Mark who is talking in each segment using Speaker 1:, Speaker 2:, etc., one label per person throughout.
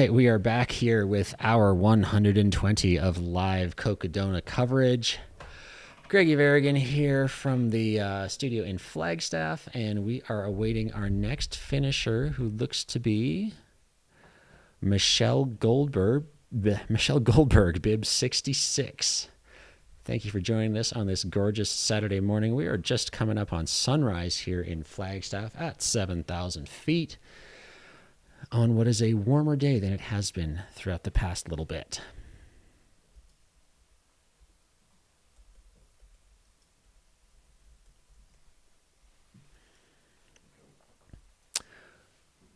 Speaker 1: right, we are back here with our 120 of live Cocodona coverage. Greggy Verrigan here from the studio in Flagstaff, and we are awaiting our next finisher, who looks to be Michelle Goldberg, bib 66. Thank you for joining us on this gorgeous Saturday morning. We are just coming up on sunrise here in Flagstaff at 7,000 feet on what is a warmer day than it has been throughout the past little bit.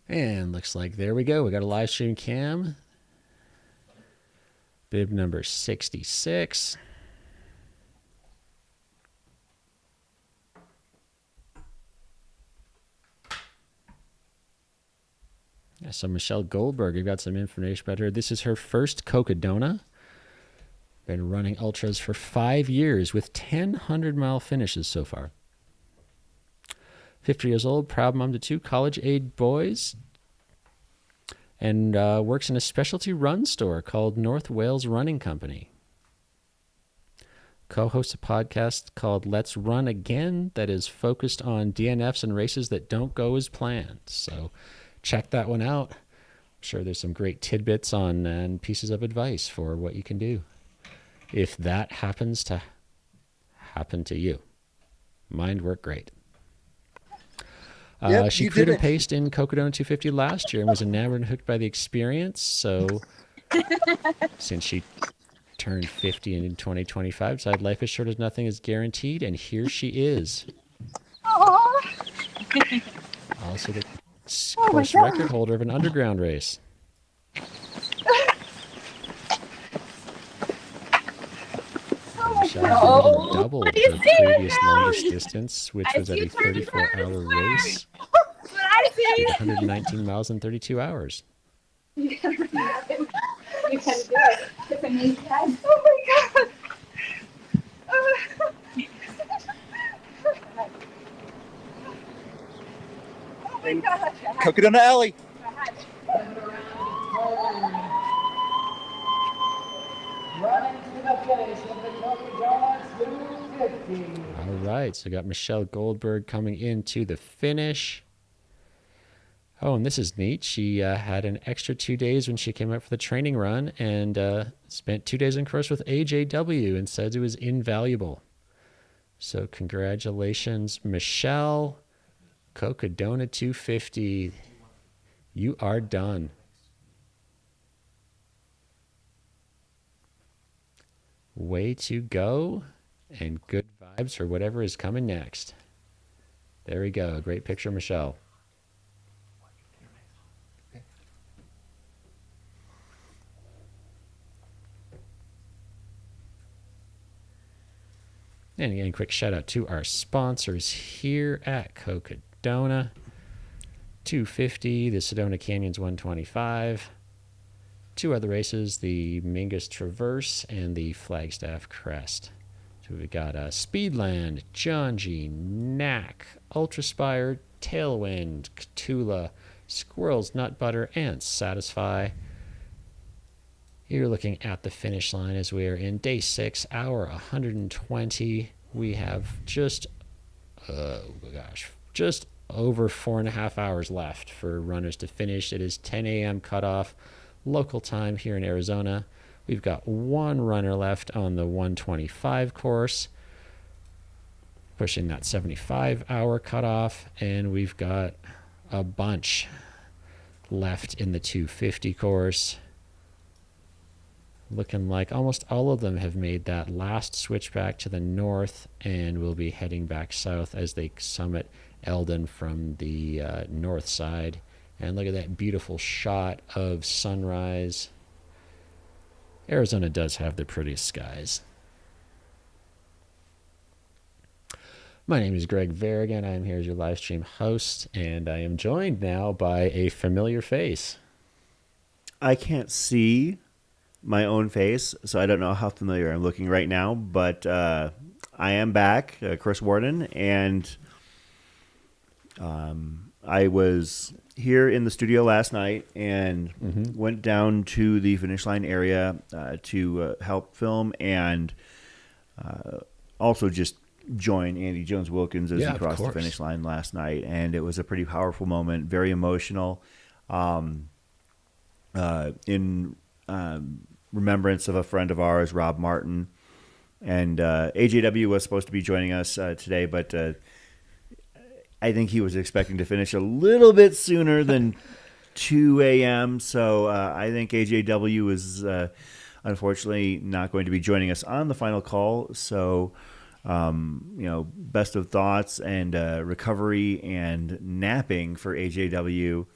Speaker 1: And looks like there we go. We got a live stream cam. Bib number 66. Yeah, so Michelle Goldberg, we've got some information about her. This is her first Cocodona. Been running ultras for 5 years with 10 100-mile finishes so far. 50 years old, proud mom to 2 college-age boys, and works in a specialty run store called North Wales Running Company. Co-hosts a podcast called Let's Run Again that is focused on DNFs and races that don't go as planned. So check that one out. I'm sure there's some great tidbits on and pieces of advice for what you can do if that happens to happen to you. Mine worked great. She crude and paced in Cocodona 250 last year and was enamored and hooked by the experience. So since she turned 50 in 2025, decided life is short as nothing is guaranteed, and here she is.
Speaker 2: Aww.
Speaker 1: Also the course record holder of an underground race. Michelle's double her previous longest distance, which was at a 34-hour race. 119 miles in 32 hours.
Speaker 2: You can do it. It's amazing. Oh my god. Oh my gosh.
Speaker 3: Cocodona Alley.
Speaker 4: Running to the finish of the Cocodona 250.
Speaker 1: All right, so we got Michelle Goldberg coming into the finish. Oh, and this is neat. She had an extra 2 days when she came out for the training run and spent 2 days in course with AJW and said it was invaluable. So congratulations, Michelle. Cocodona 250. You are done. Way to go, and good vibes for whatever is coming next. There we go. Great picture, Michelle. And again, quick shout out to our sponsors here at Cocodona. 250, the Sedona Canyons 125. 2 other races, the Mingus Traverse and the Flagstaff Crest. So we've got Speedland, John G, Knack, Ultraspire, Tailwind, Cthulhu, Squirrels, Nut Butter, and Satisfy. You're looking at the finish line as we are in day 6, hour 120. We have just over 4.5 hours left for runners to finish. It is 10 a.m. cutoff local time here in Arizona. We've got 1 runner left on the 125 course, pushing that 75-hour cutoff, and we've got a bunch left in the 250 course. Looking like almost all of them have made that last switchback to the north and will be heading back south as they summit Eldon from the north side. And look at that beautiful shot of sunrise. Arizona does have the prettiest skies. My name is Greg Verrigan. I am here as your live stream host, and I am joined now by a familiar face.
Speaker 3: I can't see my own face, so I don't know how familiar I'm looking right now, but I am back, Chris Warden, and I was here in the studio last night and went down to the finish line area to help film and also just join Andy Jones Wilkins as
Speaker 1: Yeah,
Speaker 3: he
Speaker 1: of
Speaker 3: crossed the
Speaker 1: course.
Speaker 3: finish line last night. And it was a pretty powerful moment, very emotional. In remembrance of a friend of ours, Rob Martin. And AJW was supposed to be joining us today, but I think he was expecting to finish a little bit sooner than 2 a.m. So I think AJW is unfortunately not going to be joining us on the final call. So, best of thoughts and recovery and napping for AJW.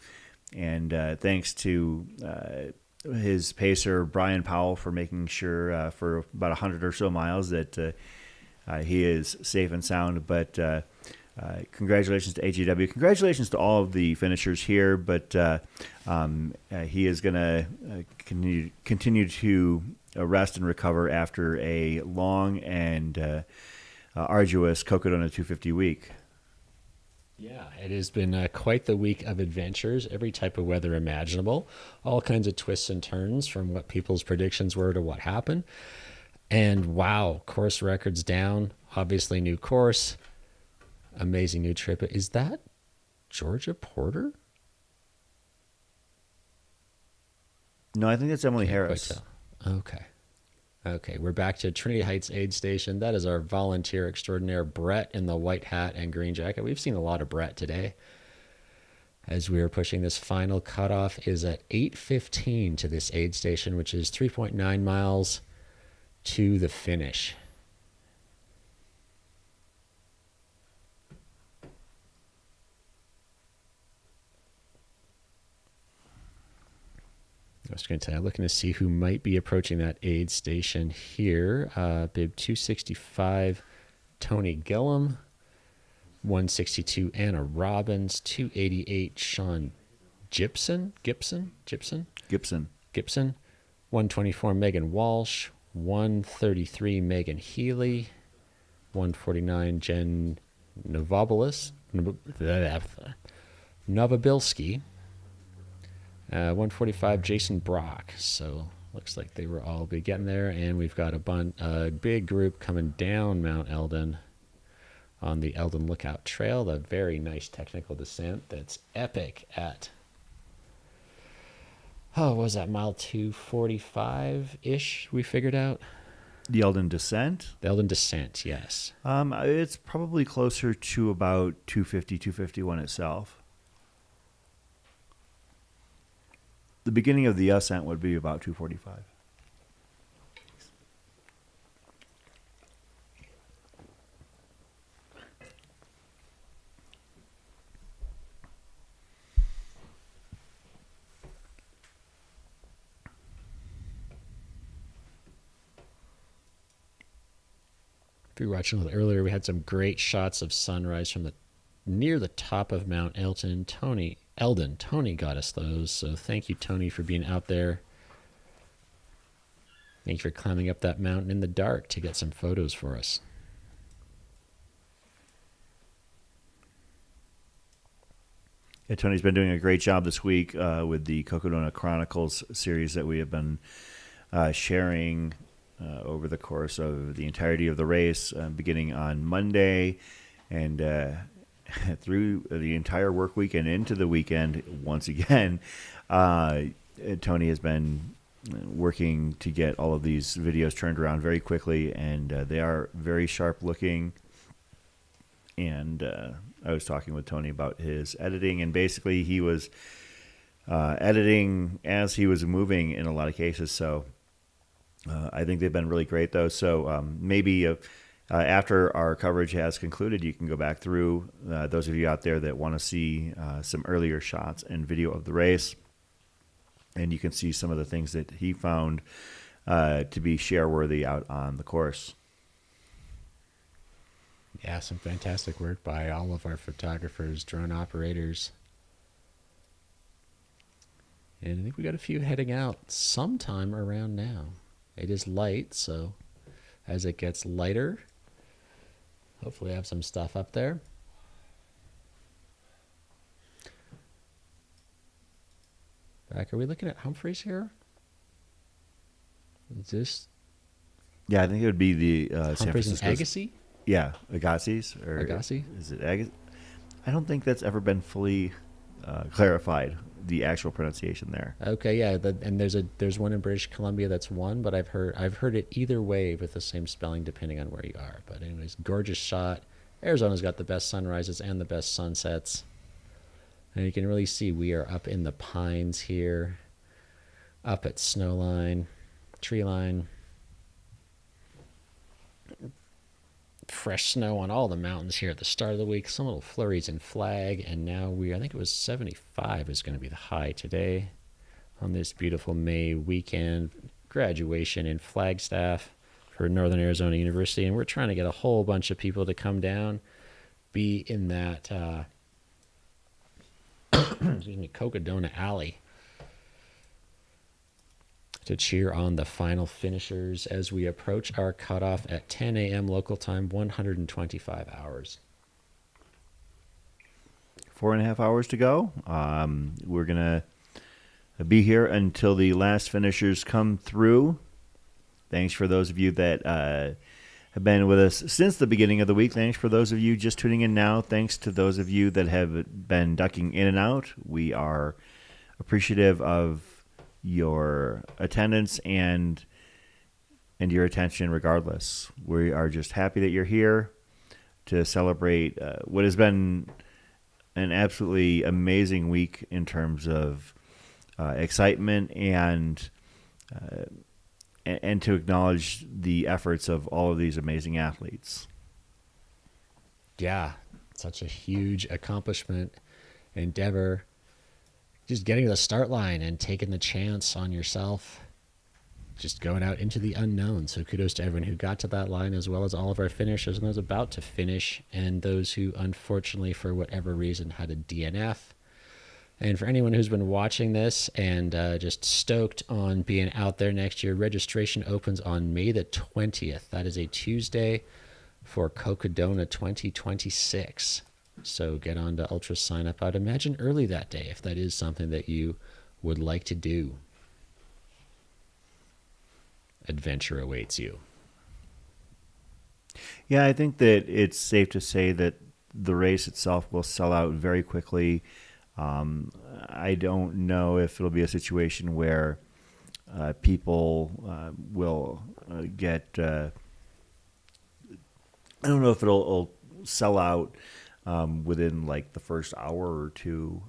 Speaker 3: And thanks to his pacer, Brian Powell, for making sure for about 100 or so miles that he is safe and sound. But congratulations to AGW. Congratulations to all of the finishers here. But he is going to continue to rest and recover after a long and arduous Cocodona 250 week.
Speaker 1: Yeah, it has been quite the week of adventures, every type of weather imaginable, all kinds of twists and turns from what people's predictions were to what happened. And wow, course records down, obviously new course, amazing new trip. Is that Georgia Porter?
Speaker 3: No, I think that's Emily
Speaker 1: Can't quite
Speaker 3: Harris.
Speaker 1: tell. Okay, we're back to Trinity Heights aid station. That is our volunteer extraordinaire, Brett, in the white hat and green jacket. We've seen a lot of Brett today. As we are pushing this final cutoff is at 8:15 to this aid station, which is 3.9 miles to the finish. I was going to say, I'm looking to see who might be approaching that aid station here. Bib 265, Tony Gillum. 162, Anna Robbins. 288, Sean Gibson. 124, Megan Walsh. 133, Megan Healey. 149, Jen Novobilski. 145, Jason Brock. So looks like they were all be getting there, and we've got a big group coming down Mount Eldon on the Eldon Lookout Trail. The very nice technical descent that's epic at what was that, mile 245 ish? We figured out
Speaker 3: The Eldon Descent.
Speaker 1: the Eldon descent. Yes.
Speaker 3: It's probably closer to about 250, 251 itself. The beginning of the ascent would be about 245.
Speaker 1: If you were watching a little earlier, we had some great shots of sunrise from near the top of Mount Eldon. Tony got us those, so thank you, Tony, for being out there. Thank you for climbing up that mountain in the dark to get some photos for us.
Speaker 3: Yeah, Tony's been doing a great job this week with the Cocodona Chronicles series that we have been sharing over the course of the entirety of the race, beginning on Monday and through the entire work week and into the weekend once again. Tony has been working to get all of these videos turned around very quickly, and they are very sharp looking. And I was talking with Tony about his editing, and basically he was editing as he was moving in a lot of cases. So I think they've been really great, though. So maybe after our coverage has concluded, you can go back through, those of you out there that want to see some earlier shots and video of the race, and you can see some of the things that he found to be share-worthy out on the course.
Speaker 1: Yeah, some fantastic work by all of our photographers, drone operators. And I think we got a few heading out sometime around now. It is light, so as it gets lighter, hopefully I have some stuff up there. back. Are we looking at Humphreys here? Is this
Speaker 3: Yeah, I think it would be the San
Speaker 1: Humphreys and
Speaker 3: Francisco's.
Speaker 1: Agassi?
Speaker 3: Yeah, Agassiz or
Speaker 1: Agassi?
Speaker 3: Is it Agassi? I don't think that's ever been fully clarified. The actual pronunciation there.
Speaker 1: Okay, yeah, and there's one in British Columbia that's one, but I've heard it either way with the same spelling depending on where you are. But anyways, gorgeous shot. Arizona's got the best sunrises and the best sunsets. And you can really see we are up in the pines here, up at snow line, tree line. Fresh snow on all the mountains here at the start of the week. Some little flurries in Flag, and now I think it was 75 is going to be the high today on this beautiful May weekend. Graduation in Flagstaff for Northern Arizona University, and we're trying to get a whole bunch of people to come down, be in that excuse me, Cocodona Alley to cheer on the final finishers as we approach our cutoff at 10 a.m. local time, 125 hours.
Speaker 3: 4.5 hours to go. We're going to be here until the last finishers come through. Thanks for those of you that have been with us since the beginning of the week. Thanks for those of you just tuning in now. Thanks to those of you that have been ducking in and out. We are appreciative of your attendance and your attention regardless. We are just happy that you're here to celebrate what has been an absolutely amazing week in terms of excitement and to acknowledge the efforts of all of these amazing athletes.
Speaker 1: Yeah, such a huge accomplishment, endeavor. Just getting to the start line and taking the chance on yourself, just going out into the unknown. So kudos to everyone who got to that line, as well as all of our finishers and those about to finish, and those who unfortunately for whatever reason had a DNF. And for anyone who's been watching this and just stoked on being out there next year, registration opens on May the 20th. That is a Tuesday for Cocodona 2026. So get on to Ultra sign up. I'd imagine early that day if that is something that you would like to do. Adventure awaits you.
Speaker 3: Yeah, I think that it's safe to say that the race itself will sell out very quickly. I don't know if it'll be a situation where people will get... I don't know if it'll sell out within like the first hour or two.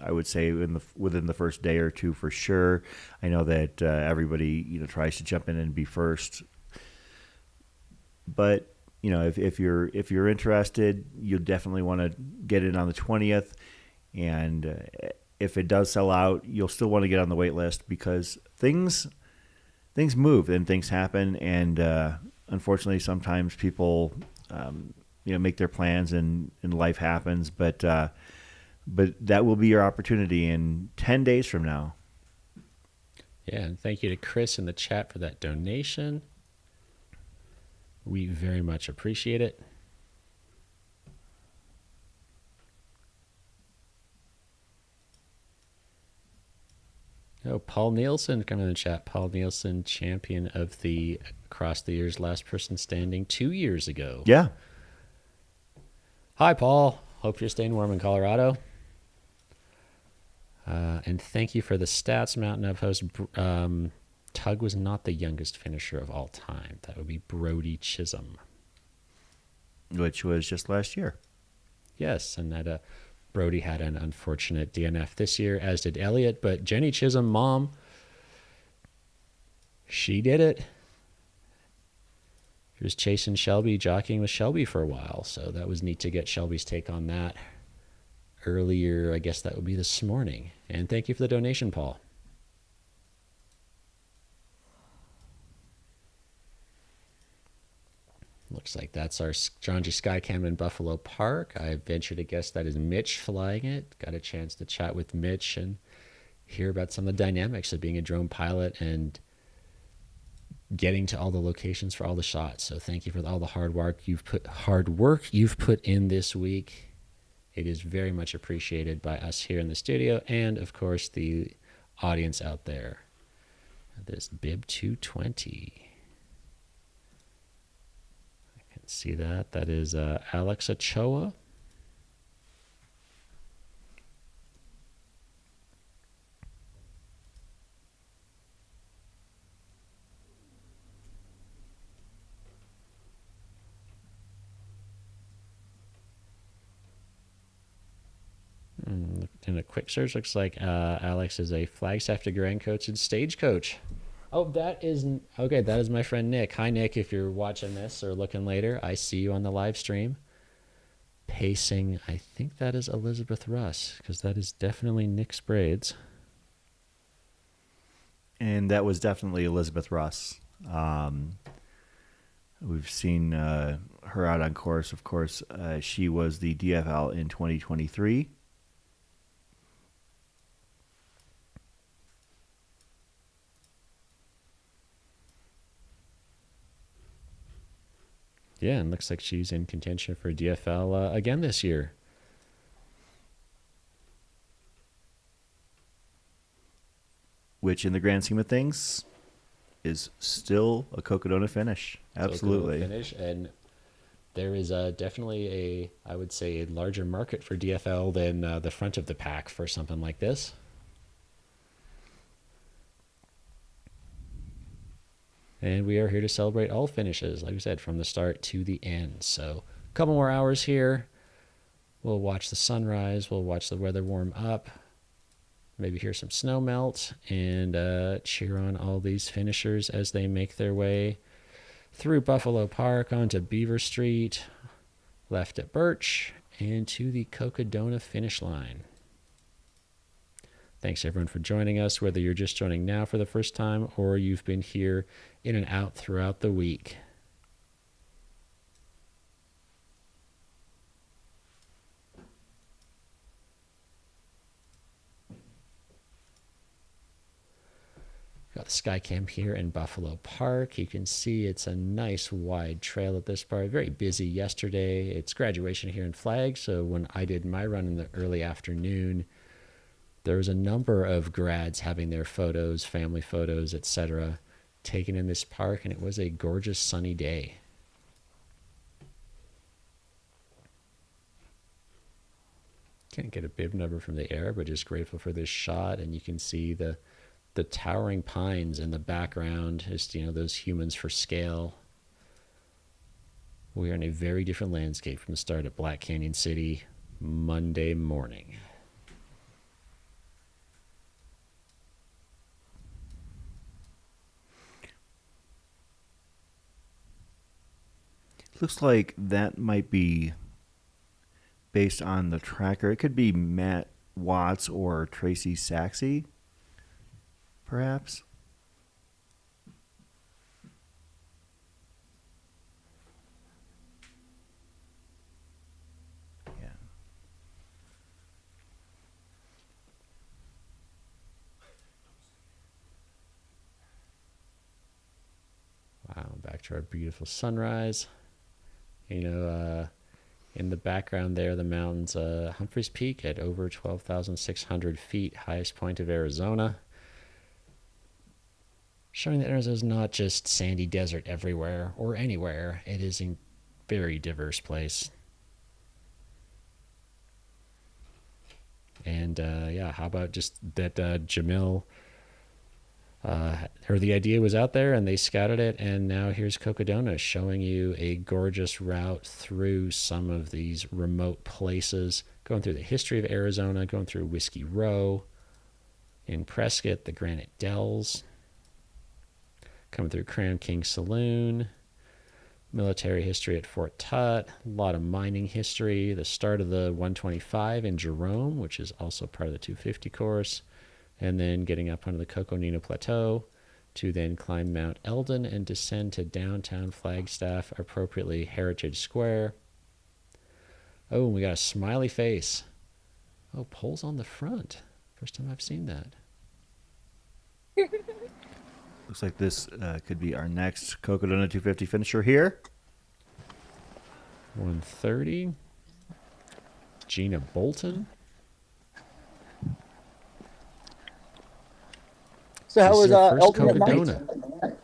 Speaker 3: I would say within the first day or two for sure. I know that everybody tries to jump in and be first, but if you're interested, you'll definitely want to get in on the 20th, and if it does sell out, you'll still want to get on the wait list because things move and things happen, and unfortunately sometimes people make their plans and life happens, but that will be your opportunity in 10 days from now.
Speaker 1: Yeah, and thank you to Chris in the chat for that donation. We very much appreciate it. Oh, Paul Nielsen coming in the chat. Paul Nielsen, champion of the Across the Years Last Person Standing 2 years ago.
Speaker 3: Yeah.
Speaker 1: Hi, Paul. Hope you're staying warm in Colorado. And thank you for the stats, Mountain Up host. Tug was not the youngest finisher of all time. That would be Brody Chisholm.
Speaker 3: Which was just last year.
Speaker 1: Yes, and that Brody had an unfortunate DNF this year, as did Elliott. But Jenny Chisholm, mom, she did it. She was chasing Shelby, jockeying with Shelby for a while. So that was neat to get Shelby's take on that earlier. I guess that would be this morning. And thank you for the donation, Paul. Looks like that's our John G. Skycam in Buffalo Park. I venture to guess that is Mitch flying it. Got a chance to chat with Mitch and hear about some of the dynamics of being a drone pilot and getting to all the locations for all the shots. So thank you for all the hard work you've put in this week. It is very much appreciated by us here in the studio and, of course, the audience out there. This bib 220. I can see that. That is Alex Ochoa. In a quick search, looks like Alex is a Flagstaff to Grand Coach and stagecoach. Oh, that is okay. That is my friend Nick. Hi, Nick. If you're watching this or looking later, I see you on the live stream. Pacing, I think that is Elizabeth Russ, because that is definitely Nick's braids.
Speaker 3: And that was definitely Elizabeth Russ. We've seen her out on course. Of course, she was the DFL in 2023.
Speaker 1: Yeah, and looks like she's in contention for DFL again this year.
Speaker 3: Which, in the grand scheme of things, is still a Cocodona finish. Absolutely.
Speaker 1: Finish, and there is definitely I would say, a larger market for DFL than the front of the pack for something like this. And we are here to celebrate all finishes, like I said, from the start to the end. So a couple more hours here. We'll watch the sunrise. We'll watch the weather warm up. Maybe hear some snow melt and cheer on all these finishers as they make their way through Buffalo Park onto Beaver Street, left at Birch, and to the Cocodona finish line. Thanks, everyone, for joining us, whether you're just joining now for the first time or you've been here in and out throughout the week. Got the Skycam here in Buffalo Park. You can see it's a nice wide trail at this part. Very busy yesterday. It's graduation here in Flag, so when I did my run in the early afternoon, there was a number of grads having their photos, family photos, etc., taken in this park, and it was a gorgeous sunny day. Can't get a bib number from the air, but just grateful for this shot, and you can see the towering pines in the background, just, those humans for scale. We are in a very different landscape from the start at Black Canyon City Monday morning.
Speaker 3: Looks like that might be based on the tracker. It could be Matt Watts or Tracy Saxy, perhaps. Yeah.
Speaker 1: Wow, back to our beautiful sunrise. In the background there, the mountains, Humphreys Peak at over 12,600 feet, highest point of Arizona. Showing that Arizona is not just sandy desert everywhere or anywhere. It is a very diverse place. And, how about just that Jamil... or the idea was out there and they scouted it, and now here's Cocodona showing you a gorgeous route through some of these remote places, going through the history of Arizona, going through Whiskey Row, in Prescott, the Granite Dells, coming through Crown King Saloon, military history at Fort Tutt, a lot of mining history, the start of the 125 in Jerome, which is also part of the 250 course, and then getting up onto the Coconino Plateau to then climb Mount Eldon and descend to downtown Flagstaff, appropriately Heritage Square. Oh, and we got a smiley face. Oh, poles on the front. First time I've seen that.
Speaker 3: Looks like this could be our next Cocodona 250 finisher here.
Speaker 1: 130. Gina Bolton.
Speaker 5: So how
Speaker 1: This
Speaker 5: was
Speaker 1: is our first
Speaker 5: Elton at night?
Speaker 1: Cocodona.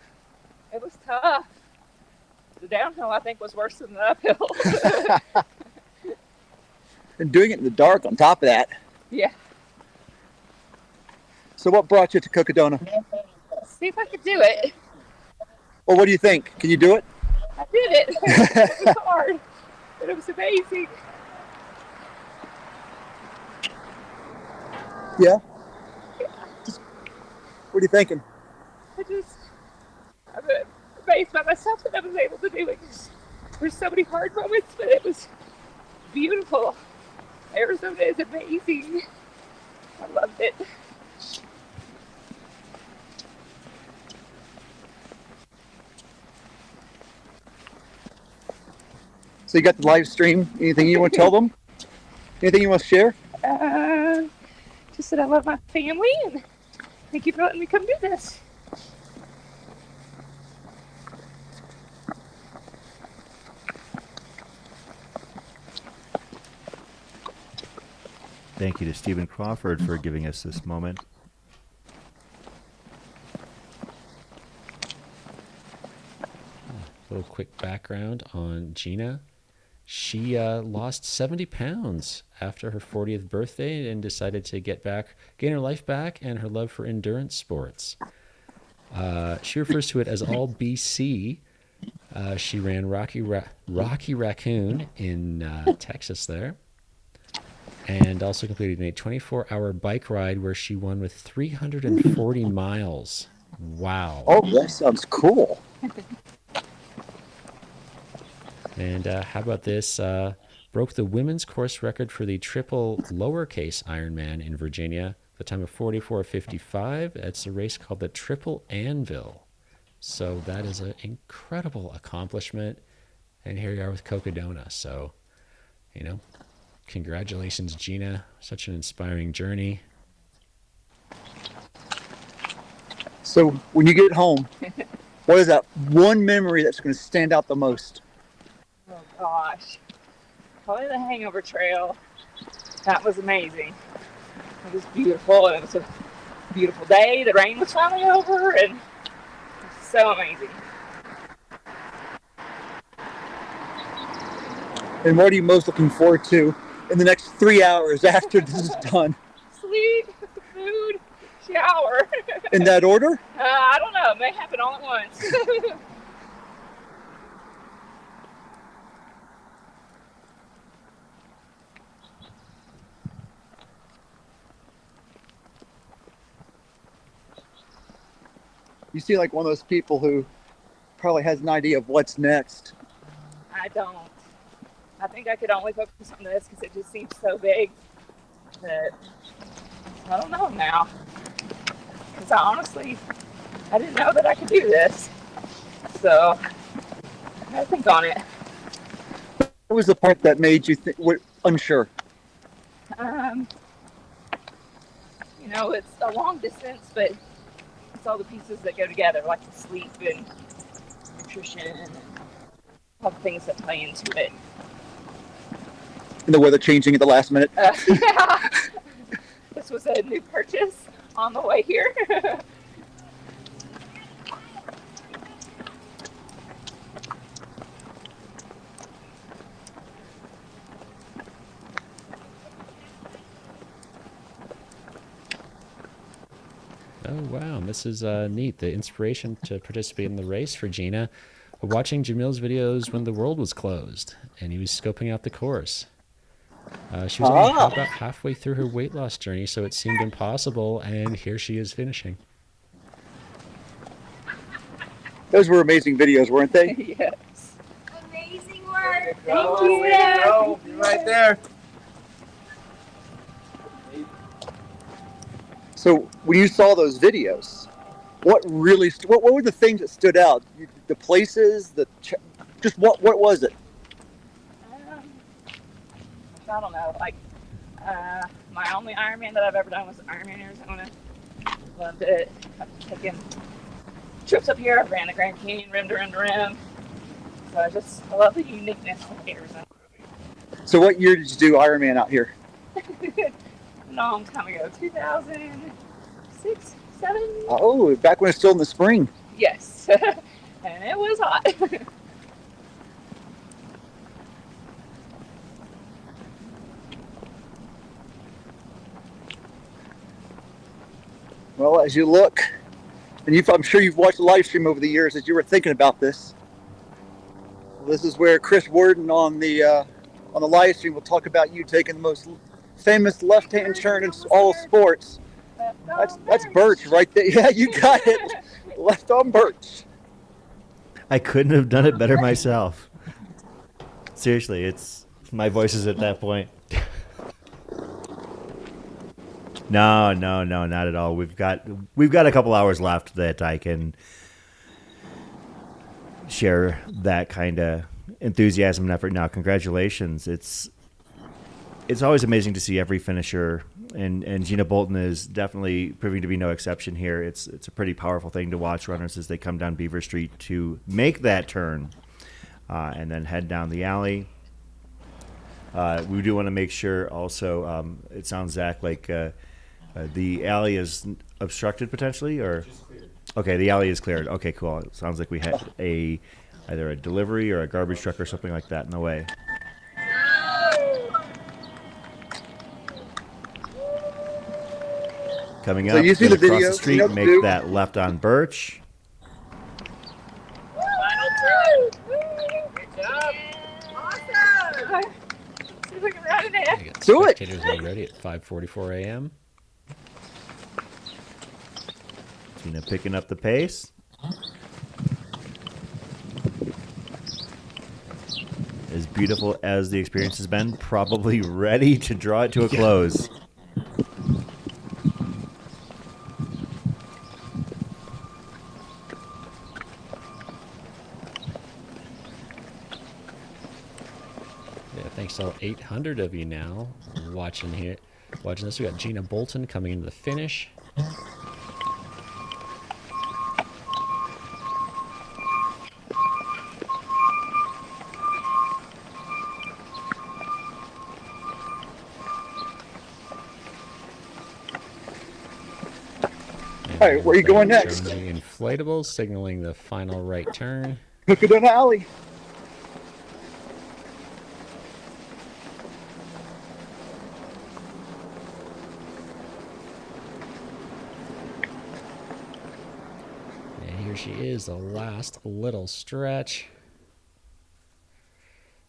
Speaker 2: It was tough. The downhill, I think, was worse than the uphill.
Speaker 5: And doing it in the dark on top of that.
Speaker 2: Yeah.
Speaker 5: So what brought you to Cocodona?
Speaker 2: See if I could do it.
Speaker 5: Well, what do you think? Can you do it?
Speaker 2: I did it. It was hard, but it was amazing.
Speaker 5: Yeah? What are you thinking?
Speaker 2: I'm amazed by myself that I was able to do it. There's so many hard moments, but it was beautiful. Arizona is amazing. I loved it.
Speaker 5: So you got the live stream. Anything you want to tell them? Anything you want to share?
Speaker 2: Just that I love my family and thank you for letting me come do this.
Speaker 3: Thank you to Stephen Crawford for giving us this moment.
Speaker 1: A little quick background on Gina. She lost 70 pounds after her 40th birthday and decided to gain her life back and her love for endurance sports. She refers to it as all BC. She ran Rocky Raccoon in Texas there, and also completed a 24-hour bike ride where she won with 340 miles. Wow.
Speaker 5: Oh, that sounds cool.
Speaker 1: And how about this? Broke the women's course record for the triple lowercase Ironman in Virginia, the time of 44:55. It's a race called the Triple Anvil. So that is an incredible accomplishment. And here you are with Cocodona. So, congratulations, Gina. Such an inspiring journey.
Speaker 5: So when you get home, what is that one memory that's going to stand out the most?
Speaker 2: Oh gosh. Probably the Hangover Trail. That was amazing. It was beautiful and it was a beautiful day. The rain was finally over and it was so amazing.
Speaker 5: And what are you most looking forward to in the next 3 hours after this is done?
Speaker 2: Sleep, food, shower.
Speaker 5: In that order?
Speaker 2: I don't know. It may happen all at once.
Speaker 5: You seem like one of those people who probably has an idea of what's next.
Speaker 2: I don't. I think I could only focus on this because it just seems so big that I don't know now. Because I didn't know that I could do this. So I gotta think on it.
Speaker 5: What was the part that made you unsure?
Speaker 2: It's a long distance, but it's all the pieces that go together, like the sleep and nutrition and all the things that play into it.
Speaker 5: And the weather changing at the last minute?
Speaker 2: Yeah. This was a new purchase on the way here.
Speaker 1: Oh, wow. This is neat. The inspiration to participate in the race for Gina. Watching Jamil's videos when the world was closed and he was scoping out the course. She was only about halfway through her weight loss journey, so it seemed impossible, and here she is finishing.
Speaker 5: Those were amazing videos, weren't they?
Speaker 2: Yes. Amazing work.
Speaker 4: Thank
Speaker 2: you.
Speaker 4: You're right there.
Speaker 5: So when you saw those videos, what were the things that stood out? The places, just what was it?
Speaker 2: I don't know. My only Ironman that I've ever done was Ironman Arizona. Loved it. I've taken trips up here. I ran the Grand Canyon rim to rim to rim. So I love the uniqueness of Arizona.
Speaker 5: So what year did you do Ironman out here?
Speaker 2: A long time ago, 2006, 7.
Speaker 5: Oh, back when it's still in the spring.
Speaker 2: Yes. And it was hot.
Speaker 5: Well, as you look, and I'm sure you've watched the live stream over the years as you were thinking about this. This is where Chris Worden on the live stream will talk about you taking the most famous left-hand turn in all sports. That's Birch right there. Yeah, you got it. Left on Birch.
Speaker 3: I couldn't have done it better myself. Seriously, it's my voice is at that point. No, not at all. We've got a couple hours left that I can share that kind of enthusiasm and effort. Now, congratulations! It's always amazing to see every finisher, and Gina Bolton is definitely proving to be no exception here. It's a pretty powerful thing to watch runners as they come down Beaver Street to make that turn and then head down the alley. We do want to make sure also, it sounds, Zach, like the alley is obstructed potentially, or? Okay, the alley is cleared. Okay, cool. It sounds like we had either a delivery or a garbage truck or something like that in the way. Coming up,
Speaker 5: So you see the
Speaker 3: across
Speaker 5: video,
Speaker 3: the street,
Speaker 5: you know what to
Speaker 3: make
Speaker 5: do.
Speaker 3: that left on Birch.
Speaker 2: Good job. Awesome. See if we can run it in.
Speaker 1: We got
Speaker 5: Do it.
Speaker 1: spectators already at 5:44 a.m.
Speaker 3: Gina picking up the pace. As beautiful as the experience has been, probably ready to draw it to a close.
Speaker 1: Yeah, thanks to all 800 of you now watching this. We got Gina Bolton coming into the finish.
Speaker 5: All right, where are you going next?
Speaker 1: Showing the inflatables, signaling the final right turn.
Speaker 5: Cocodona Alley.
Speaker 1: And here she is, the last little stretch.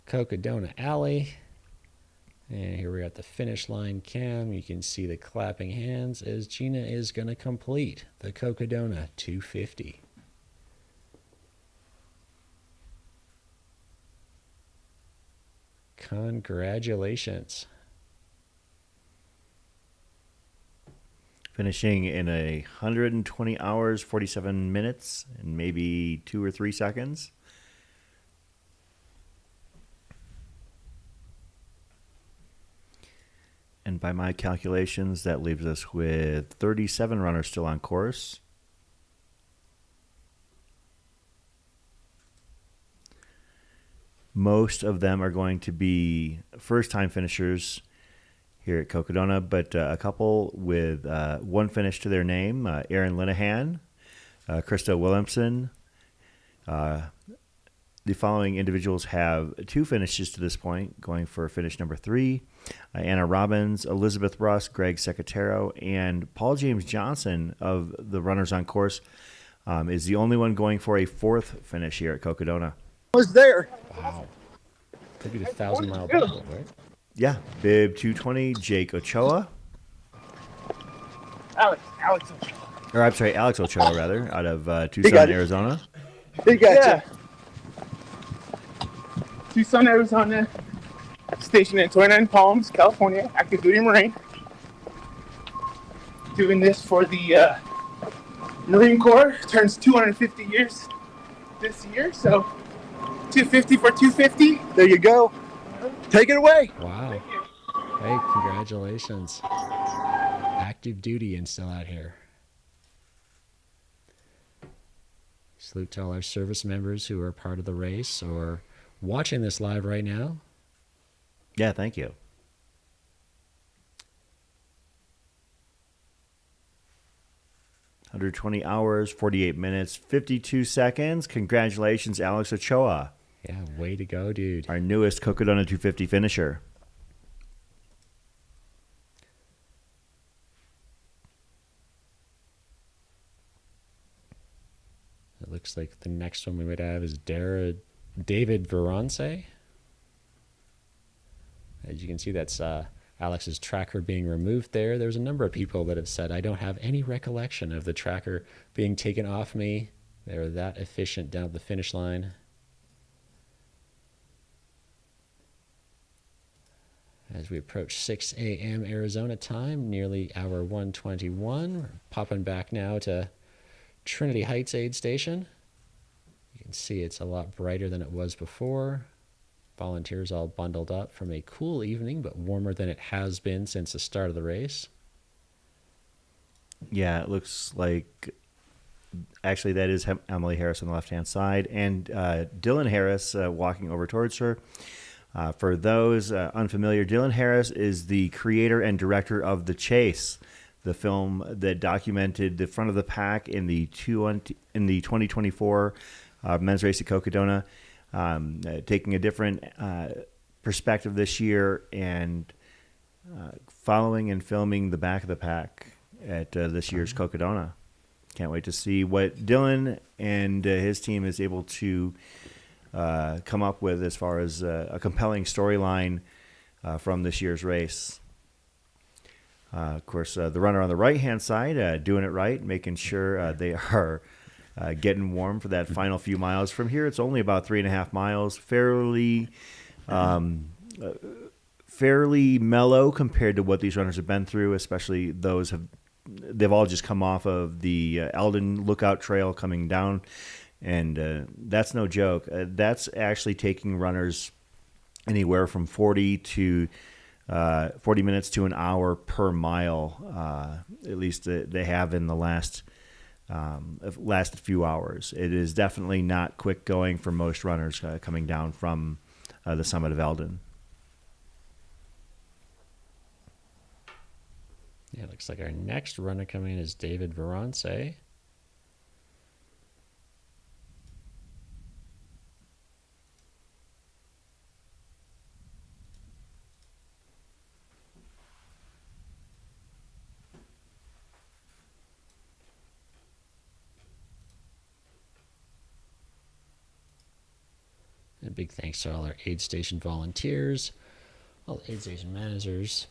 Speaker 1: Cocodona Alley. And here we're at the finish line cam. You can see the clapping hands as Gina is going to complete the Cocodona 250. Congratulations.
Speaker 3: Finishing in 120 hours, 47 minutes, and maybe 2 or 3 seconds. And by my calculations, that leaves us with 37 runners still on course. Most of them are going to be first-time finishers here at Cocodona, but a couple with one finish to their name, Aaron Linehan, Krista Williamson. The following individuals have 2 finishes to this point, going for finish number 3. Anna Robbins, Elizabeth Russ, Greg Secatero, and Paul James Johnson of the runners on course is the only one going for a 4th finish here at Cocodona.
Speaker 5: Was there.
Speaker 1: Wow. Could be the 1,000-mile battle, right?
Speaker 3: Yeah, bib 220, Jake Ochoa.
Speaker 6: Alex Ochoa.
Speaker 3: Or I'm sorry, Alex Ochoa, rather, out of
Speaker 5: got
Speaker 3: Tucson,
Speaker 5: it.
Speaker 3: Arizona.
Speaker 5: He got
Speaker 6: Yeah. Tucson, Arizona. Stationed in 29 Palms, California. Active duty Marine. Doing this for the Marine Corps. Turns 250 years this year, so 250 for 250.
Speaker 5: you. There you go. Take it away.
Speaker 1: Wow. Hey, congratulations. Active duty and still out here. Salute to all our service members who are part of the race or watching this live right now.
Speaker 3: Yeah, thank you. 120 hours, 48 minutes, 52 seconds. Congratulations, Alex Ochoa,
Speaker 1: Yeah, way to go, dude.
Speaker 3: our newest Cocodona 250 finisher.
Speaker 1: It looks like the next one we might have is David Veron. As you can see, that's Alex's tracker being removed there. There's a number of people that have said, I don't have any recollection of the tracker being taken off me. They were that efficient down the finish line. As we approach 6 a.m. Arizona time, nearly hour 121. We're popping back now to Trinity Heights aid station. You can see it's a lot brighter than it was before. Volunteers all bundled up from a cool evening, but warmer than it has been since the start of the race.
Speaker 3: Yeah, it looks like actually that is Emily Harris on the left-hand side, and Dylan Harris walking over towards her. For those unfamiliar, Dylan Harris is the creator and director of The Chase, the film that documented the front of the pack in the 2024 men's race at Cocodona, taking a different perspective this year and following and filming the back of the pack at this year's Cocodona. Can't wait to see what Dylan and his team is able to come up with as far as a compelling storyline from this year's race. Of course, the runner on the right-hand side doing it right, making sure they are getting warm for that final few miles. From here, it's only about 3.5 miles, fairly mellow compared to what these runners have been through, especially they've all just come off of the Eldon Lookout Trail coming down, and that's no joke. That's actually taking runners anywhere from 40 minutes to an hour per mile, at least they have in the last few hours. It is definitely not quick going for most runners coming down from the summit of Eldon.
Speaker 1: Yeah, it looks like our next runner coming in is David Verance. And a big thanks to all our aid station volunteers, all the aid station managers,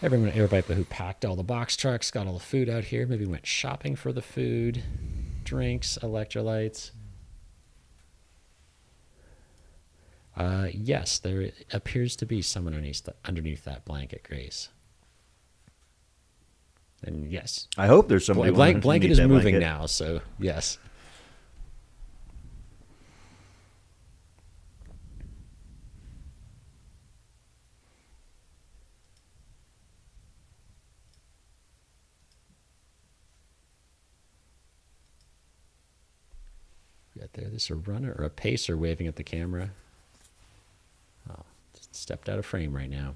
Speaker 1: everybody who packed all the box trucks, got all the food out here, maybe went shopping for the food, drinks, electrolytes. Yes, there appears to be someone underneath that blanket, Grace. And yes,
Speaker 3: I hope there's somebody.
Speaker 1: Blanket is moving now, so yes. Got there. This is a runner or a pacer waving at the camera. Oh, just stepped out of frame right now.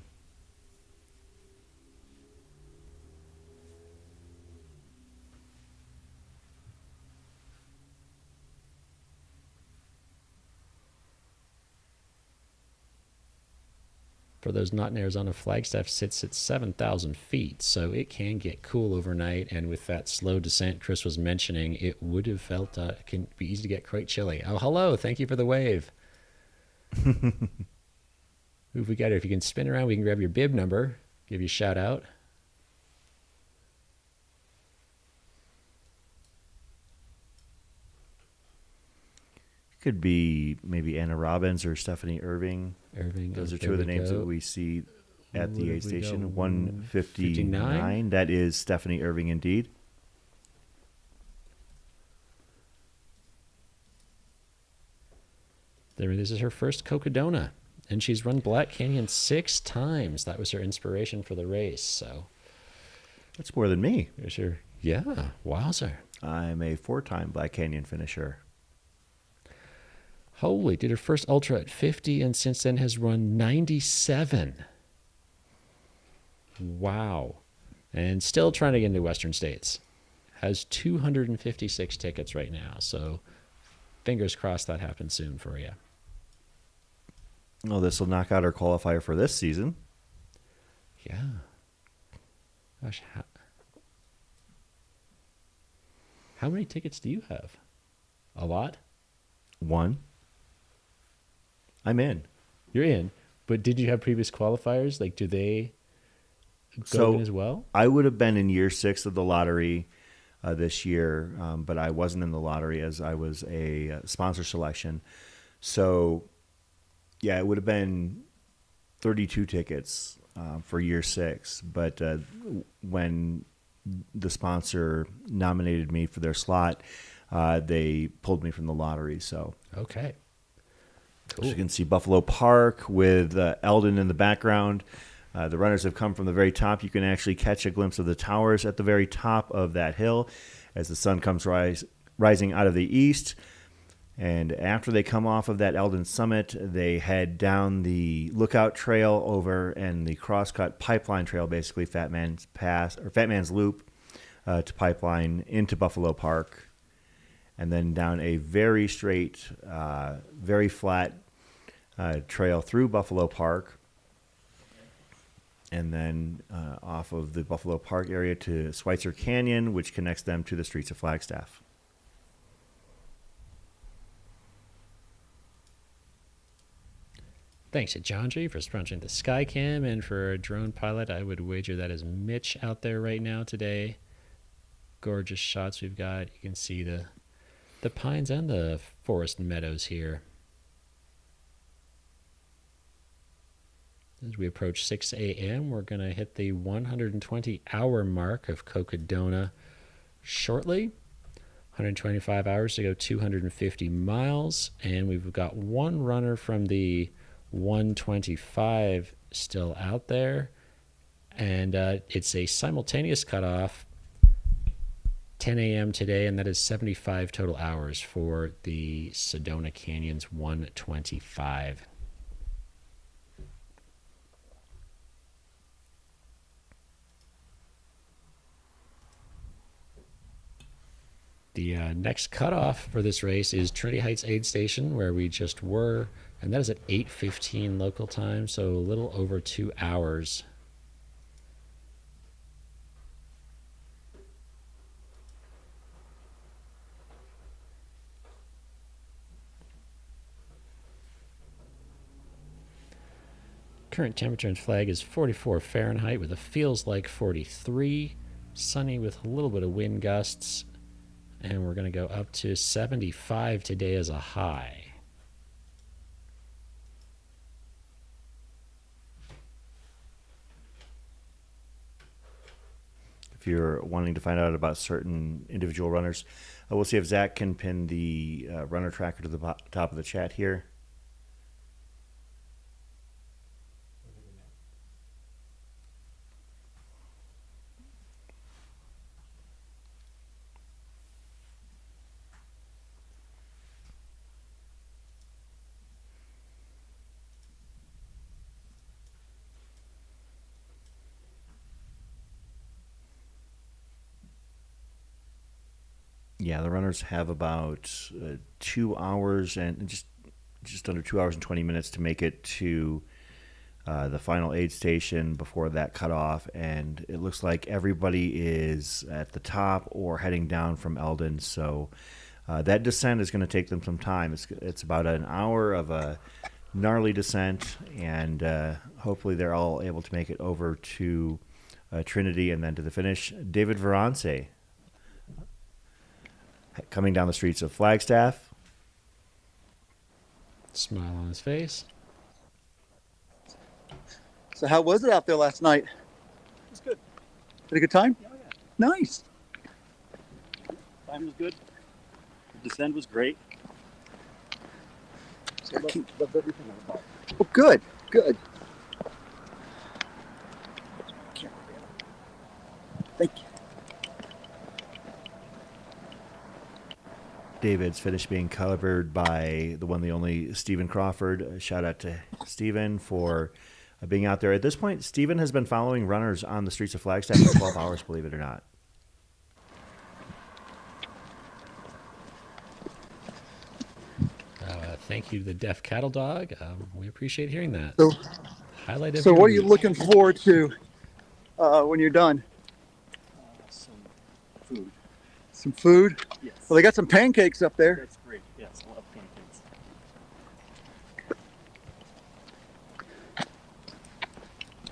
Speaker 1: For those not in Arizona, Flagstaff sits at 7,000 feet, so it can get cool overnight. And with that slow descent Chris was mentioning, it would have felt it can be easy to get quite chilly. Oh, hello! Thank you for the wave. Who have we got here? If you can spin around, we can grab your bib number, give you a shout out.
Speaker 3: Could be maybe Anna Robbins or Stephanie Irving. Those are two of the names that we see at the aid station. 159. That is Stephanie Irving indeed.
Speaker 1: This is her first Cocodona, and she's run Black Canyon 6 times. That was her inspiration for the race. So
Speaker 3: that's more than me.
Speaker 1: Yeah, wowzer.
Speaker 3: I'm a 4-time Black Canyon finisher.
Speaker 1: Holy, did her first ultra at 50 and since then has run 97. Wow. And still trying to get into Western States. has 256 tickets right now. So fingers crossed that happens soon for you.
Speaker 3: Well, this will knock out our qualifier for this season.
Speaker 1: Yeah. Gosh, how many tickets do you have? A lot?
Speaker 3: 1. I'm in.
Speaker 1: You're in. But did you have previous qualifiers? Like, do they go in as well?
Speaker 3: I would have been in year 6 of the lottery this year, but I wasn't in the lottery as I was a sponsor selection. So, yeah, it would have been 32 tickets for year 6. But when the sponsor nominated me for their slot, they pulled me from the lottery. So
Speaker 1: Okay. Cool.
Speaker 3: as you can see Buffalo Park with Eldon in the background. The runners have come from the very top. You can actually catch a glimpse of the towers at the very top of that hill as the sun comes rising out of the east. And after they come off of that Eldon summit, they head down the Lookout Trail over and the Crosscut Pipeline Trail, basically Fat Man's Pass or Fat Man's Loop to Pipeline into Buffalo Park, and then down a very straight, very flat trail through Buffalo Park, and then off of the Buffalo Park area to Schweitzer Canyon, which connects them to the streets of Flagstaff.
Speaker 1: Thanks to John G for sponsoring the Skycam, and for a drone pilot, I would wager that is Mitch out there right now today. Gorgeous shots we've got. You can see the pines and the forest meadows here. As we approach 6 a.m., we're going to hit the 120-hour mark of Cocodona shortly. 125 hours to go 250 miles, and we've got one runner from the 125 still out there, and it's a simultaneous cutoff 10 a.m. today, and that is 75 total hours for the Sedona Canyons 125. The next cutoff for this race is Trinity Heights Aid Station, where we just were, and that is at 8:15 local time, so a little over 2 hours. Current temperature in Flag is 44 Fahrenheit with a feels like 43, sunny with a little bit of wind gusts, and we're going to go up to 75 today as a high.
Speaker 3: If you're wanting to find out about certain individual runners, we'll see if Zach can pin the runner tracker to the top of the chat here. Yeah, the runners have about 2 hours and just under 2 hours and 20 minutes to make it to the final aid station before that cutoff, and it looks like everybody is at the top or heading down from Eldon. So that descent is going to take them some time. It's about an hour of a gnarly descent, and hopefully they're all able to make it over to Trinity and then to the finish. David Veron coming down the streets of Flagstaff.
Speaker 1: Smile on his face.
Speaker 5: So how was it out there last night?
Speaker 7: It was good.
Speaker 5: Had a good time?
Speaker 7: Oh, yeah.
Speaker 5: Nice.
Speaker 7: Time was good. The descent was great. Loved everything about it.
Speaker 5: Oh, good. Good. Thank you.
Speaker 3: David's finished being covered by the one, the only Stephen Crawford. Shout out to Stephen for being out there. At this point, Stephen has been following runners on the streets of Flagstaff for 12 hours, believe it or not.
Speaker 1: thank you to the Deaf Cattle Dog. We appreciate hearing that.
Speaker 5: So,
Speaker 1: Highlight of
Speaker 5: so
Speaker 1: your
Speaker 5: what are you
Speaker 1: week.
Speaker 5: looking forward to when you're done?
Speaker 7: Some food.
Speaker 5: Some food?
Speaker 7: Yes.
Speaker 5: Well, they got some pancakes up there.
Speaker 7: That's great. Yes, I love pancakes.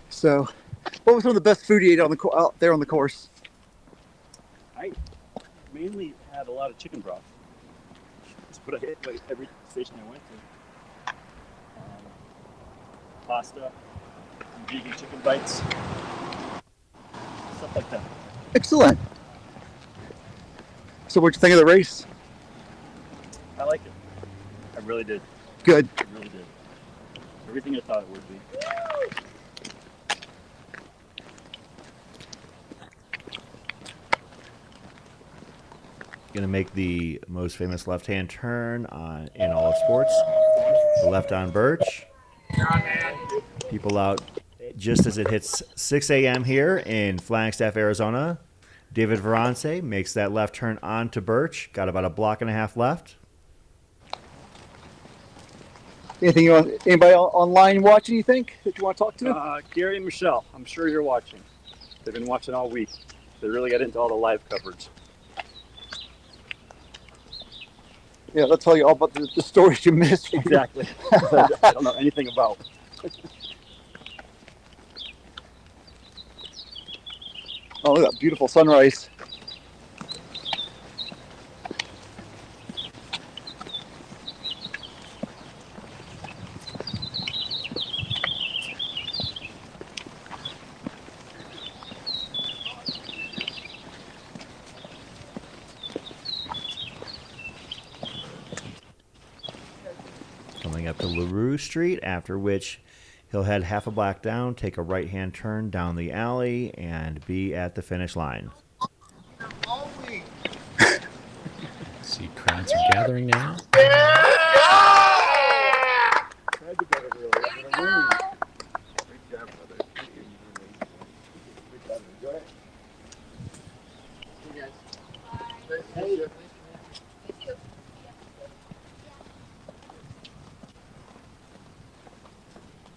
Speaker 5: So, what was some of the best food you ate out there on the course?
Speaker 7: I mainly had a lot of chicken broth. That's what I ate like every station I went to. Pasta, vegan chicken bites, stuff like that.
Speaker 5: Excellent. So, what'd you think of the race?
Speaker 7: I liked it. I really did.
Speaker 5: Good.
Speaker 7: I really did. Everything I thought it would be.
Speaker 3: Going to make the most famous left-hand turn in all of sports. The left on Birch. People out just as it hits 6 a.m. here in Flagstaff, Arizona. David Veron makes that left turn onto Birch. Got about a block and a half left.
Speaker 5: Anything you want? Anybody online watching? You think that you want to talk to?
Speaker 7: Gary and Michelle, I'm sure you're watching. They've been watching all week. They really got into all the live coverage.
Speaker 5: Yeah, they'll tell you all about the stories you missed.
Speaker 7: Exactly. I don't know anything about.
Speaker 5: Oh, look at that beautiful sunrise.
Speaker 3: Coming up to LaRue Street, after which he'll head half a block down, take a right-hand turn down the alley, and be at the finish line.
Speaker 1: See, crowds are gathering now.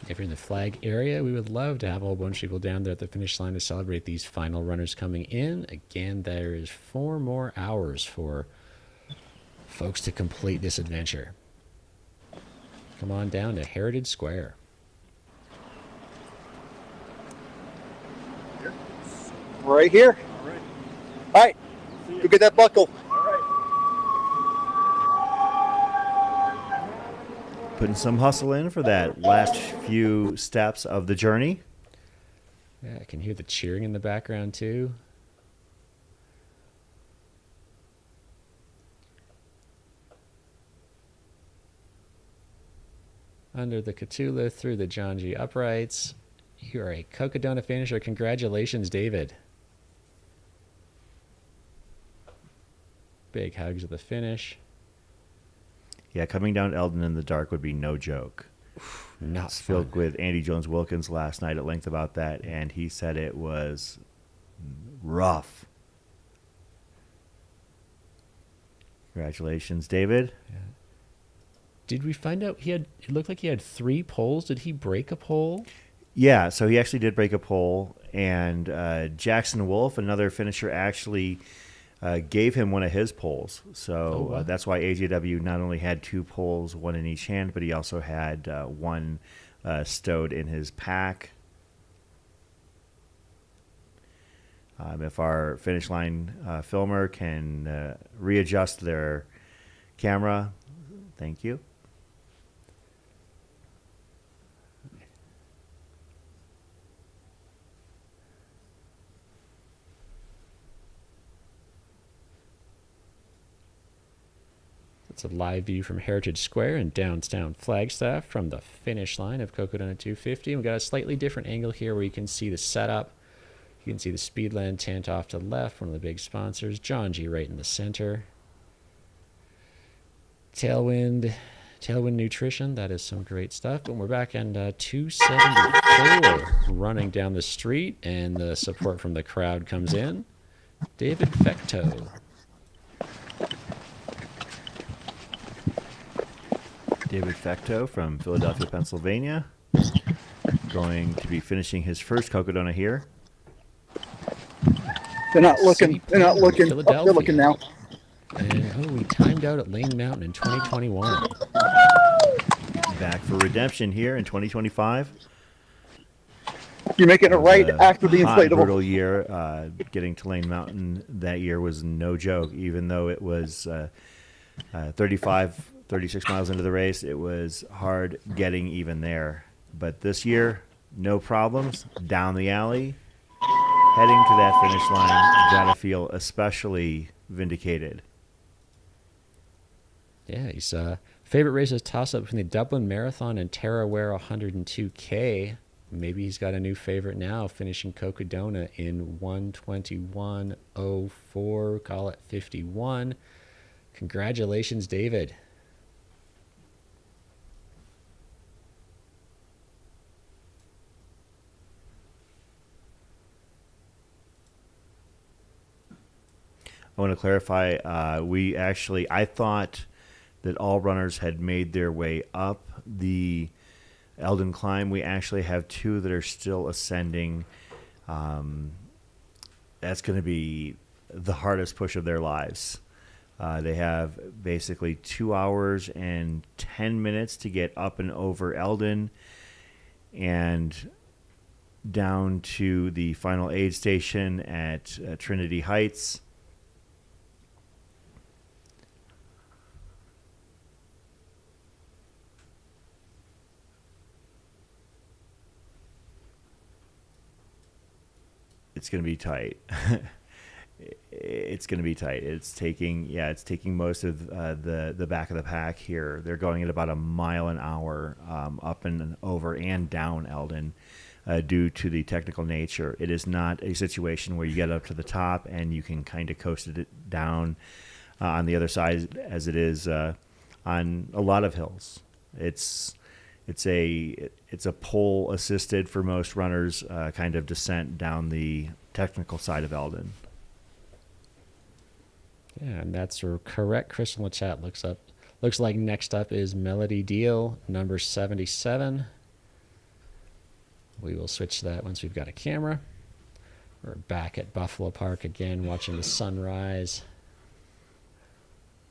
Speaker 1: If you're in the flag area, we would love to have a whole bunch of people down there at the finish line to celebrate these final runners coming in. Again, there is 4 more hours for folks to complete this adventure. Come on down to Heritage Square.
Speaker 5: Right here.
Speaker 7: All right.
Speaker 5: All right. Go get that buckle.
Speaker 7: All right.
Speaker 3: Putting some hustle in for that last few steps of the journey.
Speaker 1: Yeah, I can hear the cheering in the background too. Under the Catula through the John G. uprights. You are a Cocodona finisher. Congratulations, David. Big hugs at the finish.
Speaker 3: Yeah, coming down Eldon in the dark would be no joke.
Speaker 1: Not
Speaker 3: Spoke
Speaker 1: fun.
Speaker 3: with Andy Jones-Wilkins last night at length about that, and he said it was rough. Congratulations, David.
Speaker 1: Did we find out it looked like he had 3 poles? Did he break a pole?
Speaker 3: Yeah, so he actually did break a pole, and Jackson Wolf, another finisher, actually gave him one of his poles. So
Speaker 1: wow.
Speaker 3: that's why AJW not only had 2 poles, one in each hand, but he also had one stowed in his pack. If our finish line filmer can readjust their camera, thank you.
Speaker 1: It's a live view from Heritage Square in downtown Flagstaff from the finish line of Cocodona 250. We've got a slightly different angle here where you can see the setup. You can see the Speedland tent off to the left, one of the big sponsors. John G right in the center. Tailwind Nutrition, that is some great stuff. But we're back in 274 running down the street, and the support from the crowd comes in. David Fecteau.
Speaker 3: David Fecteau from Philadelphia, Pennsylvania, going to be finishing his first Cocodona here.
Speaker 5: They're not looking.
Speaker 1: City
Speaker 5: They're not
Speaker 1: Point,
Speaker 5: looking. Oh,
Speaker 1: Philadelphia.
Speaker 5: they're looking now.
Speaker 1: And we timed out at Lane Mountain in 2021.
Speaker 3: Back for redemption here in 2025.
Speaker 5: You're making it right after the
Speaker 3: hot,
Speaker 5: inflatable.
Speaker 3: brutal year. Getting to Lane Mountain that year was no joke. Even though it was 36 miles into the race, it was hard getting even there. But this year, no problems. Down the alley, heading to that finish line. Gotta feel especially vindicated.
Speaker 1: Yeah, he's favorite race is toss-up between the Dublin Marathon and Tarawera 102K. Maybe he's got a new favorite now, finishing Cocodona in 1:21:04. Call it 51. Congratulations, David.
Speaker 3: I want to clarify, I thought that all runners had made their way up the Eldon climb. We actually have two that are still ascending. That's going to be the hardest push of their lives. They have basically 2 hours and 10 minutes to get up and over Eldon and down to the final aid station at Trinity Heights. It's going to be tight. It's going to be tight. It's taking most of the back of the pack here. They're going at about a mile an hour up and over and down Eldon due to the technical nature. It is not a situation where you get up to the top and you can kind of coast it down on the other side as it is on a lot of hills. It's a pole assisted for most runners kind of descent down the technical side of Eldon.
Speaker 1: Yeah, and that's correct. Crystal in the chat looks like next up is Melody Diehl, number 77. We will switch that once we've got a camera. We're back at Buffalo Park again, watching the sunrise.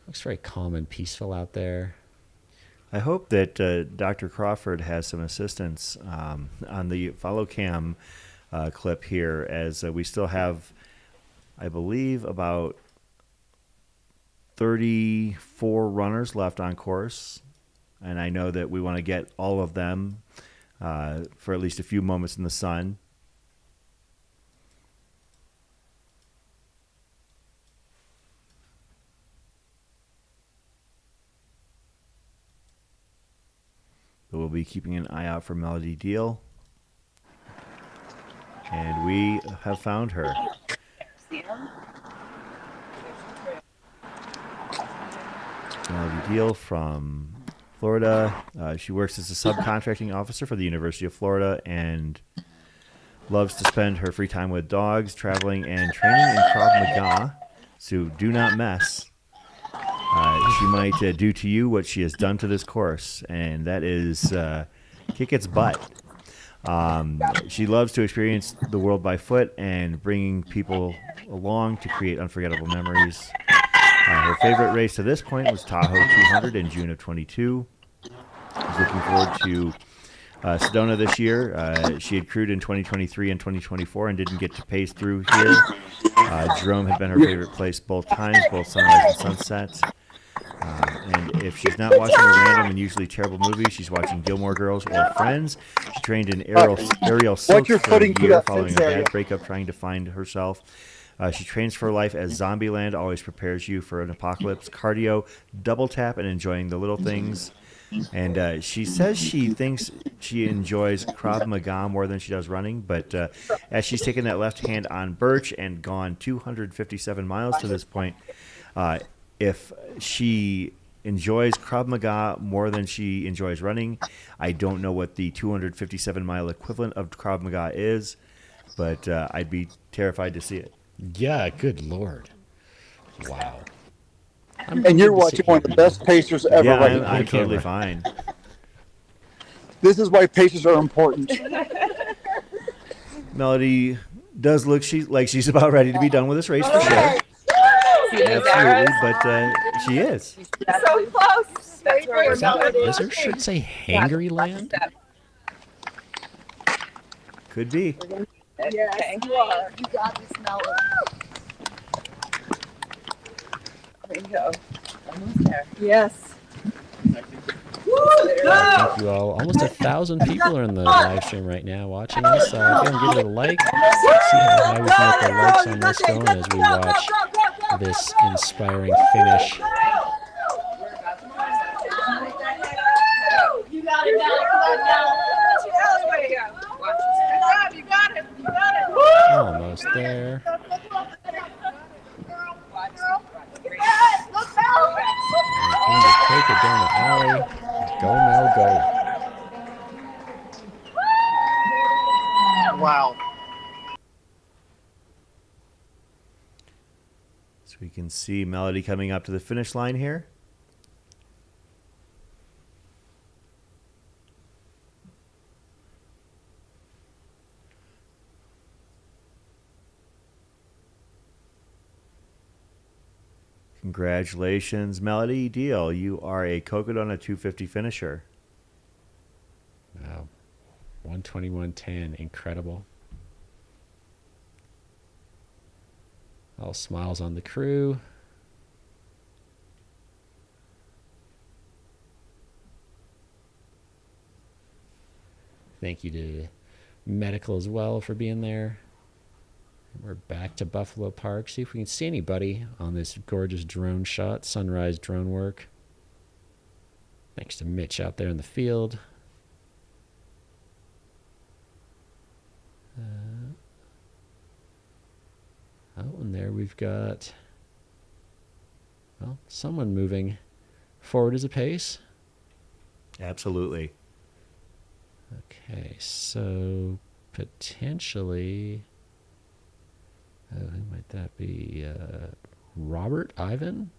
Speaker 1: Looks very calm and peaceful out there.
Speaker 3: I hope that Dr. Crawford has some assistance on the follow cam clip here, as we still have, I believe, about 34 runners left on course. And I know that we want to get all of them for at least a few moments in the sun. But we'll be keeping an eye out for Melody Diehl. And we have found her. Melody Diehl from Florida. She works as a subcontracting officer for the University of Florida and loves to spend her free time with dogs, traveling, and training in Krav Maga. So do not mess. She might do to you what she has done to this course, and that is kick its butt. She loves to experience the world by foot and bringing people along to create unforgettable memories. Her favorite race to this point was Tahoe 200 in June of 22. She's looking forward to Sedona this year. She had crewed in 2023 and 2024 and didn't get to pace through here. Jerome had been her favorite place both times, both sunrise and sunset. And if she's not watching a random and usually terrible movie, she's watching Gilmore Girls or Friends. She trained in aerial silk for a year following a bad breakup, trying to find herself. She trains for life as Zombieland always prepares you for an apocalypse. Cardio, double tap, and enjoying the little things. And she says she thinks she enjoys Krav Maga more than she does running, but as she's taken that left hand on Birch and gone 257 miles to this point, if she enjoys Krav Maga more than she enjoys running, I don't know what the 257-mile equivalent of Krav Maga is, but I'd be terrified to see it.
Speaker 1: Yeah, good Lord. Wow.
Speaker 5: And you're watching one of the best pacers ever
Speaker 3: Yeah,
Speaker 5: right now.
Speaker 3: I'm totally fine.
Speaker 5: This is why pacers are important.
Speaker 3: Melody does look like she's about ready to be done with this race for sure. Absolutely, but she is.
Speaker 2: So close. That's where
Speaker 1: Does her shirt say Hangry Land?
Speaker 3: Could be.
Speaker 2: Yes,
Speaker 8: Okay.
Speaker 2: you are.
Speaker 8: You got this, Melody.
Speaker 2: There you go. Almost there.
Speaker 8: Yes.
Speaker 1: Thank you all. Almost 1,000 people are in the live stream right now watching us. If you want to give it a like, see how high we can get the likes on this going as we watch this inspiring finish.
Speaker 8: You got it, Melody. Come on, Melody.
Speaker 2: You got it. You got it.
Speaker 1: Almost there. Into Cocodona Alley. Go, Mel, go.
Speaker 5: Wow.
Speaker 3: So we can see Melody coming up to the finish line here. Congratulations, Melody. Diehl, you are a Cocodona 250 finisher.
Speaker 1: Wow. 121.10. Incredible. All smiles on the crew. Thank you to Medical as well for being there. We're back to Buffalo Park. See if we can see anybody on this gorgeous drone shot, sunrise drone work. Thanks to Mitch out there in the field. And there we've got, well, someone moving forward as a pace.
Speaker 3: Absolutely.
Speaker 1: Okay, so potentially, who might that be? Robert Ivan?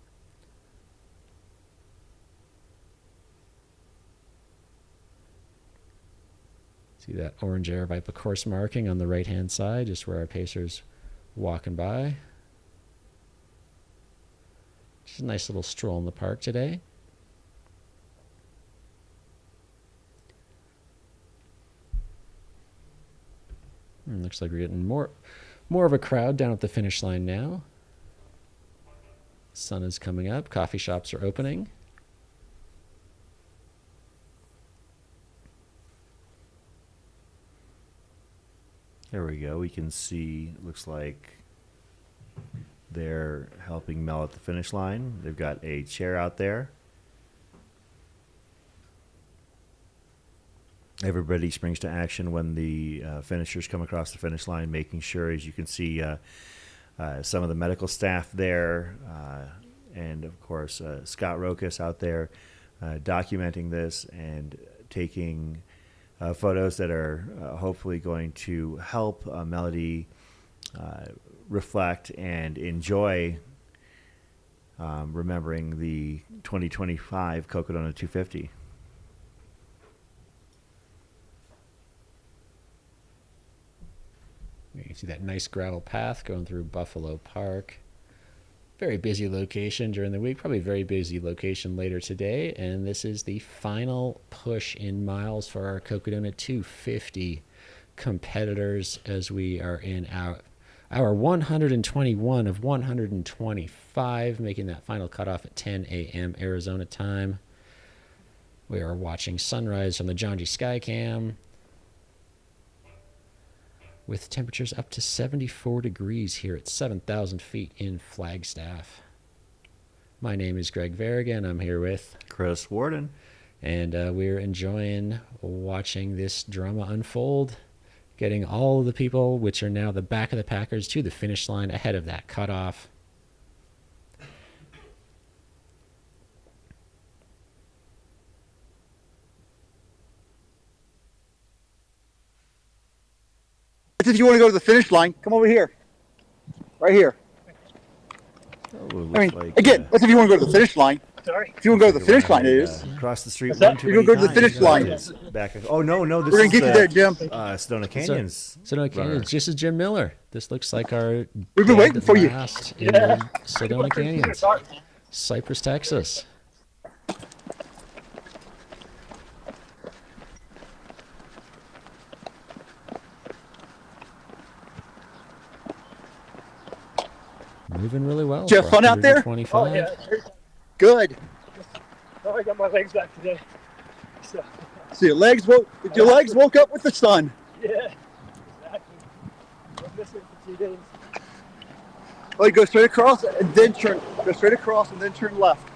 Speaker 1: See that orange Air Viper course marking on the right-hand side, just where our pacer's walking by. Just a nice little stroll in the park today. Looks like we're getting more of a crowd down at the finish line now. Sun is coming up. Coffee shops are opening.
Speaker 3: There we go. We can see, looks like they're helping Mel at the finish line. They've got a chair out there. Everybody springs to action when the finishers come across the finish line, making sure, as you can see, some of the medical staff there, and of course Scott Rokas out there documenting this and taking photos that are hopefully going to help Melody reflect and enjoy remembering the 2025 Cocodona 250.
Speaker 1: You can see that nice gravel path going through Buffalo Park. Very busy location during the week, probably very busy location later today. And this is the final push in miles for our Cocodona 250 competitors as we are in our 121 of 125, making that final cutoff at 10 a.m. Arizona time. We are watching sunrise from the John G. Skycam, with temperatures up to 74 degrees here at 7,000 feet in Flagstaff. My name is Greg Verrigan. I'm here with
Speaker 3: Chris Warden.
Speaker 1: And we're enjoying watching this drama unfold, getting all of the people, which are now the back of the packers, to the finish line ahead of that cutoff.
Speaker 5: If you want to go to the finish line, come over here. Right here.
Speaker 3: Oh,
Speaker 5: I mean,
Speaker 3: like,
Speaker 5: again, that's if you want to go to the finish line.
Speaker 6: Sorry.
Speaker 5: If you want to go to the finish line, it is.
Speaker 3: Across the street.
Speaker 6: What's that?
Speaker 3: One too
Speaker 5: You're
Speaker 3: many
Speaker 5: gonna go to the
Speaker 3: times,
Speaker 5: finish line.
Speaker 3: it's Back. Oh no, this
Speaker 5: We're gonna
Speaker 3: is
Speaker 5: get you there, Jim.
Speaker 3: Sedona Canyons.
Speaker 1: Sedona Canyons. This is Jim Miller. This looks like our
Speaker 5: We've been waiting for you.
Speaker 1: last in the Sedona Canyons, Cypress, Texas. Moving really well.
Speaker 5: Did you have
Speaker 1: for
Speaker 5: fun out there?
Speaker 1: 125.
Speaker 6: Oh, yeah.
Speaker 5: Good.
Speaker 6: Oh, I got my legs back today. So,
Speaker 5: So your legs woke up with the sun.
Speaker 6: yeah, exactly. I'm missing for 2 days.
Speaker 5: Oh, you go straight across and then turn. Go straight across and then turn left.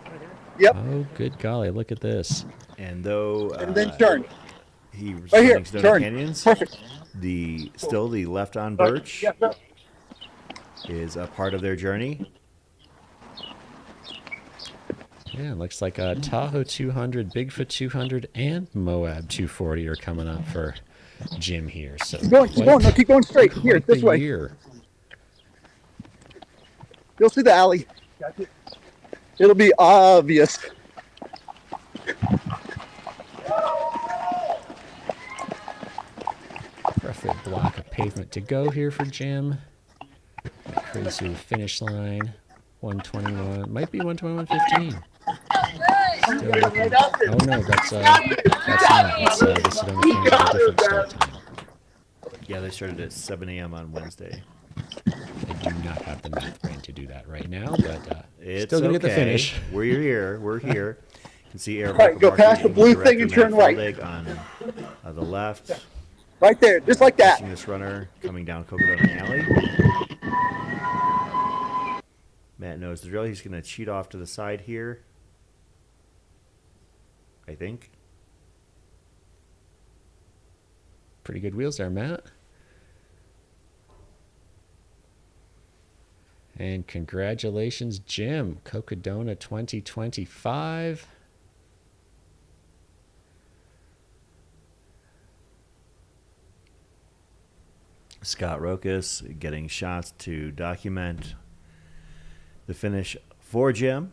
Speaker 6: Right here.
Speaker 5: Yep.
Speaker 1: Oh, good golly. Look at this.
Speaker 3: And though
Speaker 5: And then turn.
Speaker 3: he was
Speaker 5: Right here.
Speaker 3: running Sedona
Speaker 5: Turn.
Speaker 3: Canyons,
Speaker 5: Perfect.
Speaker 3: the left on birch
Speaker 6: Yeah, no.
Speaker 3: is a part of their journey.
Speaker 1: Yeah, looks like Tahoe 200, Bigfoot 200, and Moab 240 are coming up for Jim here. So
Speaker 5: Keep going. Keep going. No, keep going straight. Here,
Speaker 1: quite
Speaker 5: this
Speaker 1: the
Speaker 5: way.
Speaker 1: year.
Speaker 5: You'll see the alley.
Speaker 6: Got it.
Speaker 5: It'll be obvious.
Speaker 1: Roughly a block of pavement to go here for Jim. Cruise through the finish line. 121. Might be 121.15. Still looking. Oh no, that's not. It's the Sedona Canyons, a different start time.
Speaker 3: Yeah, they started at 7 a.m. on Wednesday.
Speaker 1: I do not have the math brain to do that right now, but
Speaker 3: It's
Speaker 1: still gonna
Speaker 3: okay.
Speaker 1: get the finish.
Speaker 3: We're here. We're here. You can see Irving.
Speaker 5: Right, go past the blue thing and turn right.
Speaker 3: On the left.
Speaker 5: Right there, just like that.
Speaker 3: Seeing this runner coming down Cocodona Alley. Matt knows the drill. He's going to cheat off to the side here. I think.
Speaker 1: Pretty good wheels there, Matt. And congratulations, Jim. Cocodona 2025.
Speaker 3: Scott Rokas getting shots to document the finish for Jim.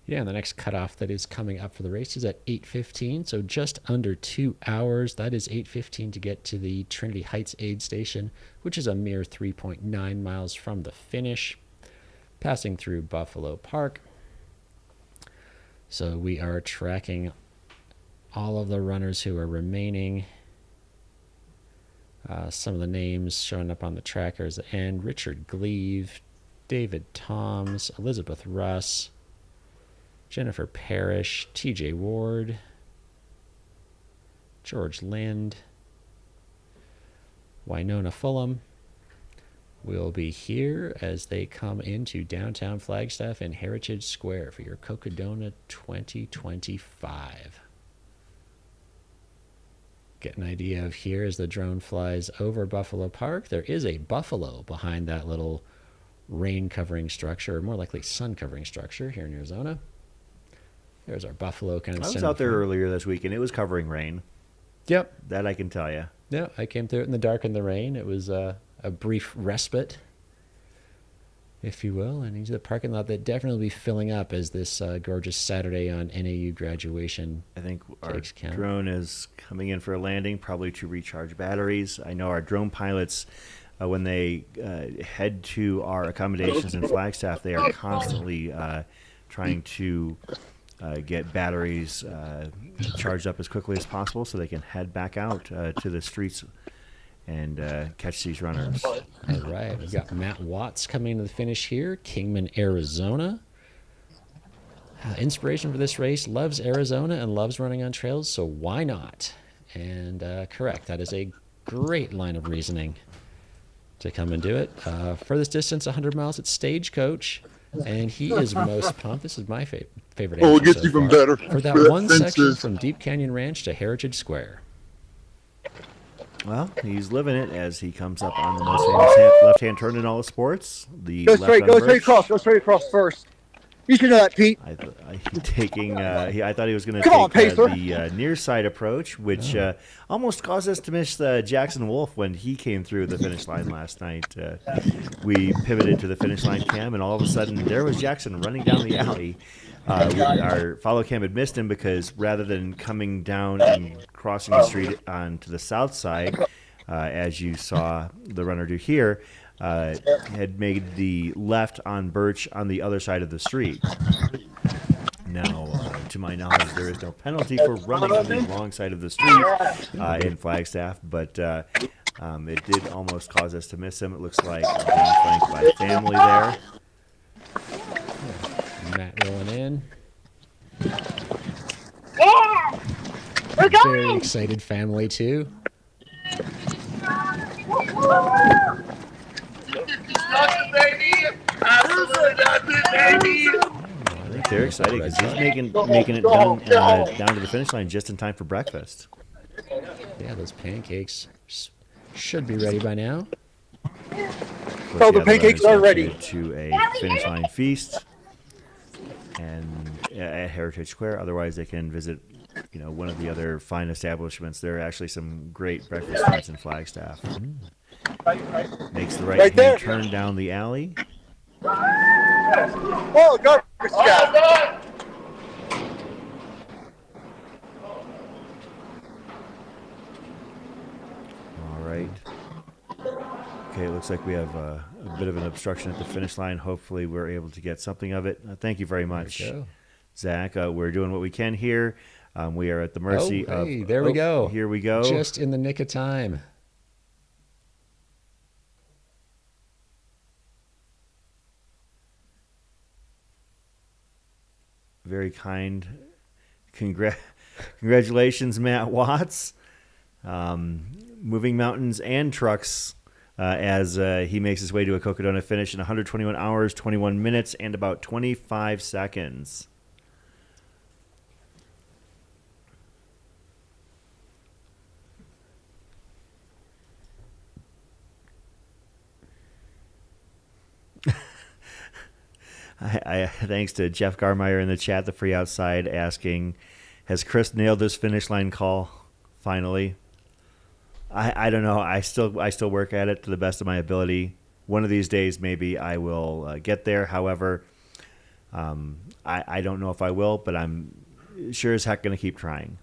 Speaker 1: Yeah, and the next cutoff that is coming up for the race is at 8:15, so just under 2 hours. That is 8:15 to get to the Trinity Heights aid station, which is a mere 3.9 miles from the finish, passing through Buffalo Park. So we are tracking all of the runners who are remaining. Some of the names showing up on the trackers at the end: Richard Gleave, David Toms, Elizabeth Russ, Jennifer Parrish, TJ Ward, George Lind, Winona Fulham will be here as they come into downtown Flagstaff and Heritage Square for your Cocodona 2025. Get an idea of here as the drone flies over Buffalo Park. There is a buffalo behind that little rain covering structure, or more likely sun covering structure here in Arizona. There's our buffalo kind of.
Speaker 3: I was out there earlier this week, and it was covering rain.
Speaker 1: Yep.
Speaker 3: That I can tell you.
Speaker 1: Yeah, I came through it in the dark and the rain. It was a brief respite, if you will. And into the parking lot that definitely will be filling up as this gorgeous Saturday on NAU graduation.
Speaker 3: I think our
Speaker 1: takes count.
Speaker 3: drone is coming in for a landing, probably to recharge batteries. I know our drone pilots, when they head to our accommodations in Flagstaff, they are constantly trying to get batteries charged up as quickly as possible so they can head back out to the streets and catch these runners.
Speaker 1: All right, we've got Matt Watts coming to the finish here, Kingman, Arizona. Inspiration for this race, loves Arizona and loves running on trails, so why not? And correct, that is a great line of reasoning to come and do it. Furthest distance, 100 miles at Stagecoach, and he is most pumped. This is my favorite
Speaker 9: Oh, it
Speaker 1: answer
Speaker 9: gets
Speaker 1: so
Speaker 9: even
Speaker 1: far.
Speaker 9: better.
Speaker 1: For that
Speaker 9: For
Speaker 1: one
Speaker 9: fences.
Speaker 1: section from Deep Canyon Ranch to Heritage Square.
Speaker 3: Well, he's living it as he comes up on the most famous left-hand turn in all of sports. The
Speaker 5: Go
Speaker 3: left
Speaker 5: straight,
Speaker 3: on
Speaker 5: go
Speaker 3: the
Speaker 5: straight
Speaker 3: bridge.
Speaker 5: across, go straight across first. You should know that, Pete.
Speaker 3: I thought he was going to
Speaker 5: Come on,
Speaker 3: take
Speaker 5: Pacer.
Speaker 3: the near side approach, which almost caused us to miss Jackson Wolf when he came through the finish line last night. We pivoted to the finish line cam, and all of a sudden there was Jackson running down the alley. Our follow cam had missed him because rather than coming down and crossing the street onto the south side, as you saw the runner do here, had made the left on Birch on the other side of the street. Now, to my knowledge, there is no penalty for running on the wrong side of the street in Flagstaff, but it did almost cause us to miss him. It looks like being flanked by family there.
Speaker 1: Matt rolling in.
Speaker 2: Yeah! We're
Speaker 1: Very
Speaker 2: going!
Speaker 1: excited family, too.
Speaker 3: I think they're excited because he's making it down to the finish line just in time for breakfast.
Speaker 1: Yeah, those pancakes should be ready by now.
Speaker 5: Oh, the pancakes are ready.
Speaker 3: To a finish line feast and at Heritage Square. Otherwise, they can visit, one of the other fine establishments. There are actually some great breakfast spots in Flagstaff. Makes the right
Speaker 5: there.
Speaker 3: hand turn down the alley.
Speaker 5: Oh, garbage can.
Speaker 3: All right. Okay, it looks like we have a bit of an obstruction at the finish line. Hopefully, we're able to get something of it. Thank you very much, Zach. We're doing what we can here. We are at the mercy of.
Speaker 1: There we go.
Speaker 3: Here we go.
Speaker 1: Just in the nick of time.
Speaker 3: Very kind. Congratulations, Matt Watts. Moving mountains and trucks as he makes his way to a Cocodona finish in 121 hours, 21 minutes, and about 25 seconds. Thanks to Jeff Garmeyer in the chat, the free outside, asking, has Chris nailed this finish line call finally? I don't know. I still work at it to the best of my ability. One of these days, maybe I will get there. However, I don't know if I will, but I'm sure as heck going to keep trying.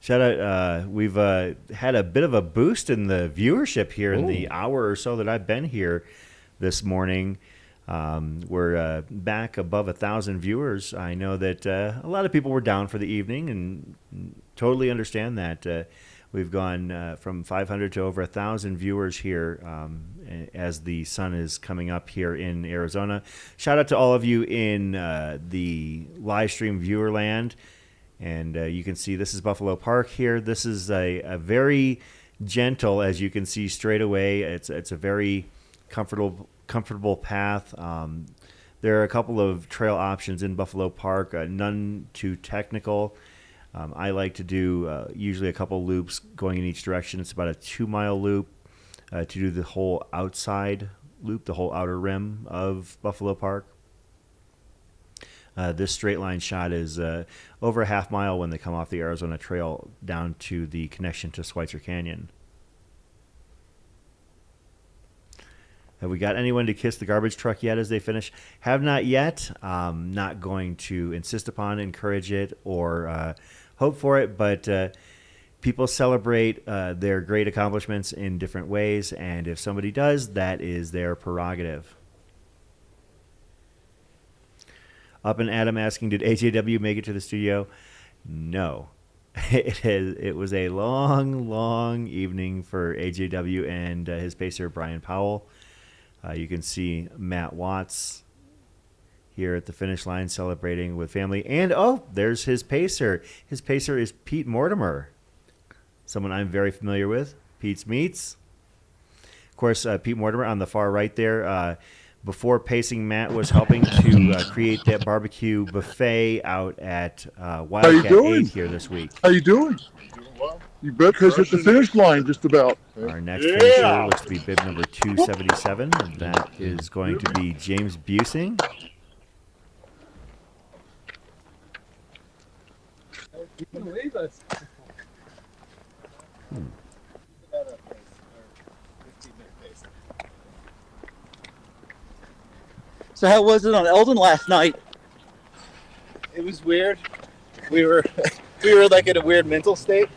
Speaker 3: Shout out, we've had a bit of a boost in the viewership here in the hour or so that I've been here this morning. We're back above 1,000 viewers. I know that a lot of people were down for the evening and totally understand that. We've gone from 500 to over 1,000 viewers here as the sun is coming up here in Arizona. Shout out to all of you in the live stream viewer land. And you can see this is Buffalo Park here. This is a very gentle, as you can see straight away. It's a very comfortable path. There are a couple of trail options in Buffalo Park, none too technical. I like to do usually a couple loops going in each direction. It's about a 2-mile loop to do the whole outside loop, the whole outer rim of Buffalo Park. This straight line shot is over a half mile when they come off the Arizona Trail down to the connection to Schweitzer Canyon. Have we got anyone to kiss the garbage truck yet as they finish? Have not yet. Not going to insist upon, encourage it, or hope for it, but people celebrate their great accomplishments in different ways, and if somebody does, that is their prerogative. Up and Adam asking, did AJW make it to the studio? No. It was a long, long evening for AJW and his pacer, Brian Powell. You can see Matt Watts here at the finish line celebrating with family. And, there's his pacer. His pacer is Pete Mortimer, someone I'm very familiar with. Pete's Meats. Of course, Pete Mortimer on the far right there. Before pacing, Matt was helping to create that barbecue buffet out at Wildcat 8 here this week.
Speaker 9: How you doing? You bet, because hit the finish line just about.
Speaker 3: Our next finisher looks to be bib number 277. And that is going to be James Busing.
Speaker 6: You can leave us.
Speaker 5: So how was it on Eldon last night?
Speaker 10: It was weird. We were like in a weird mental state,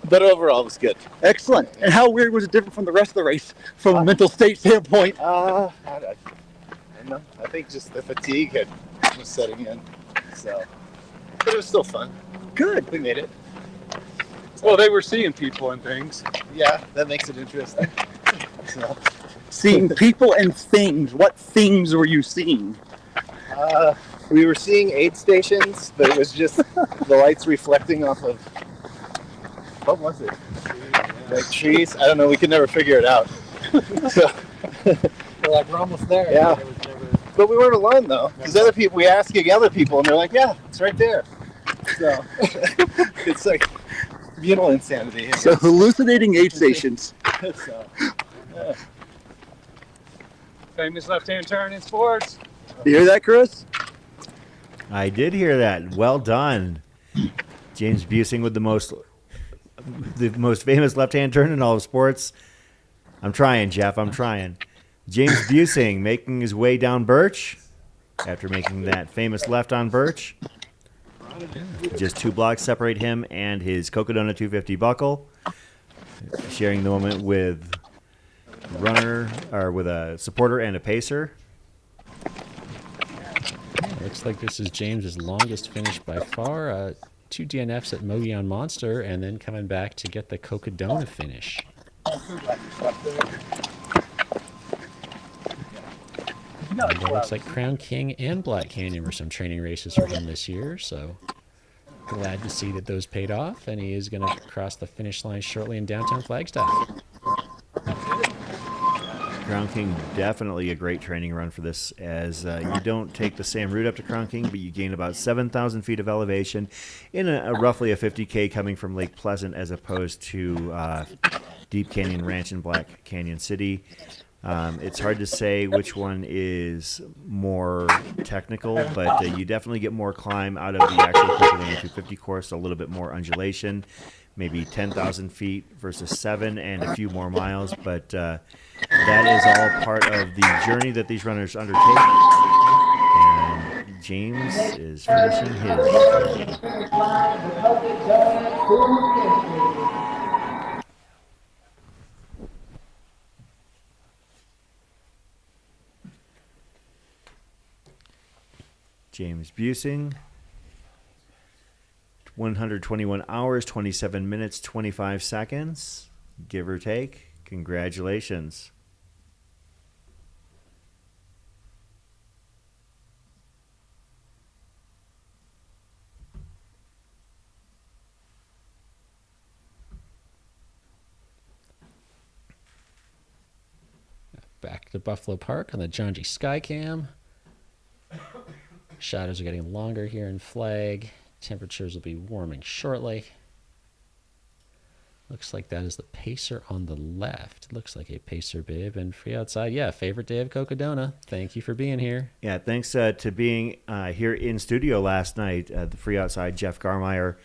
Speaker 10: but overall it was good.
Speaker 5: Excellent. And how weird was it different from the rest of the race from a mental state standpoint?
Speaker 10: I don't know. I think just the fatigue was setting in. So, but it was still fun.
Speaker 5: Good.
Speaker 10: We made it.
Speaker 6: Well, they were seeing people and things.
Speaker 10: Yeah, that makes it interesting. So.
Speaker 5: Seeing people and things. What things were you seeing?
Speaker 10: We were seeing aid stations, but it was just the lights reflecting off of, what was it? Like trees? I don't know. We could never figure it out. So,
Speaker 4: We're like, we're almost there.
Speaker 10: Yeah. But we weren't alone though, because we asking other people, and they're like, "Yeah, it's right there." So it's like communal insanity.
Speaker 5: So hallucinating aid stations.
Speaker 10: So, yeah.
Speaker 6: Famous left-hand turn in sports.
Speaker 5: You hear that, Chris?
Speaker 3: I did hear that. Well done. James Busing with the most famous left-hand turn in all of sports. I'm trying, Jeff. I'm trying. James Busing making his way down Birch after making that famous left on Birch. Just 2 blocks separate him and his Cocodona 250 buckle. Sharing the moment with with a supporter and a pacer.
Speaker 1: Looks like this is James's longest finish by far. 2 DNFs at Mogollon Monster, and then coming back to get the Cocodona finish. And it looks like Crown King and Black Canyon were some training races for him this year, so glad to see that those paid off, and he is going to cross the finish line shortly in downtown Flagstaff.
Speaker 3: Crown King, definitely a great training run for this, as you don't take the same route up to Crown King, but you gain about 7,000 feet of elevation in roughly a 50K coming from Lake Pleasant, as opposed to Deep Canyon Ranch in Black Canyon City. It's hard to say which one is more technical, but you definitely get more climb out of the actual Cocodona 250 course, a little bit more undulation, maybe 10,000 feet versus 7 and a few more miles, but that is all part of the journey that these runners undertake. And James is finishing his. James Busing, 121 hours, 27 minutes, 25 seconds, give or take. Congratulations.
Speaker 1: Back to Buffalo Park on the John G. Skycam. Shadows are getting longer here in Flag. Temperatures will be warming shortly. Looks like that is the pacer on the left. Looks like a pacer bib. And free outside, yeah, favorite day of Cocodona. Thank you for being here.
Speaker 3: Yeah, thanks to being here in studio last night. The free outside, Jeff Garmeyer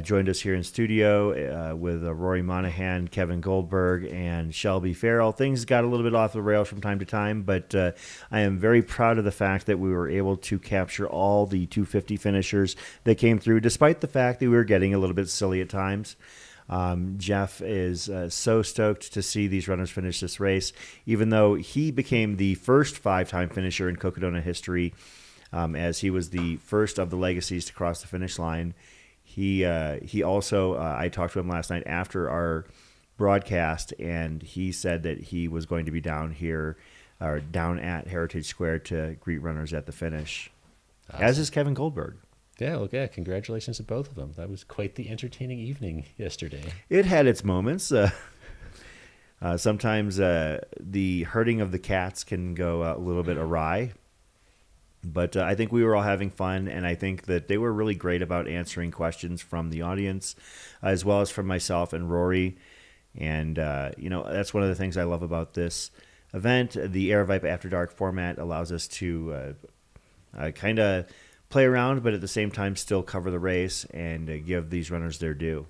Speaker 3: joined us here in studio with Rory Monahan, Kevin Goldberg, and Shelby Farrell. Things got a little bit off the rails from time to time, but I am very proud of the fact that we were able to capture all the 250 finishers that came through, despite the fact that we were getting a little bit silly at times. Jeff is so stoked to see these runners finish this race, even though he became the first 5-time finisher in Cocodona history, as he was the first of the legacies to cross the finish line. He also I talked to him last night after our broadcast, and he said that he was going to be down here or down at Heritage Square to greet runners at the finish.
Speaker 1: Awesome.
Speaker 3: As is Kevin Goldberg.
Speaker 1: Yeah, well, yeah, congratulations to both of them. That was quite the entertaining evening yesterday.
Speaker 3: It had its moments. Sometimes the herding of the cats can go a little bit awry. But I think we were all having fun, and I think that they were really great about answering questions from the audience, as well as from myself and Rory. And, that's one of the things I love about this event. The Air Vipe After Dark format allows us to kind of play around, but at the same time still cover the race and give these runners their due.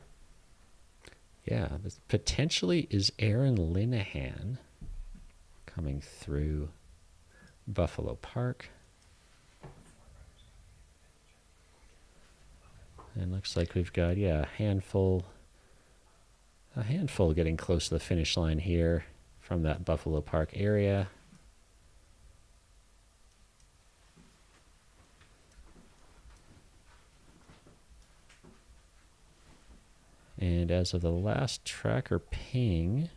Speaker 1: Yeah, this potentially is Aaron Linehan coming through Buffalo Park. And looks like we've got, a handful getting close to the finish line here from that Buffalo Park area. And as of the last tracker ping,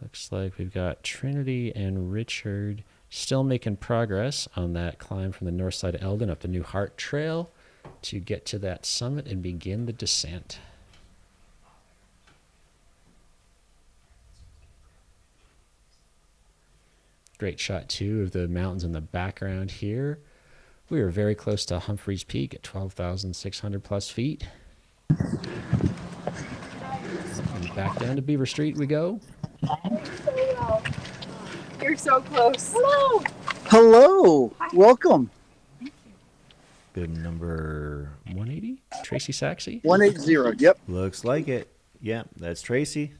Speaker 1: looks like we've got Trinity and Richard still making progress on that climb from the north side of Eldon up the New Hart Trail to get to that summit and begin the descent. Great shot, too, of the mountains in the background here. We are very close to Humphreys Peak at 12,600 plus feet. And back down to Beaver Street we go.
Speaker 2: You're so close. Hello.
Speaker 5: Hello. Hi. Welcome.
Speaker 1: Good number 180, Tracy Saxy.
Speaker 5: 180. Yep.
Speaker 3: Looks like it. Yeah, that's Tracy.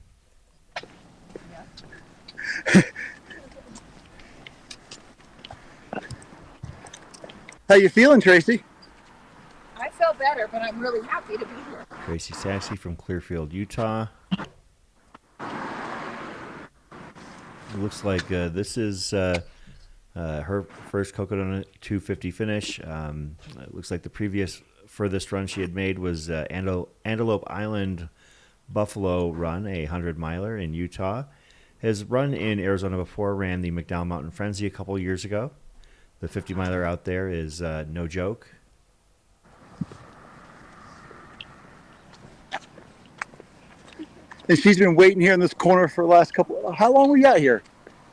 Speaker 5: How you feeling, Tracy?
Speaker 2: I feel better, but I'm really happy to be here.
Speaker 3: Tracy Saxy from Clearfield, Utah. It looks like this is her first Cocodona 250 finish. It looks like the previous furthest run she had made was Antelope Island Buffalo Run, a 100-miler in Utah. Has run in Arizona before, ran the McDowell Mountain Frenzy a couple years ago. The 50-miler out there is no joke.
Speaker 5: And she's been waiting here in this corner for the last couple. How long were you out here?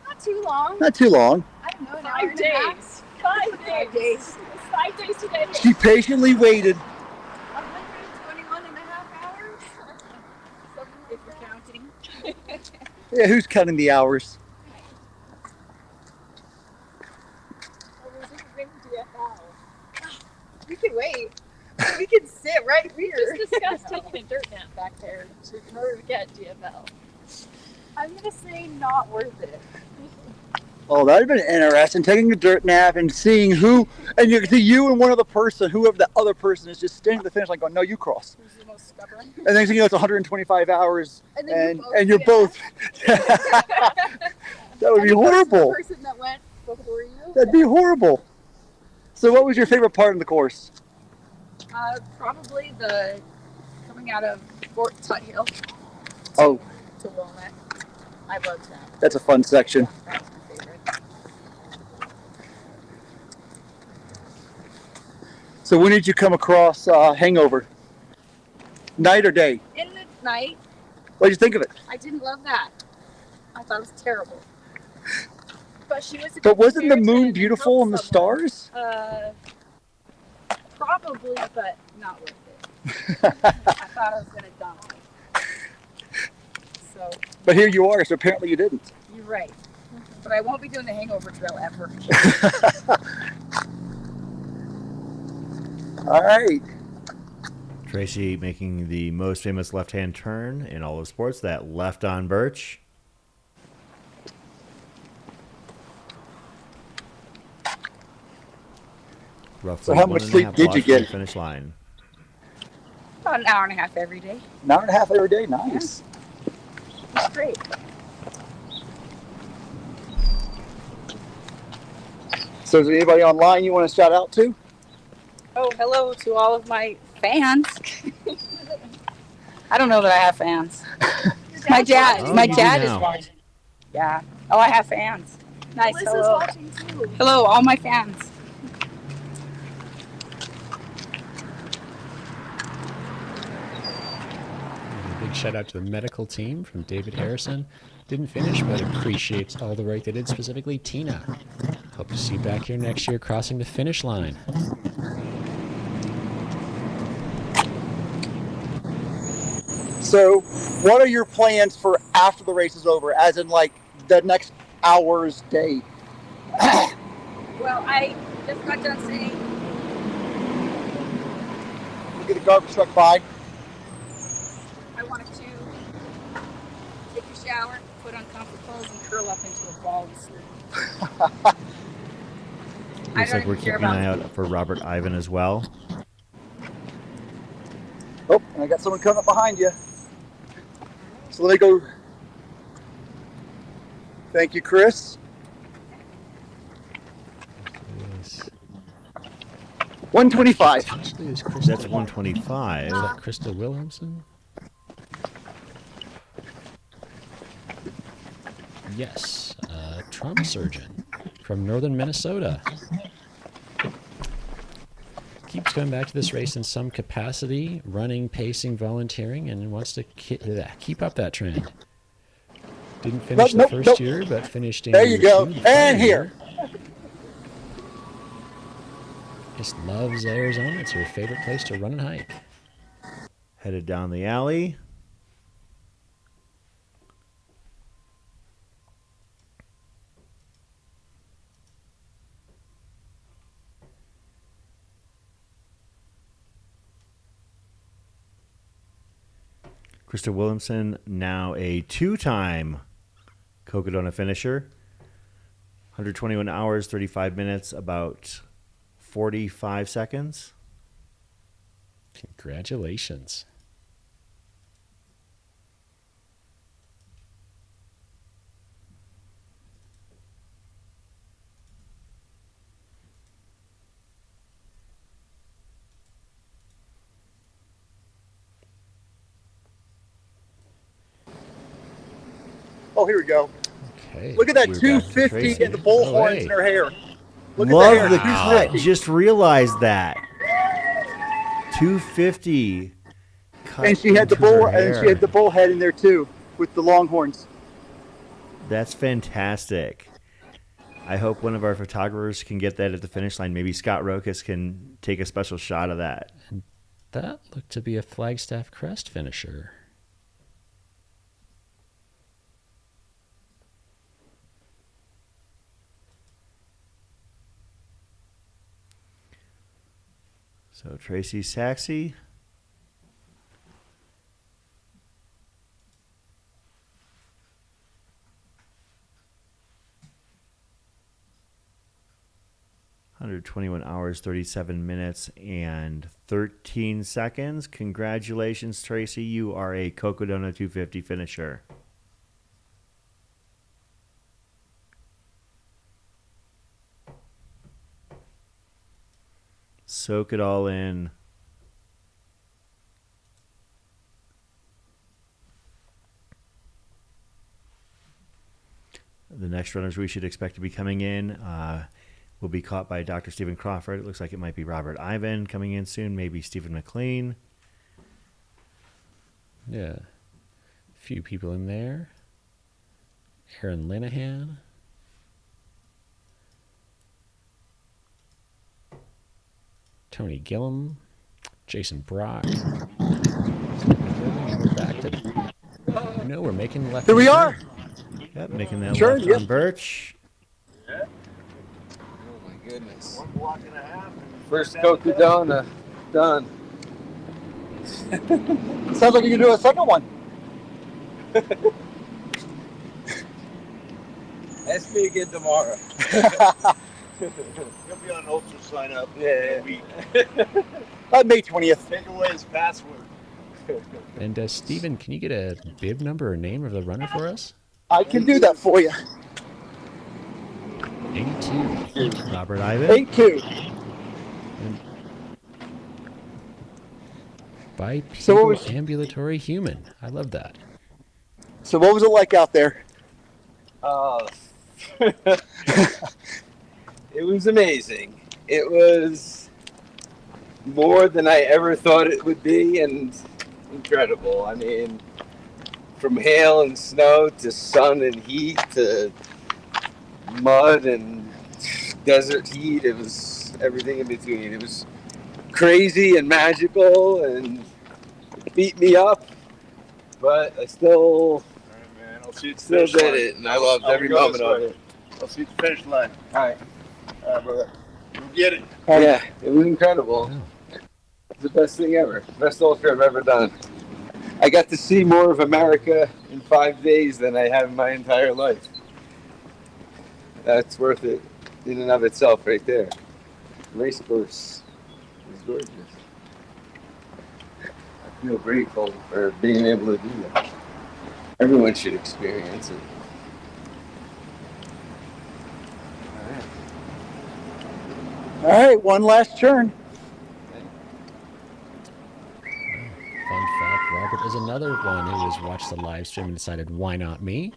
Speaker 2: Not too long.
Speaker 5: Not too long.
Speaker 2: I don't know, 5 days. 5 days. 5 days today.
Speaker 5: She patiently waited.
Speaker 2: 121 and a half hours. If you're counting.
Speaker 5: Yeah, who's counting the hours?
Speaker 2: We can wait. We can sit right here. We just discussed taking a dirt nap back there in order to get DFL. I'm going to say not worth it.
Speaker 5: Oh, that would have been interesting, taking a dirt nap and seeing who, and you can see you and one other person, whoever the other person is, just standing at the finish line going, no, you cross.
Speaker 2: Who's the most stubborn?
Speaker 5: And next thing you know, it's 125 hours, and you're both. That would be horrible.
Speaker 2: The person that went before you?
Speaker 5: That'd be horrible. So what was your favorite part of the course?
Speaker 2: Probably the coming out of Fort Diehl to Walnut. I loved that.
Speaker 5: That's a fun section.
Speaker 2: Yeah, that was my favorite.
Speaker 5: So when did you come across Hangover? Night or day?
Speaker 2: In the night.
Speaker 5: What did you think of it?
Speaker 2: I didn't love that. I thought it was terrible. But she was.
Speaker 5: But wasn't the moon beautiful and the stars?
Speaker 2: Probably, but not worth it. I thought I was gonna die. So.
Speaker 5: But here you are, so apparently you didn't.
Speaker 2: You're right. But I won't be doing the Hangover Trail ever.
Speaker 5: All right.
Speaker 3: Tracy making the most famous left-hand turn in all of sports, that left on Birch. Roughly
Speaker 5: so how much sleep did you get?
Speaker 3: Finish line.
Speaker 2: About an hour and a half every day.
Speaker 5: An hour and a half every day? Nice.
Speaker 2: Yeah. That's great.
Speaker 5: So is there anybody online you want to shout out to?
Speaker 11: Oh, hello to all of my fans. I don't know that I have fans. My dad
Speaker 1: Oh, you do
Speaker 11: is
Speaker 1: now.
Speaker 11: watching. Yeah. Oh, I have fans. Nice.
Speaker 8: Alyssa's
Speaker 11: Hello.
Speaker 8: watching too.
Speaker 11: Hello, all my fans.
Speaker 1: A big shout out to the medical team from David Harrison. Didn't finish, but appreciates all the work they did, specifically Tina. Hope to see you back here next year crossing the finish line.
Speaker 5: So, what are your plans for after the race is over? As in, like, the next hour's day?
Speaker 11: Well, I just got done saying.
Speaker 5: Look at the garbage truck by.
Speaker 11: I wanted to take a shower, put on comfort clothes, and curl up into a ball and sleep.
Speaker 3: Looks like we're keeping an eye out for Robert Ivan as well.
Speaker 5: Oh, and I got someone coming up behind you. So let me go. Thank you, Chris.
Speaker 1: Yes.
Speaker 5: 125.
Speaker 1: Actually, is Krista,
Speaker 3: That's 125.
Speaker 1: Is that Krista Williamson? Yes, trauma surgeon from northern Minnesota. Keeps coming back to this race in some capacity, running, pacing, volunteering, and wants to keep up that trend. Didn't finish the first year, but finished in
Speaker 5: There you go.
Speaker 1: the
Speaker 5: And here.
Speaker 1: Just loves Arizona. It's her favorite place to run and hike.
Speaker 3: Headed down the alley. Krista Williamson, now a two-time Cocodona finisher. 121 hours, 35 minutes, about 45 seconds.
Speaker 1: Congratulations.
Speaker 5: Oh, here we go.
Speaker 1: Okay.
Speaker 5: Look at that
Speaker 3: We're back to
Speaker 5: 250
Speaker 3: Tracy.
Speaker 5: and the bull
Speaker 1: Oh,
Speaker 5: horns
Speaker 1: hey.
Speaker 5: in her hair. Look
Speaker 3: Love
Speaker 5: at
Speaker 3: the
Speaker 5: the hair.
Speaker 3: cut.
Speaker 5: 250.
Speaker 3: Just realized that. 250. Cut
Speaker 5: And she had the
Speaker 3: into her
Speaker 5: bull, and she
Speaker 3: hair.
Speaker 5: had the bull head in there too, with the long horns.
Speaker 3: That's fantastic. I hope one of our photographers can get that at the finish line. Maybe Scott Rokas can take a special shot of that.
Speaker 1: That looked to be a Flagstaff crest finisher.
Speaker 3: So Tracy Saxy. $121 hours, 37 minutes, and 13 seconds. Congratulations, Tracy. You are a Cocodona 250 finisher. Soak it all in. The next runners we should expect to be coming in will be caught by Dr. Stephen Crawford. It looks like it might be Robert Ivan coming in soon, maybe Stephen McClean.
Speaker 1: Yeah. A few people in there. Aaron Linehan. Tony Gillum. Jason Brock. We're back to... No, we're making the left.
Speaker 5: Here we are.
Speaker 3: Yep, making that
Speaker 5: Sure,
Speaker 3: left
Speaker 5: yep.
Speaker 3: on Birch.
Speaker 12: Oh my goodness.
Speaker 7: 1.5 blocks.
Speaker 12: First Cocodona done.
Speaker 5: Sounds like you can do a second one.
Speaker 12: Ask me again tomorrow.
Speaker 7: He'll be on Ultra sign up.
Speaker 12: Yeah.
Speaker 7: Week.
Speaker 5: May 20th.
Speaker 7: Take away his password.
Speaker 1: And Stephen, can you get a bib number or name of the runner for us?
Speaker 5: I can do that for you.
Speaker 1: 82.
Speaker 3: Robert Ivan.
Speaker 5: 82. So
Speaker 1: ambulatory human. I love that.
Speaker 5: So what was it like out there?
Speaker 12: It was amazing. It was more than I ever thought it would be, and incredible. I mean, from hail and snow to sun and heat to mud and desert heat, it was everything in between. It was crazy and magical, and it beat me up, but I still
Speaker 9: I'll see you at the
Speaker 12: still
Speaker 9: finish
Speaker 12: did
Speaker 9: line.
Speaker 12: it, and I loved
Speaker 9: I'll
Speaker 12: every
Speaker 9: go
Speaker 12: moment
Speaker 9: this
Speaker 12: of
Speaker 9: way.
Speaker 12: it.
Speaker 9: I'll see you at the finish line.
Speaker 12: All right.
Speaker 9: All right, brother. We'll get it.
Speaker 12: Yeah, it was incredible. It's the best thing ever. Best ultra I've ever done. I got to see more of America in 5 days than I have in my entire life. That's worth it in and of itself right there. Race course is gorgeous. I feel grateful for being able to do that. Everyone should experience it.
Speaker 5: All right, one last turn.
Speaker 1: Fun fact, Robert is another one who has watched the live stream and decided, why not me?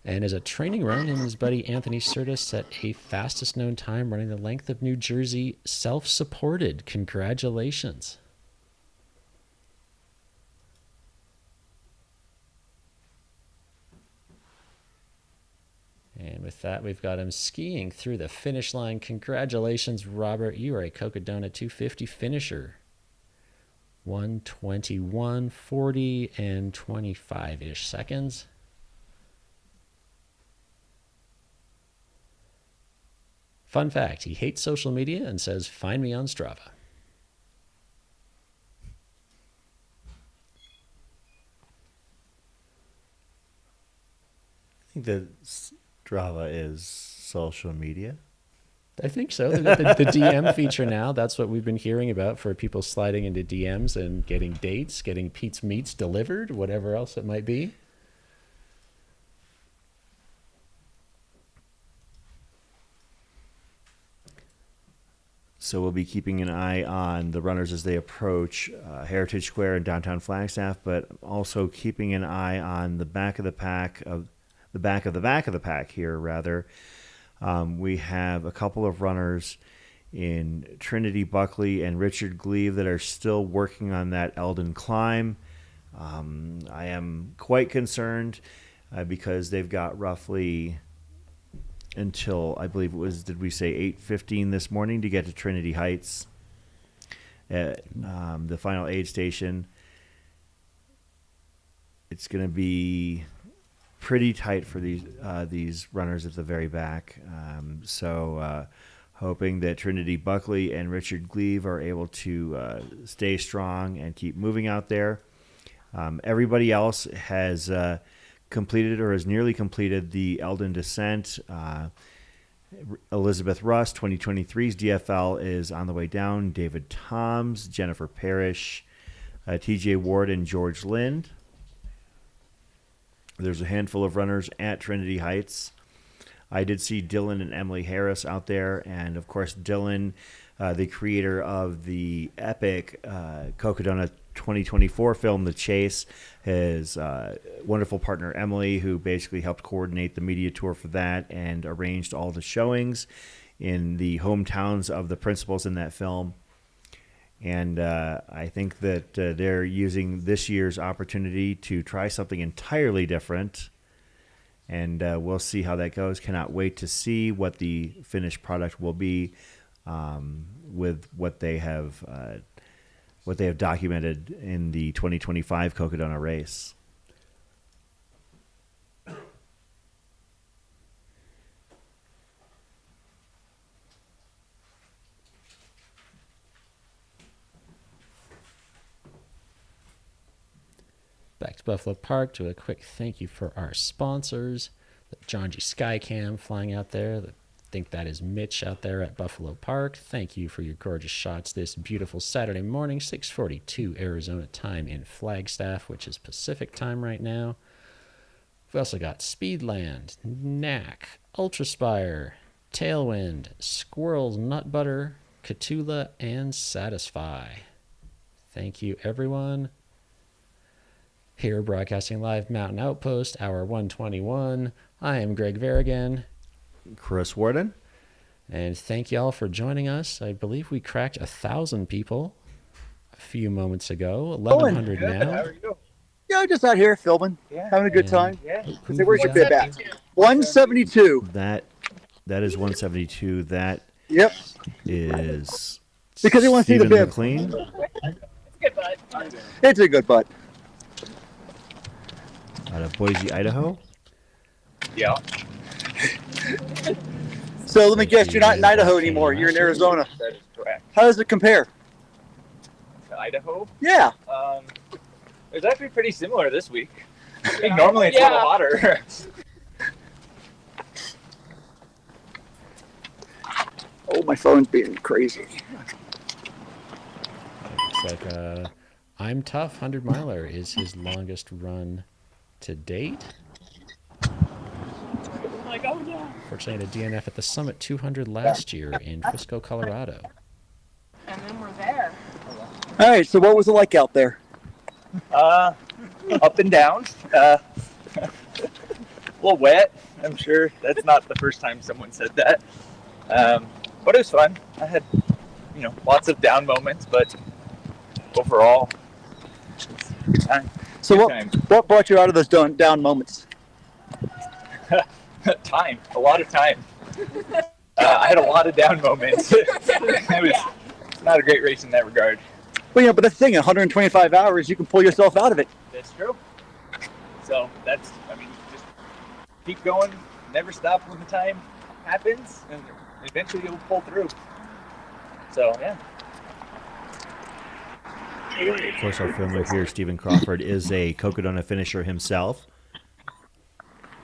Speaker 1: And as a training run, him and his buddy Anthony Sertis set a fastest known time running the length of New Jersey, self-supported. Congratulations. And with that, we've got him skiing through the finish line. Congratulations, Robert. You are a Cocodona 250 finisher. 1:21:40 and 25-ish seconds. Fun fact, he hates social media and says, find me on Strava.
Speaker 3: I think that Strava is social media.
Speaker 1: I think so. They've got the DM feature now. That's what we've been hearing about for people sliding into DMs and getting dates, getting Pete's Meats delivered, whatever else it might be.
Speaker 3: So we'll be keeping an eye on the runners as they approach Heritage Square in downtown Flagstaff, but also keeping an eye on the back of the pack here, rather. We have a couple of runners in Trinity Buckley and Richard Gleave that are still working on that Eldon climb. I am quite concerned because they've got roughly until, I believe it was, did we say 8:15 this morning to get to Trinity Heights at the final aid station. It's going to be pretty tight for these runners at the very back. So hoping that Trinity Buckley and Richard Gleave are able to stay strong and keep moving out there. Everybody else has completed or has nearly completed the Eldon descent. Elizabeth Russ, 2023's DFL is on the way down. David Toms, Jennifer Parrish, TJ Ward, and George Lind. There's a handful of runners at Trinity Heights. I did see Dylan and Emily Harris out there, and of course Dylan, the creator of the epic Cocodona 2024 film, The Chase, his wonderful partner Emily, who basically helped coordinate the media tour for that and arranged all the showings in the hometowns of the principals in that film. And I think that they're using this year's opportunity to try something entirely different. And we'll see how that goes. Cannot wait to see what the finished product will be with what they have documented in the 2025 Cocodona race.
Speaker 1: Back to Buffalo Park, do a quick thank you for our sponsors. The John G. Skycam flying out there. I think that is Mitch out there at Buffalo Park. Thank you for your gorgeous shots this beautiful Saturday morning, 6:42 Arizona time in Flagstaff, which is Pacific time right now. We've also got Speedland, Knack, Ultraspire, Tailwind, Squirrels Nut Butter, Catula, and Satisfy. Thank you, everyone. Here, broadcasting live, Mountain Outpost, hour 121. I am Greg Verrigan.
Speaker 3: Chris Warden.
Speaker 1: And thank you all for joining us. I believe we cracked 1,000 people a few moments ago. 1,100 now.
Speaker 5: How are you? Yeah, just out here filming, having a good time.
Speaker 1: Yeah.
Speaker 5: Where's your bib at? 172.
Speaker 3: That is 172. That
Speaker 5: Yep.
Speaker 3: is
Speaker 5: Because he wants to see the
Speaker 3: Stephen
Speaker 5: bib.
Speaker 3: McClean.
Speaker 2: Good butt.
Speaker 5: It's a good butt.
Speaker 3: Out of Boise, Idaho.
Speaker 12: Yeah.
Speaker 5: So let me guess, you're not in Idaho anymore. You're in Arizona.
Speaker 12: That is correct.
Speaker 5: How does it compare?
Speaker 12: To Idaho?
Speaker 5: Yeah.
Speaker 12: It's actually pretty similar this week. I think normally it's a little hotter.
Speaker 5: Oh, my phone's being crazy.
Speaker 1: Looks like I'm Tough 100 miler is his longest run to date.
Speaker 2: Like, oh yeah.
Speaker 1: Fortunately, I had a DNF at the Summit 200 last year in Frisco, Colorado.
Speaker 2: And then we're there.
Speaker 5: All right, so what was it like out there?
Speaker 12: Up and down. A little wet. I'm sure that's not the first time someone said that. But it was fun. I had, lots of down moments, but overall, time.
Speaker 5: So what brought you out of those down moments?
Speaker 12: Time. A lot of time. I had a lot of down moments. It was not a great race in that regard.
Speaker 5: Well, but that's the thing, in 125 hours, you can pull yourself out of it.
Speaker 12: That's true. So just keep going, never stop when the time happens, and eventually you'll pull through. So, yeah.
Speaker 3: Of course, our filmer here, Stephen Crawford, is a Cocodona finisher himself.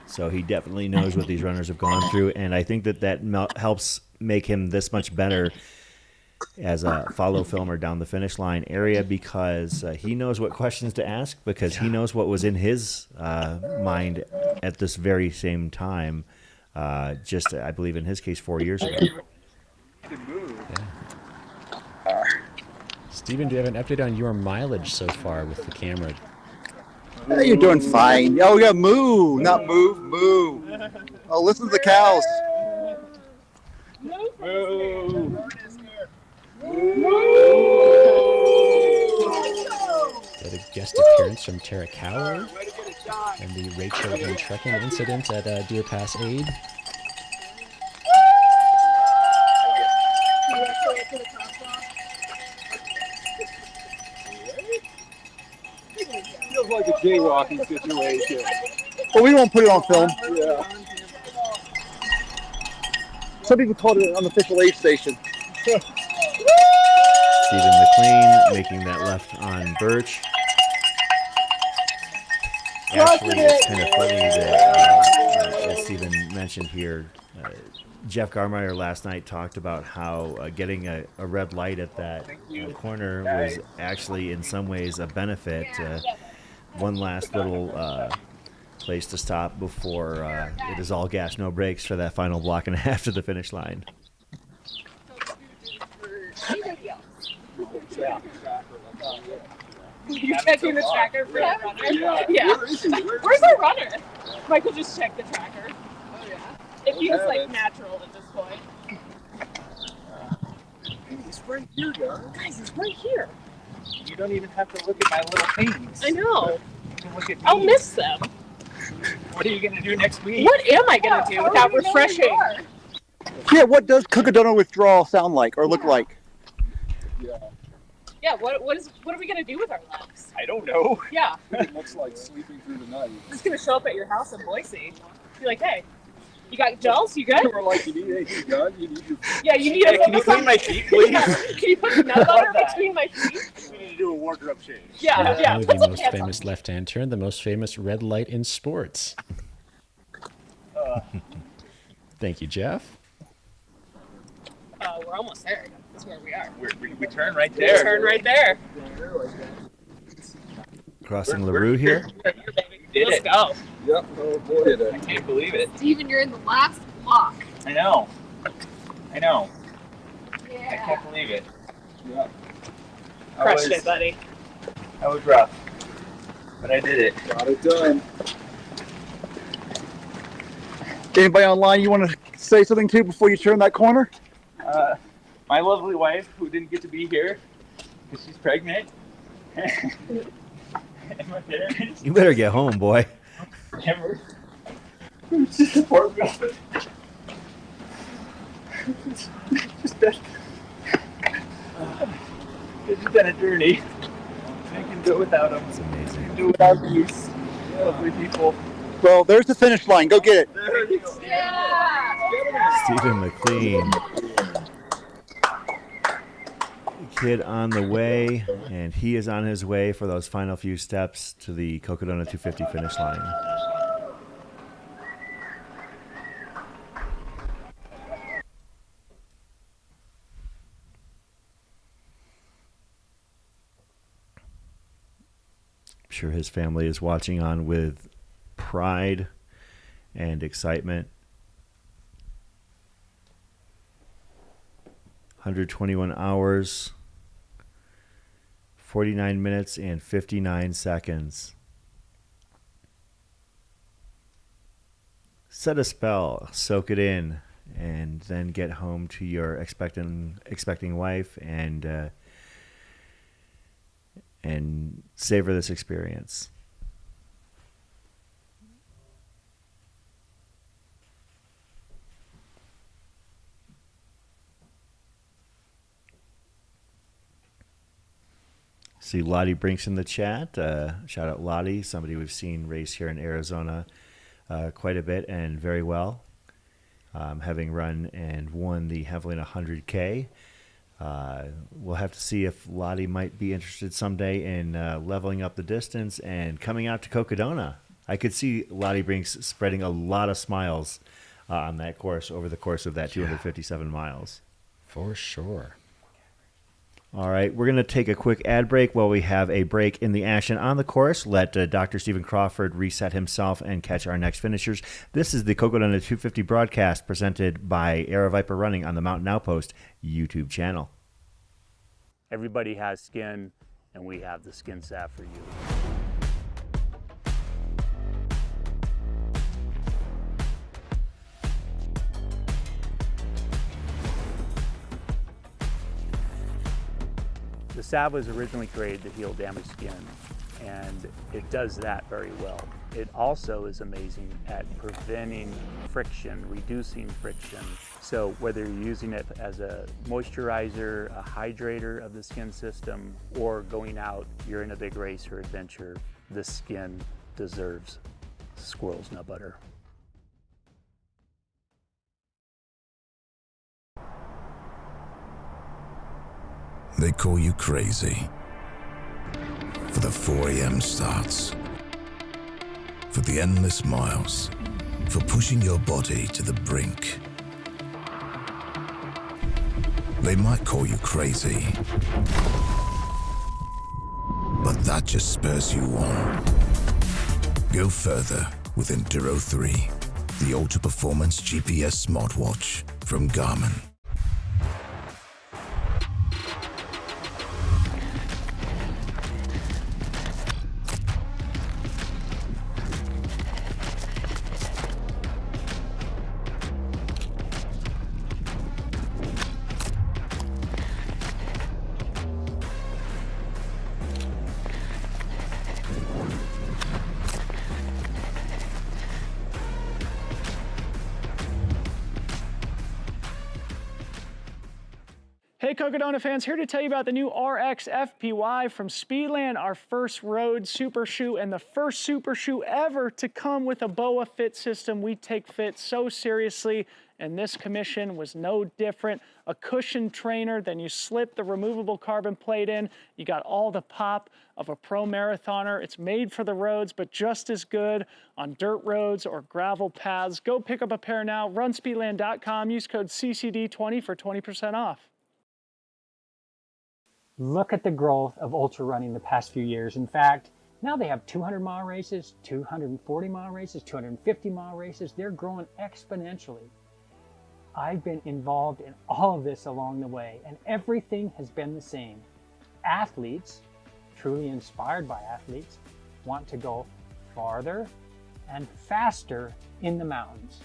Speaker 3: So he definitely knows what these runners have gone through, and I think that helps make him this much better as a follow filmer down the finish line area, because he knows what questions to ask, because he knows what was in his mind at this very same time, I believe in his case 4 years ago.
Speaker 1: Yeah. Stephen, do you have an update on your mileage so far with the camera?
Speaker 5: You're doing fine. Oh, yeah, moo, not move, moo. Oh, listen to the cows.
Speaker 12: Moo.
Speaker 1: Had a guest appearance from Tara Cowler and the Rachel and Trekking incident at Deer Pass Aid.
Speaker 9: Feels like a jaywalking situation.
Speaker 5: Well, we won't put it on film.
Speaker 9: Yeah.
Speaker 5: Some people called it an unofficial aid station.
Speaker 3: Stephen McClean making that left on Birch. Actually, it's kind of funny that, as Stephen mentioned here, Jeff Garmeyer last night talked about how getting a red light at that corner was actually in some ways a benefit. One last little place to stop before it is all gas, no brakes for that final block and a half to the finish line.
Speaker 2: You're checking the tracker for the runner? Yeah. Where's our runner? Michael just checked the tracker. Oh, yeah. It feels natural at this point.
Speaker 9: He's right here, guys.
Speaker 2: Guys, he's right here.
Speaker 12: You don't even have to look at my little things.
Speaker 2: I know.
Speaker 12: You can look at me.
Speaker 2: I'll miss them.
Speaker 12: What are you going to do next week?
Speaker 2: What am I going to do without refreshing?
Speaker 5: Yeah, what does Cocodona withdrawal sound like or look like?
Speaker 2: Yeah, what are we going to do with our lives?
Speaker 12: I don't know.
Speaker 2: Yeah.
Speaker 9: It looks like sleeping through the night.
Speaker 2: I'm just going to show up at your house in Boise. Be like, hey, you got gels? You good?
Speaker 9: We're like, you need anything done? You need to...
Speaker 2: Yeah, you need a...
Speaker 12: Can you clean my feet, please?
Speaker 2: Can you put nut butter between my feet?
Speaker 9: We need to do a wardrobe change.
Speaker 2: Yeah.
Speaker 1: Only the most famous left-hand turn, the most famous red light in sports. Thank you, Jeff.
Speaker 2: We're almost there. That's where we are.
Speaker 12: We turn right there.
Speaker 2: We turn right there.
Speaker 3: Crossing LaRue here.
Speaker 2: Let's go.
Speaker 9: Yep. Oh boy, did
Speaker 12: I can't believe it.
Speaker 11: Steven, you're in the last block.
Speaker 12: I know. I
Speaker 11: Yeah.
Speaker 12: can't believe it.
Speaker 9: Yeah.
Speaker 2: crushed it, buddy.
Speaker 12: That was rough, but I did it.
Speaker 5: Got it done. Anybody online you want to say something to before you turn that corner?
Speaker 12: My lovely wife, who didn't get to be here because she's pregnant. And my parents.
Speaker 3: You better get home, boy.
Speaker 12: Never. Just support me. Just been, it's been a journey. I can do it without them.
Speaker 3: It's amazing.
Speaker 12: I can do it without these lovely people.
Speaker 5: Well, there's the finish line. Go get it.
Speaker 12: There it is.
Speaker 3: Stephen McClean. Kid on the way, and he is on his way for those final few steps to the Cocodona 250 finish line. I'm sure his family is watching on with pride and excitement. 121 hours, 49 minutes and 59 seconds. Set a spell, soak it in, and then get home to your expecting wife and savor this experience. See Lottie Brinks in the chat. Shout out Lottie, somebody we've seen race here in Arizona quite a bit and very well, having run and won the Healey 100K. We'll have to see if Lottie might be interested someday in leveling up the distance and coming out to Cocodona. I could see Lottie Brinks spreading a lot of smiles on that course over the course of that 257 miles.
Speaker 1: For sure.
Speaker 3: All right, we're going to take a quick ad break while we have a break in the action on the course. Let Dr. Stephen Crawford reset himself and catch our next finishers. This is the Cocodona 250 broadcast presented by Aero Viper Running on the Mountain Outpost YouTube channel.
Speaker 7: Everybody has skin, and we have the skin salve for you. The salve was originally created to heal damaged skin, and it does that very well. It also is amazing at preventing friction, reducing friction. So whether you're using it as a moisturizer, a hydrator of the skin system, or going out, you're in a big race or adventure, the skin deserves squirrel's nut butter.
Speaker 13: They call you crazy for the 4 a.m. starts, for the endless miles, for pushing your body to the brink. They might call you crazy, but that just spurs you on. Go further with Enduro 3, the ultra-performance GPS smartwatch from Garmin.
Speaker 14: Hey Cocodona fans, here to tell you about the new RX FPY from Speedland, our first road super shoe and the first super shoe ever to come with a BOA fit system. We take fit so seriously, and this commission was no different. A cushion trainer, then you slip the removable carbon plate in. You got all the pop of a pro marathoner. It's made for the roads, but just as good on dirt roads or gravel paths. Go pick up a pair now. Runspeedland.com. Use code CCD20 for 20% off.
Speaker 15: Look at the growth of ultra running the past few years. In fact, now they have 200-mile races, 240-mile races, 250-mile races. They're growing exponentially. I've been involved in all of this along the way, and everything has been the same. athletes, truly inspired by athletes, want to go farther and faster in the mountains.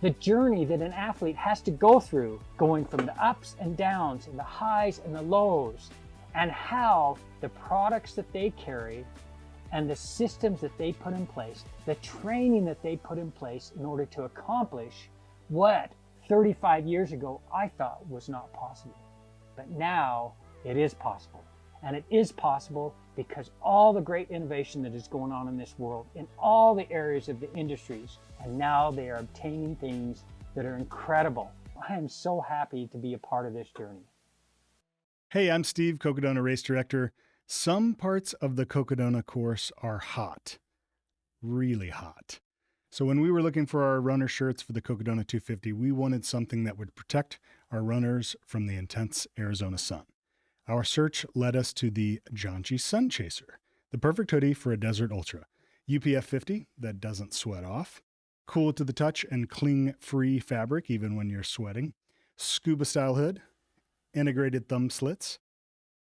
Speaker 15: The journey that an athlete has to go through, going from the ups and downs and the highs and the lows, and how the products that they carry and the systems that they put in place, the training that they put in place in order to accomplish what 35 years ago I thought was not possible. But now it is possible. And it is possible because all the great innovation that is going on in this world, in all the areas of the industries, and now they are obtaining things that are incredible. I am so happy to be a part of this journey.
Speaker 16: Hey, I'm Steve, Cocodona Race Director. Some parts of the Cocodona course are hot, really hot. So when we were looking for our runner shirts for the Cocodona 250, we wanted something that would protect our runners from the intense Arizona sun. Our search led us to the Janchi Sun Chaser, the perfect hoodie for a desert ultra. UPF 50 that doesn't sweat off, cool to the touch and cling-free fabric even when you're sweating, scuba style hood, integrated thumb slits.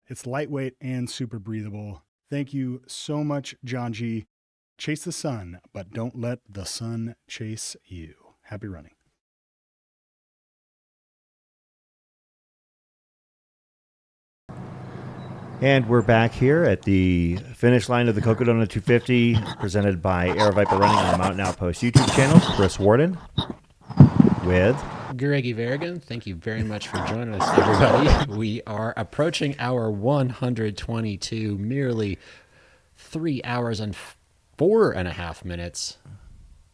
Speaker 16: It's lightweight and super breathable. Thank you so much, Janchi. Chase the sun, but don't let the sun chase you. Happy running.
Speaker 3: And we're back here at the finish line of the Cocodona 250, presented by Air Viper Running on the Mountain Outpost YouTube channel. Chris Warden with
Speaker 1: Greggy Verrigan. Thank you very much for joining us, everybody. We are approaching hour 122, merely 3 hours and 4.5 minutes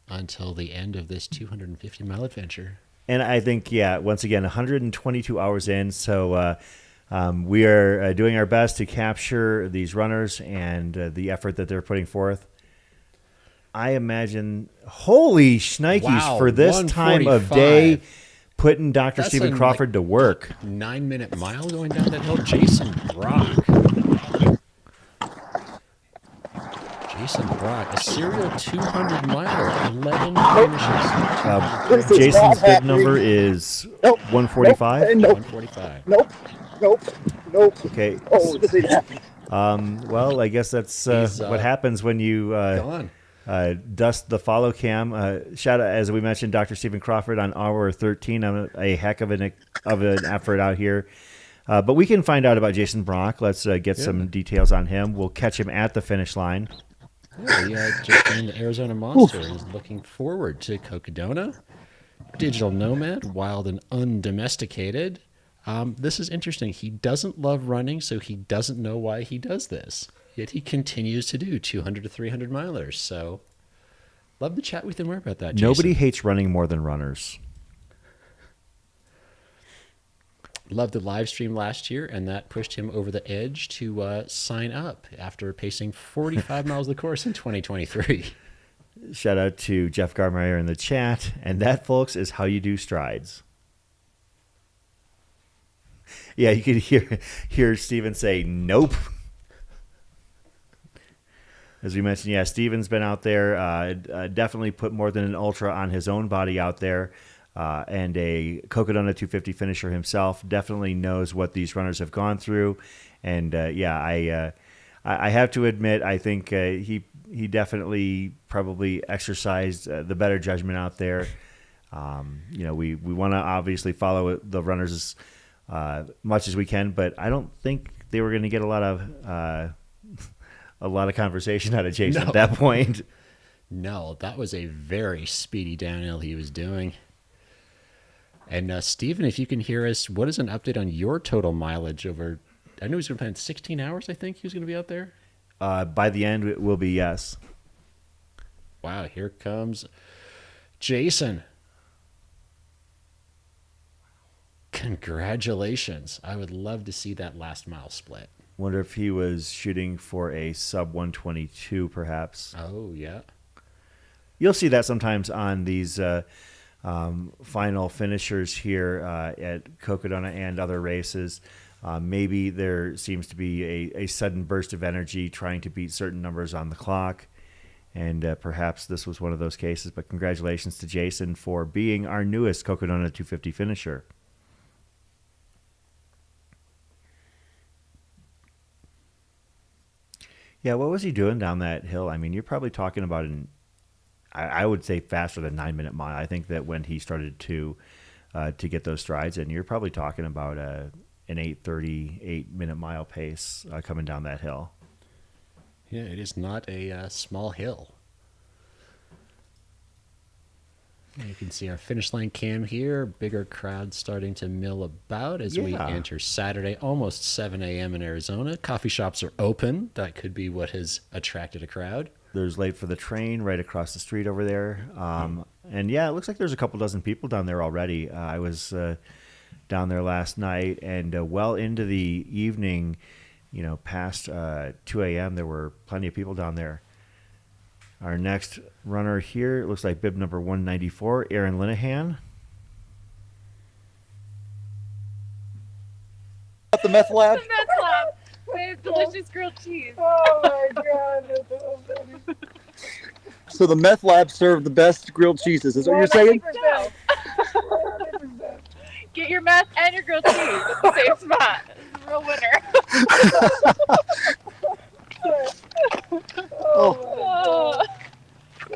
Speaker 1: until the end of this 250-mile adventure.
Speaker 3: And I think, yeah, once again, 122 hours in, so we are doing our best to capture these runners and the effort that they're putting forth. I imagine, holy shnikes, for this time of day, putting Dr. Stephen Crawford to work.
Speaker 1: 9-minute mile going down that hill. Jason Brock. Jason Brock, a serial 200-miler, 11 finishes.
Speaker 3: Jason's bid number is 145?
Speaker 5: Nope.
Speaker 1: 145.
Speaker 5: Nope.
Speaker 3: Okay.
Speaker 5: Oh, this ain't happening.
Speaker 3: Well, I guess that's what happens when you dust the follow cam. Shout out, as we mentioned, Dr. Stephen Crawford on hour 13 on a heck of an effort out here. But we can find out about Jason Brock. Let's get some details on him. We'll catch him at the finish line.
Speaker 1: Yeah, just joined the Arizona Monster and is looking forward to Cocodona. Digital nomad, wild and undomesticated. This is interesting. He doesn't love running, so he doesn't know why he does this. Yet he continues to do 200 to 300 milers. So love to chat with him more about that, Jason.
Speaker 3: Nobody hates running more than runners.
Speaker 1: Loved the live stream last year, and that pushed him over the edge to sign up after pacing 45 miles of the course in 2023.
Speaker 3: Shout out to Jeff Garmeyer in the chat. And that, folks, is how you do strides. Yeah, you could hear Steven say, nope. As we mentioned, yeah, Steven's been out there, definitely put more than an ultra on his own body out there. And a Cocodona 250 finisher himself, definitely knows what these runners have gone through. And I have to admit, I think he definitely probably exercised the better judgment out there. We want to obviously follow the runners as much as we can, but I don't think they were going to get a lot of conversation out of Jason at that point.
Speaker 1: No, that was a very speedy downhill he was doing. And Stephen, if you can hear us, what is an update on your total mileage over? I know he's going to plan 16 hours. I think he was going to be out there.
Speaker 3: By the end, it will be yes.
Speaker 1: Wow, here comes Jason. Congratulations! I would love to see that last mile split.
Speaker 3: Wonder if he was shooting for a sub 122, perhaps.
Speaker 1: Oh yeah.
Speaker 3: You'll see that sometimes on these. Final finishers here at Cocodona and other races. Maybe there seems to be a sudden burst of energy trying to beat certain numbers on the clock, and perhaps this was one of those cases. But congratulations to Jason for being our newest Cocodona 250 finisher. Yeah, what was he doing down that hill? I mean, you're probably talking about I would say faster than 9-minute mile. I think that when he started to get those strides in, you're probably talking about an 8:30, 8-minute mile pace coming down that hill.
Speaker 1: Yeah, it is not a small hill. You can see our finish line cam here. Bigger crowd starting to mill about as we enter Saturday, almost 7 a.m. in Arizona. Coffee shops are open. That could be what has attracted a crowd.
Speaker 3: There's Late for the Train right across the street over there. And yeah, it looks like there's a couple dozen people down there already. I was down there last night, and well into the evening, past 2 a.m., there were plenty of people down there. Our next runner here, it looks like bib number 194, Aaron Linehan.
Speaker 5: At the meth lab.
Speaker 2: The meth lab with delicious grilled cheese.
Speaker 4: Oh my God, that's so funny.
Speaker 5: So the meth lab served the best grilled cheeses. Is that what you're saying?
Speaker 2: 100%. Get your meth and your grilled cheese at the same spot. It's a real winner.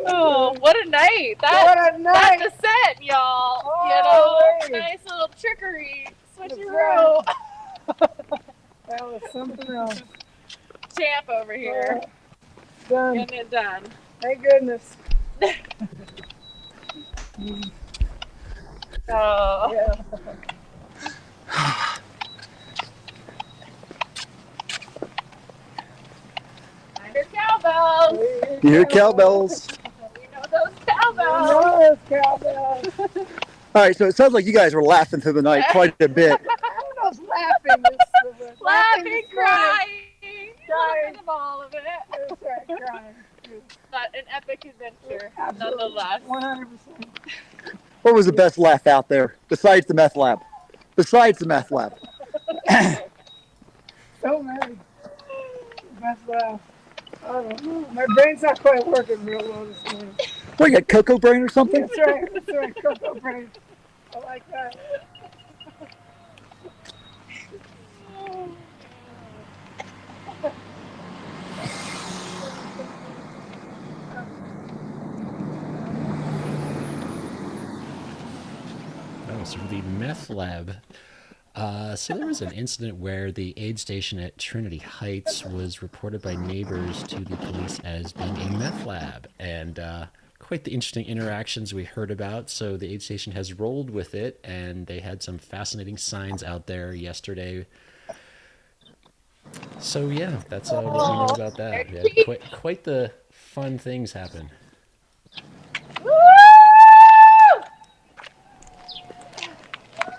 Speaker 2: Oh, what a night.
Speaker 4: What a night.
Speaker 2: That's the set, y'all.
Speaker 4: Oh,
Speaker 2: Nice little trickery. Switcheroo.
Speaker 4: That was something else.
Speaker 2: Champ over here.
Speaker 4: Done.
Speaker 2: Getting it done.
Speaker 4: Thank goodness.
Speaker 2: Oh.
Speaker 4: Yeah.
Speaker 2: I hear cowbells.
Speaker 5: You hear cowbells.
Speaker 2: You know those cowbells.
Speaker 4: Those cowbells.
Speaker 5: All right, so it sounds like you guys were laughing through the night quite a bit.
Speaker 4: I was laughing.
Speaker 2: Laughing, crying.
Speaker 4: Crying.
Speaker 2: Of all of it.
Speaker 4: That's right, crying.
Speaker 2: But an epic adventure, nonetheless.
Speaker 4: 100%.
Speaker 5: What was the best laugh out there besides the meth lab? Besides the meth lab.
Speaker 4: So many. Best laugh. I don't know. My brain's not quite working real well this morning.
Speaker 5: What, you got cocoa brain or something?
Speaker 4: That's right. That's right. Cocoa brain. I like that.
Speaker 1: So the meth lab. So there was an incident where the aid station at Trinity Heights was reported by neighbors to the police as being a meth lab, and quite the interesting interactions we heard about. So the aid station has rolled with it, and they had some fascinating signs out there yesterday. So yeah, that's what we know about that. Yeah, quite the fun things happen.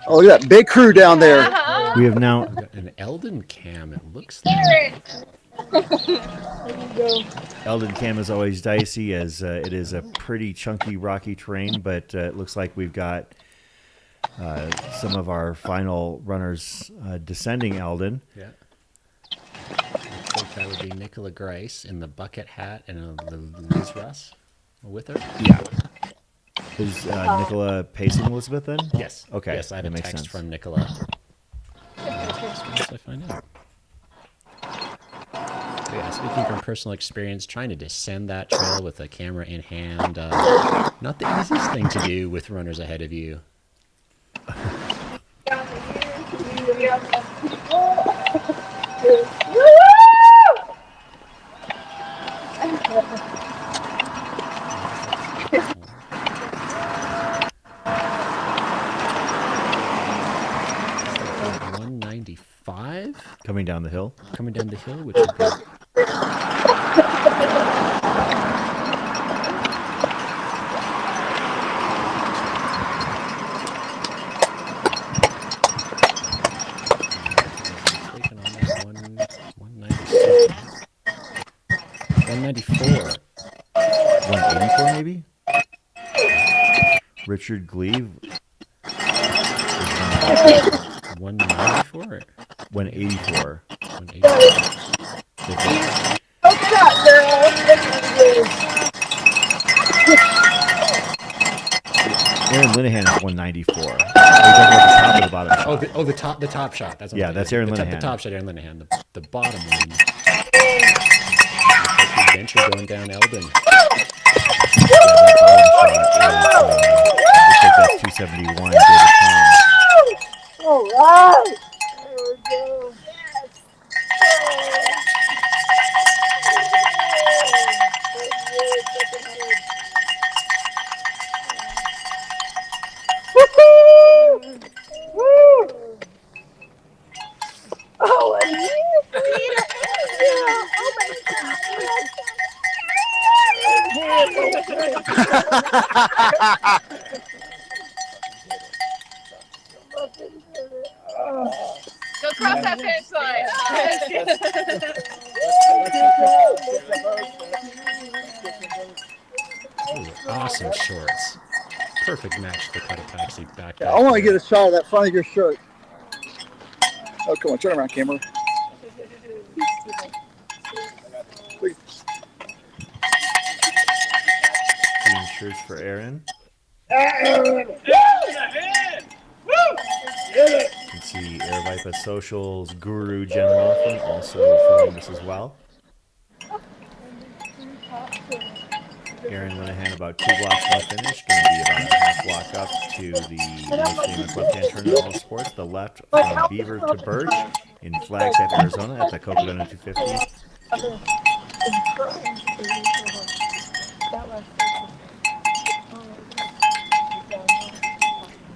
Speaker 5: Oh, look at that big crew down there.
Speaker 3: We have now
Speaker 1: an Eldon cam, it looks like.
Speaker 3: Eldon cam is always dicey as it is a pretty chunky, rocky terrain, but it looks like we've got some of our final runners descending Eldon.
Speaker 1: Yeah. I think that would be Nicola Grice in the bucket hat and Liz Russ with her.
Speaker 3: Yeah. Is Nicola pacing Elizabeth then?
Speaker 1: Yes.
Speaker 3: Okay.
Speaker 1: Yes, I have a
Speaker 3: makes
Speaker 1: text
Speaker 3: sense.
Speaker 1: from Nicola. Once I find out. But yeah, speaking from personal experience, trying to descend that trail with a camera in hand, not the easiest thing to do with runners ahead of you.
Speaker 3: Coming down the hill?
Speaker 1: Coming down the hill, which would be... Taken on that 194.
Speaker 3: 184 maybe? Richard Gleave.
Speaker 1: 194?
Speaker 3: 184.
Speaker 1: 184.
Speaker 3: Aaron Linehan is 194. Are you talking about the top or the bottom shot?
Speaker 1: The top shot. That's
Speaker 3: That's Aaron Linehan.
Speaker 1: The top shot, Aaron Linehan. The bottom one. entry going down Eldon.
Speaker 3: Yeah, that bottom shot is, looks like that's 271. David Tom.
Speaker 4: All right. There we go. Oh, and
Speaker 8: Go cross that finish line.
Speaker 1: Ooh, awesome shorts. Perfect match for Cotopaxi back.
Speaker 5: I want to get a shot of that front of your shirt. Oh, come on, turn around, camera.
Speaker 3: Green shirts for Aaron. You can see Air Vipa Socials Guru Jen Laughlin also filming this as well. Aaron Linehan about 2 blocks from the finish, going to be about a half block up to the most famous left-hand turn in all sports, the left from Beaver to Birch in Flagstaff, Arizona at the Cocodona 250.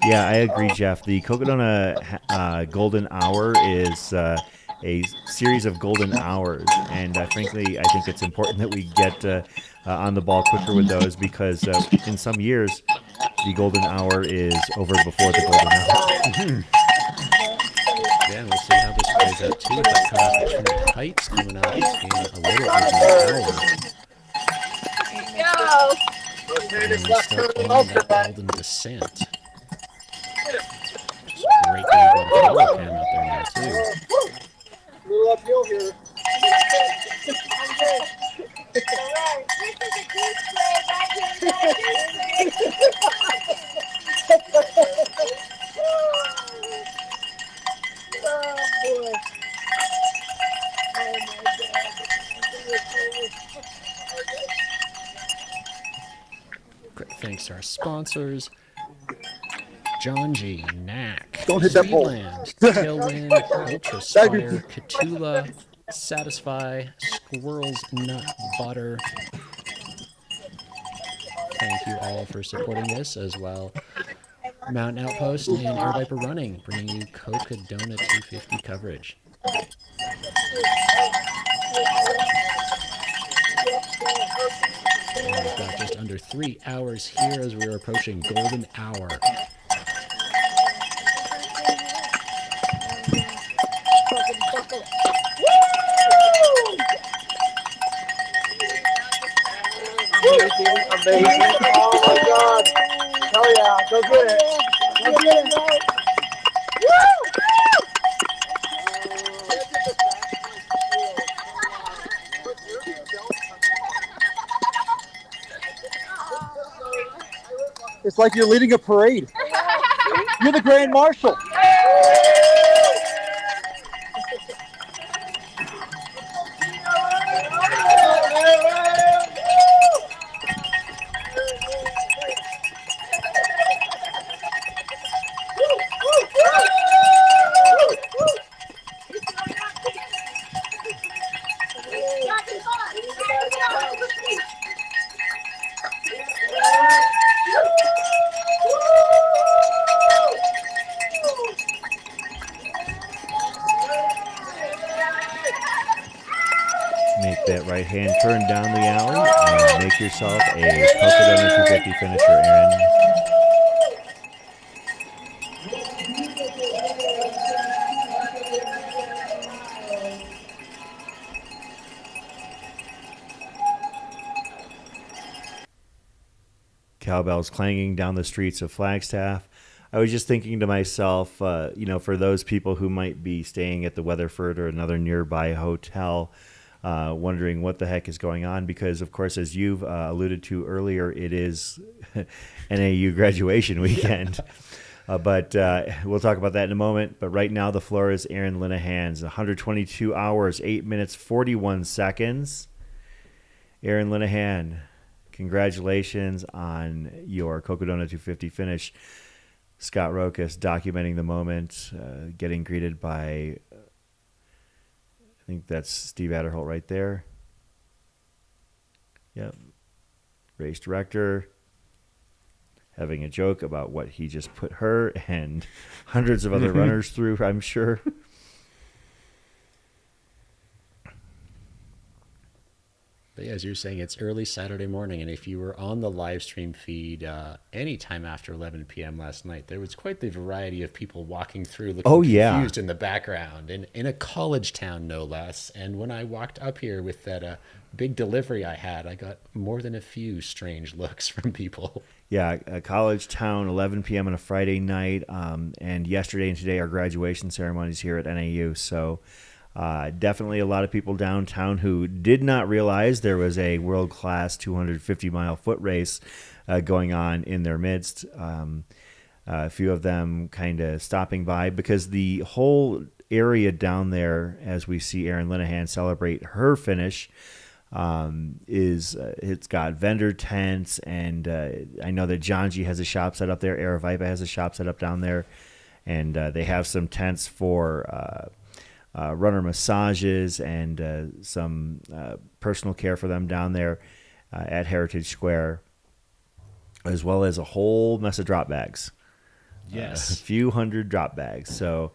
Speaker 3: Yeah, I agree, Jeff. The Cocodona Golden Hour is a series of golden hours, and frankly, I think it's important that we get on the ball quicker with those because in some years, the golden hour is over before the golden hour.
Speaker 1: Yeah, we'll see how this plays out too. But Cotopaxi Heights coming up in a little over an hour.
Speaker 8: Go.
Speaker 1: And we start on that Golden Descent. Great that we've got a follow cam out there now too.
Speaker 4: a little uphill here.
Speaker 1: Great thanks to our sponsors. John G, Knack,
Speaker 5: Don't hit that pole.
Speaker 1: Tailwind, Ultraspire, Catula, Satisfy, Squirrel's Nut Butter. Thank you all for supporting this as well. Mountain Outpost and Air Viper Running, bringing you Cocodona 250 coverage. And we've got just under 3 hours here as we're approaching Golden Hour.
Speaker 4: Amazing. Oh my God. Oh yeah, go get it. Go get it.
Speaker 5: It's like you're leading a parade. You're the Grand Marshal.
Speaker 3: Make that right hand turn down the alley and make yourself a Cocodona 250 finisher, Aaron. Cowbells clanging down the streets of Flagstaff. I was just thinking to myself, for those people who might be staying at the Weatherford or another nearby hotel, wondering what the heck is going on, because, of course, as you've alluded to earlier, it is NAU graduation weekend. But we'll talk about that in a moment. But right now, the floor is Aaron Linehan's 122 hours, 8 minutes, 41 seconds. Aaron Linehan, congratulations on your Cocodona 250 finish. Scott Rokas documenting the moment, getting greeted by, I think that's Steve Adderholt right there. Yep. Race director having a joke about what he just put her and hundreds of other runners through, I'm sure.
Speaker 1: But yeah, as you're saying, it's early Saturday morning, and if you were on the live stream feed anytime after 11 p.m. last night, there was quite the variety of people walking through looking confused in the background, and in a college town, no less. And when I walked up here with that big delivery I had, I got more than a few strange looks from people.
Speaker 3: Yeah, a college town, 11 p.m. on a Friday night, and yesterday and today are graduation ceremonies here at NAU, so... definitely a lot of people downtown who did not realize there was a world-class 250-mile foot race going on in their midst. A few of them kind of stopping by because the whole area down there, as we see Aaron Linehan celebrate her finish, it's got vendor tents, and I know that John G has a shop set up there. Aravipa has a shop set up down there, and they have some tents for... runner massages and some personal care for them down there at Heritage Square, as well as a whole mess of drop bags.
Speaker 1: Yes.
Speaker 3: A few hundred drop bags. So,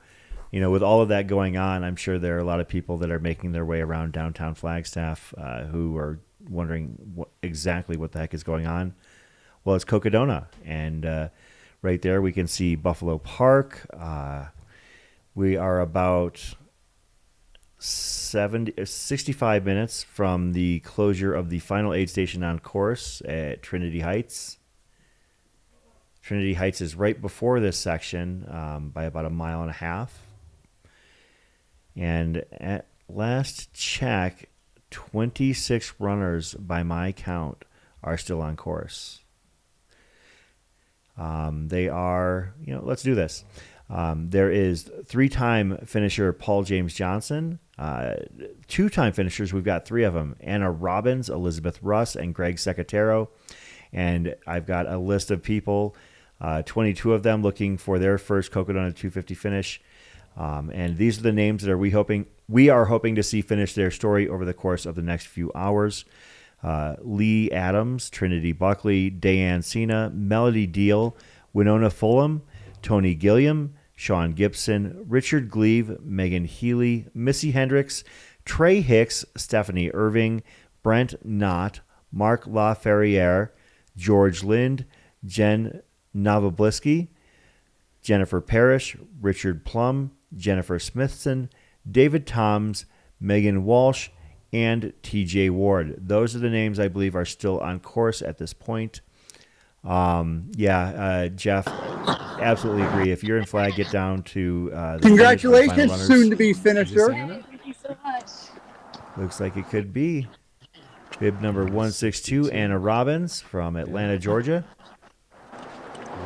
Speaker 3: with all of that going on, I'm sure there are a lot of people that are making their way around downtown Flagstaff who are wondering exactly what the heck is going on. Well, it's Cocodona. And right there we can see Buffalo Park. We are about... 65 minutes from the closure of the final aid station on course at Trinity Heights. Trinity Heights is right before this section by about a mile and a half. And at last check, 26 runners by my count are still on course. They are, let's do this. There is 3-time finisher Paul James Johnson. 2-time finishers, we've got 3 of them. Anna Robbins, Elizabeth Russ, and Greg Secatero. And I've got a list of people, 22 of them looking for their first Cocodona 250 finish. And these are the names that we are hoping to see finish their story over the course of the next few hours. Lee Adams, Trinity Buckley, Dayan Cena, Melody Diehl, Winona Fulham, Tony Gilliam, Sean Gibson, Richard Gleave, Megan Healey, Missy Hendrix, Trey Hicks, Stephanie Irving, Brent Knott, Mark LaFerriere, George Lind, Jen Novobliski, Jennifer Parrish, Richard Plum, Jennifer Smithson, David Toms, Megan Walsh, and TJ Ward. Those are the names I believe are still on course at this point. Jeff, absolutely agree. If you're in Flag, get down to the
Speaker 5: congratulations, soon to be finisher.
Speaker 11: Thank you so much.
Speaker 3: Looks like it could be bib number 162, Anna Robbins from Atlanta, Georgia.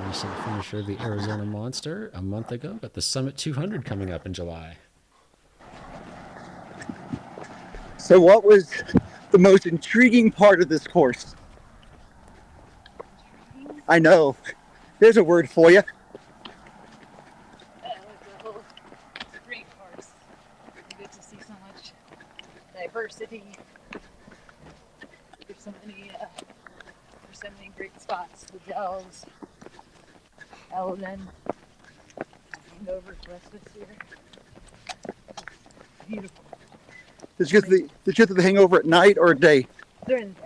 Speaker 1: Recent finisher of the Arizona Monster a month ago. Got the Summit 200 coming up in July.
Speaker 5: So what was the most intriguing part of this course? I know. There's a word for you.
Speaker 11: It's a great course. You get to see so much diversity. There's so many great spots. The Dells, Eldon, Hangover, Westwood here. Beautiful.
Speaker 5: Did you get the hangover at night or at day?
Speaker 11: During the day.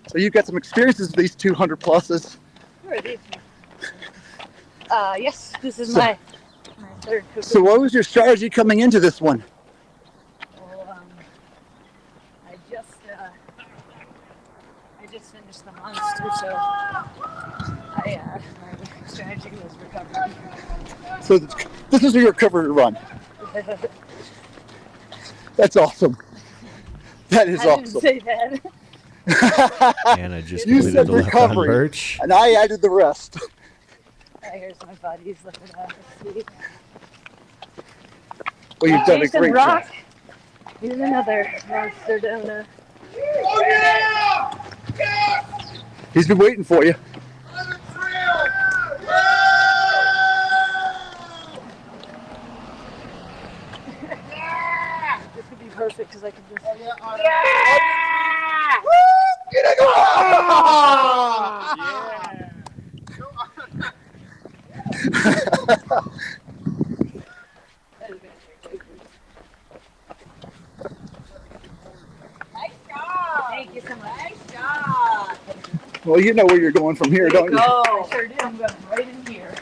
Speaker 5: So you've got some experiences with these 200 pluses.
Speaker 11: Where are these? Yes, this is my third Cocodona.
Speaker 5: So what was your strategy coming into this one?
Speaker 11: Well, I just finished the monster, so my strategy was recovery.
Speaker 5: So this is your recovery run. That's awesome. That is
Speaker 11: I
Speaker 5: awesome.
Speaker 11: didn't say that.
Speaker 3: Anna just
Speaker 5: You
Speaker 3: completed
Speaker 5: said
Speaker 3: the left on
Speaker 5: recovery,
Speaker 3: Birch.
Speaker 5: and I added the rest.
Speaker 11: Here's my buddies. Look at that. Let's see.
Speaker 5: Well, you've done a
Speaker 2: Jason
Speaker 5: great
Speaker 2: Rock.
Speaker 5: job.
Speaker 2: Here's another Cocodona.
Speaker 4: Oh, yeah!
Speaker 5: He's been waiting for you.
Speaker 2: This could be perfect because I could just.
Speaker 11: Thank you so much. Nice job.
Speaker 5: Well, you know where you're going from here, don't you?
Speaker 2: I sure do. I'm going right in here.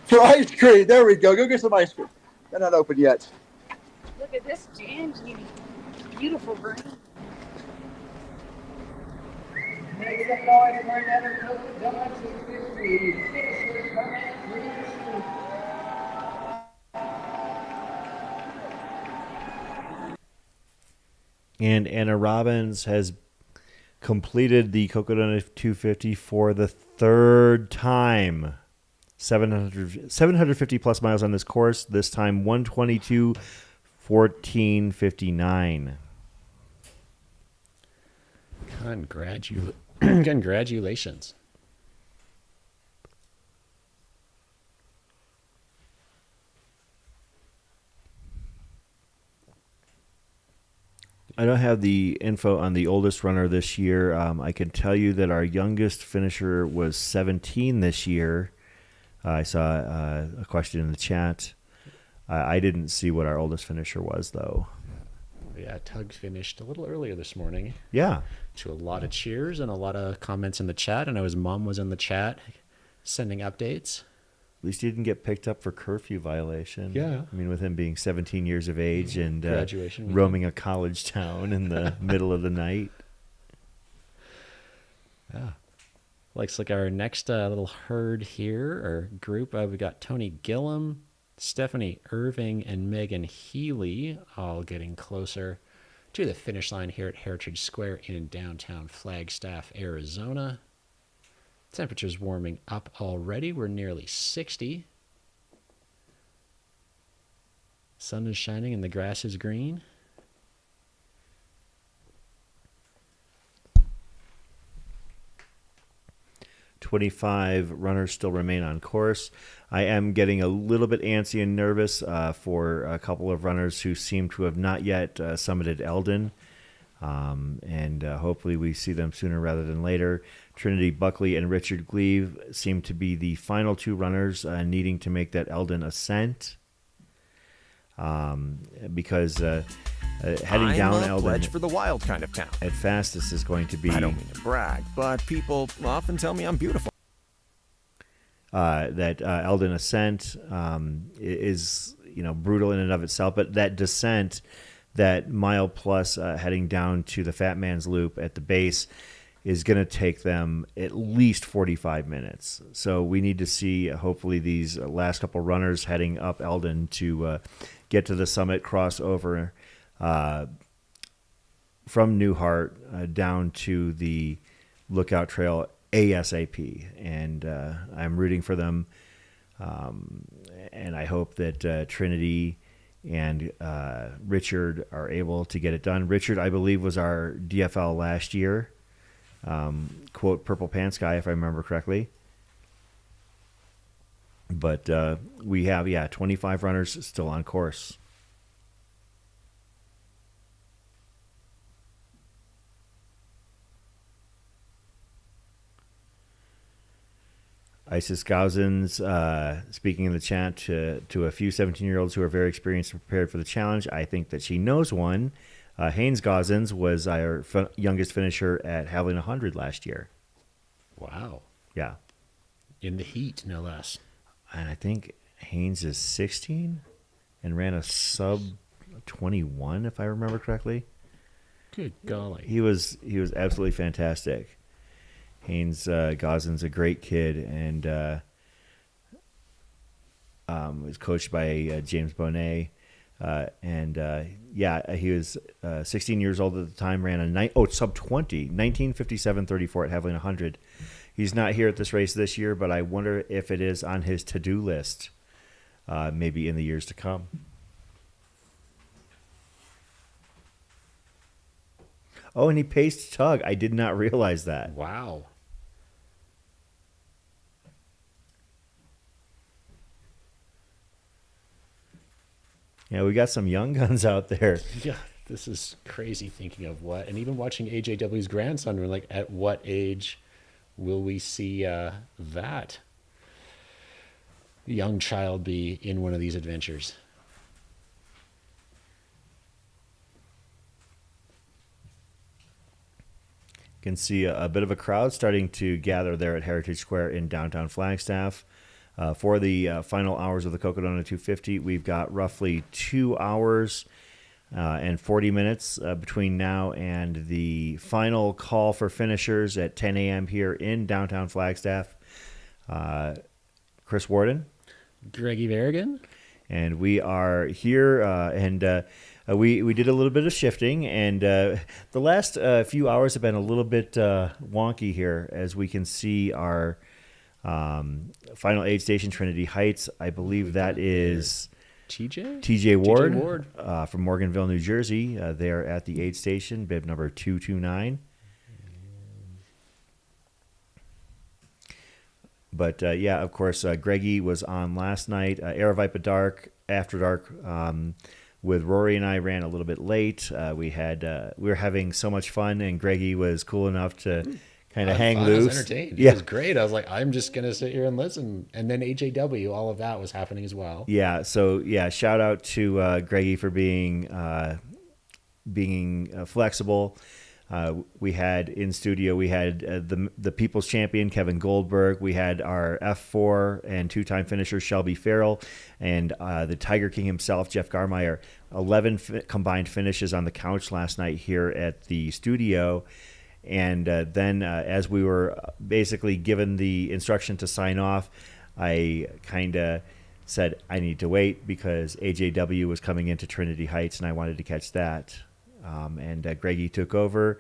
Speaker 5: For ice cream. There we go. Go get some ice cream. They're not open yet.
Speaker 2: Look at this jam, Gina. Beautiful brain.
Speaker 4: Make some noise for another Cocodona 250. Finishers coming 3-2.
Speaker 3: And Anna Robbins has completed the Cocodona 250 for the third time. 750 plus miles on this course. This time 122:14:59.
Speaker 1: Congratulations.
Speaker 3: I don't have the info on the oldest runner this year. I can tell you that our youngest finisher was 17 this year. I saw a question in the chat. I didn't see what our oldest finisher was, though.
Speaker 1: Yeah, Tug finished a little earlier this morning.
Speaker 3: Yeah.
Speaker 1: To a lot of cheers and a lot of comments in the chat. I know his mom was in the chat sending updates.
Speaker 3: At least he didn't get picked up for curfew violation.
Speaker 1: Yeah.
Speaker 3: I mean, with him being 17 years of age and
Speaker 1: Graduation weekend.
Speaker 3: roaming a college town in the middle of the night.
Speaker 1: Yeah. Looks like our next little herd here, or group, we got Tony Gillum, Stephanie Irving, and Megan Healey, all getting closer to the finish line here at Heritage Square in downtown Flagstaff, Arizona. Temperature's warming up already. We're nearly 60. Sun is shining and the grass is green.
Speaker 3: "25 runners still remain on course. I am getting a little bit antsy and nervous for a couple of runners who seem to have not yet summited Eldon. And hopefully we see them sooner rather than later. Trinity Buckley and Richard Gleave seem to be the final two runners needing to make that Eldon ascent. Because heading down Eldon
Speaker 17: pledge for the wild kind of town.
Speaker 3: at fastest is going to be...
Speaker 17: I don't mean to brag, but people often tell me I'm beautiful.
Speaker 3: That Eldon ascent is brutal in and of itself, but that descent, that mile plus heading down to the Fat Man's Loop at the base, is going to take them at least 45 minutes. So we need to see, hopefully, these last couple runners heading up Eldon to get to the summit, cross over from Newhart down to the Lookout Trail ASAP. And I'm rooting for them. And I hope that Trinity and Richard are able to get it done. Richard, I believe, was our DFL last year. Quote Purple Pants Guy, if I remember correctly. But we have 25 runners still on course. Isis Gousens speaking in the chat to a few 17-year-olds who are very experienced and prepared for the challenge. I think that she knows one. Haynes Gossens was our youngest finisher at Havling 100 last year.
Speaker 1: Wow.
Speaker 3: Yeah.
Speaker 1: In the heat, no less.
Speaker 3: And I think Haynes is 16 and ran a sub 21, if I remember correctly.
Speaker 1: Good golly.
Speaker 3: He was absolutely fantastic. Haynes Gossen's a great kid, and was coached by James Bonet. He was 16 years old at the time, ran a sub 20, 19:57:34 at Havling 100. He's not here at this race this year, but I wonder if it is on his to-do list maybe in the years to come. Oh, and he paced Tug. I did not realize that.
Speaker 1: Wow.
Speaker 3: Yeah, we got some young guns out there.
Speaker 1: Yeah, this is crazy thinking of what, and even watching AJW's grandson, we're like, at what age will we see that young child be in one of these adventures?
Speaker 3: You can see a bit of a crowd starting to gather there at Heritage Square in downtown Flagstaff. For the final hours of the Cocodona 250, we've got roughly 2 hours and 40 minutes between now and the final call for finishers at 10 a.m. here in downtown Flagstaff. Chris Warden.
Speaker 1: Greggy Varigan.
Speaker 3: And we are here, we did a little bit of shifting, and the last few hours have been a little bit wonky here, as we can see our final aid station, Trinity Heights. I believe that is TJ Ward, from Morganville, New Jersey. They are at the aid station, bib number 229. But yeah, of course, Greggy was on last night. Aravaipa Dark, After Dark, with Rory and I ran a little bit late. We were having so much fun, and Greggy was cool enough to kind of hang loose.
Speaker 1: I was entertained. It was great. I was like, I'm just gonna sit here and listen. And then AJW, all of that was happening as well.
Speaker 3: Yeah. So yeah, shout out to Greggy for being flexible. We had in studio, we had the People's Champion, Kevin Goldberg. We had our F4 and two-time finisher, Shelby Farrell, and the Tiger King himself, Jeff Garmeyer. 11 combined finishes on the couch last night here at the studio. And then as we were basically given the instruction to sign off, I kind of said, I need to wait because AJW was coming into Trinity Heights, and I wanted to catch that. And Greggy took over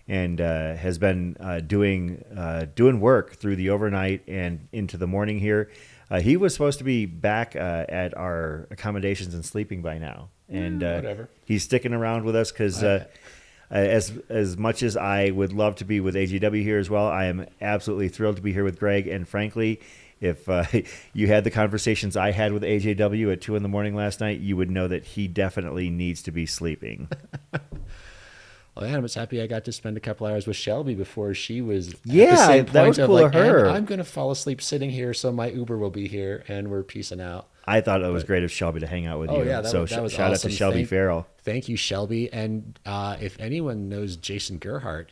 Speaker 3: and has been doing work through the overnight and into the morning here. He was supposed to be back at our accommodations and sleeping by now, and
Speaker 1: whatever.
Speaker 3: He's sticking around with us because as much as I would love to be with AGW here as well, I am absolutely thrilled to be here with Greg. And frankly, if you had the conversations I had with AJW at 2 a.m. last night, you would know that he definitely needs to be sleeping.
Speaker 1: Well, yeah, I'm just happy I got to spend a couple hours with Shelby before she was at
Speaker 3: Yeah,
Speaker 1: the same
Speaker 3: that
Speaker 1: point
Speaker 3: was
Speaker 1: of
Speaker 3: cool
Speaker 1: like,
Speaker 3: of her.
Speaker 1: "And I'm going to fall asleep sitting here, so my Uber will be here, and we're peacing out."
Speaker 3: I thought it was great of Shelby to hang out with you.
Speaker 1: Oh, yeah, that was
Speaker 3: shout
Speaker 1: awesome.
Speaker 3: out to Shelby Farrell.
Speaker 1: Thank you, Shelby. And if anyone knows Jason Gerhardt,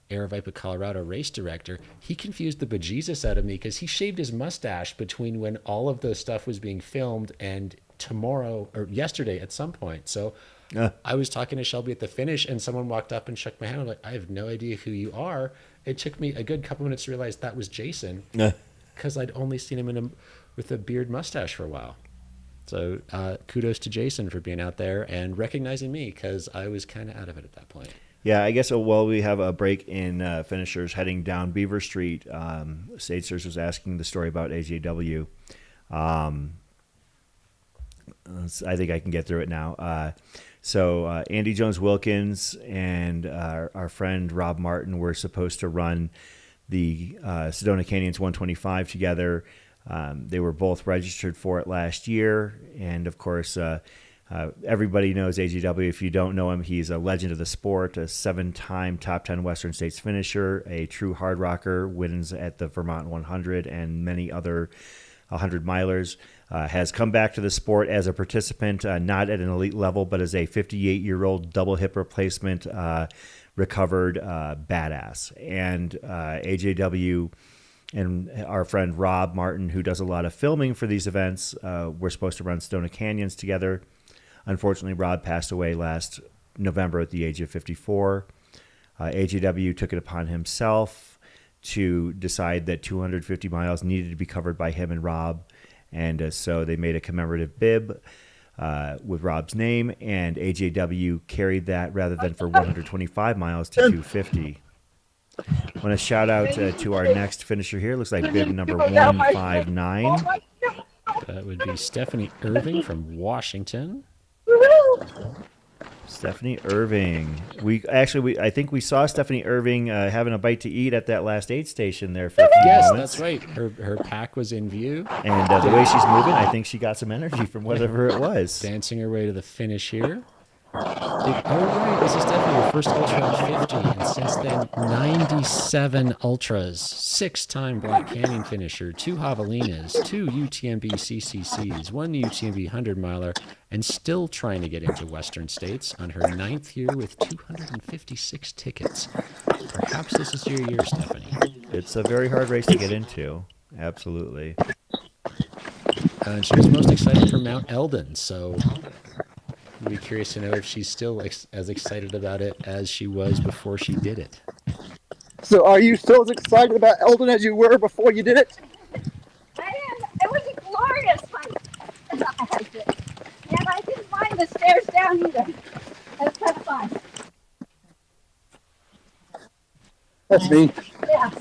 Speaker 1: Aravaipa, Colorado race director, he confused the bejesus out of me because he shaved his mustache between when all of the stuff was being filmed and tomorrow or yesterday at some point. So I was talking to Shelby at the finish, and someone walked up and shook my hand. I'm like, I have no idea who you are. It took me a good couple minutes to realize that was Jason because I'd only seen him with a beard mustache for a while. So kudos to Jason for being out there and recognizing me because I was kind of out of it at that point.
Speaker 3: Yeah, I guess while we have a break in finishers heading down Beaver Street, Sage Search was asking the story about AJW. I think I can get through it now. So Andy Jones-Wilkins and our friend Rob Martin were supposed to run the Sedona Canyons 125 together. They were both registered for it last year. And, of course, everybody knows AGW. If you don't know him, he's a legend of the sport, a 7-time top 10 Western States finisher, a true hard rocker, wins at the Vermont 100 and many other 100-milers. Has come back to the sport as a participant, not at an elite level, but as a 58-year-old double hip replacement recovered badass. And AJW and our friend Rob Martin, who does a lot of filming for these events, were supposed to run Sedona Canyons together. Unfortunately, Rob passed away last November at the age of 54. AJW took it upon himself to decide that 250 miles needed to be covered by him and Rob. And so they made a commemorative bib with Rob's name, and AJW carried that rather than for 125 miles to 250. I want to shout out to our next finisher here. Looks like bib number 159.
Speaker 1: That would be Stephanie Irving from Washington.
Speaker 3: Stephanie Irving. I think we saw Stephanie Irving having a bite to eat at that last aid station there for a few
Speaker 1: Yes,
Speaker 3: moments.
Speaker 1: that's right. Her pack was in view.
Speaker 3: And the way she's moving, I think she got some energy from whatever it was.
Speaker 1: Dancing her way to the finish here. Right, this is definitely her first Ultra at 50, and since then, 97 Ultras, 6-time Black Canyon finisher, 2 Javelinas, 2 UTMB CCCs, 1 UTMB 100-miler, and still trying to get into Western States on her 9th year with 256 tickets. Perhaps this is your year, Stephanie.
Speaker 3: It's a very hard race to get into. Absolutely.
Speaker 1: And she was most excited for Mount Eldon, so I'd be curious to know if she's still as excited about it as she was before she did it.
Speaker 5: So are you still as excited about Eldon as you were before you did it?
Speaker 11: I am. It was a glorious hike. I hiked it. Yeah, but I didn't mind the stairs down either. It was kind of fun.
Speaker 5: That's me.
Speaker 11: Yeah.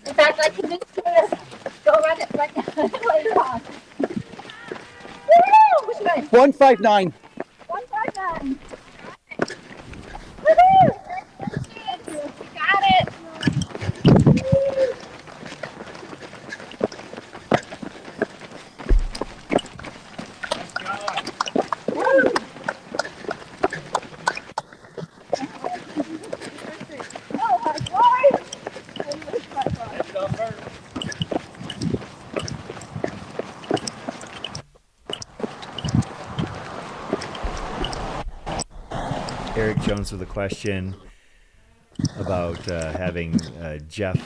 Speaker 11: In fact, I convinced her to go run it right later on. Woo! Which way?
Speaker 5: 159.
Speaker 11: 159. Woohoo! Thank you. Got it. Oh my God!
Speaker 3: Eric Jones with a question about having Jeff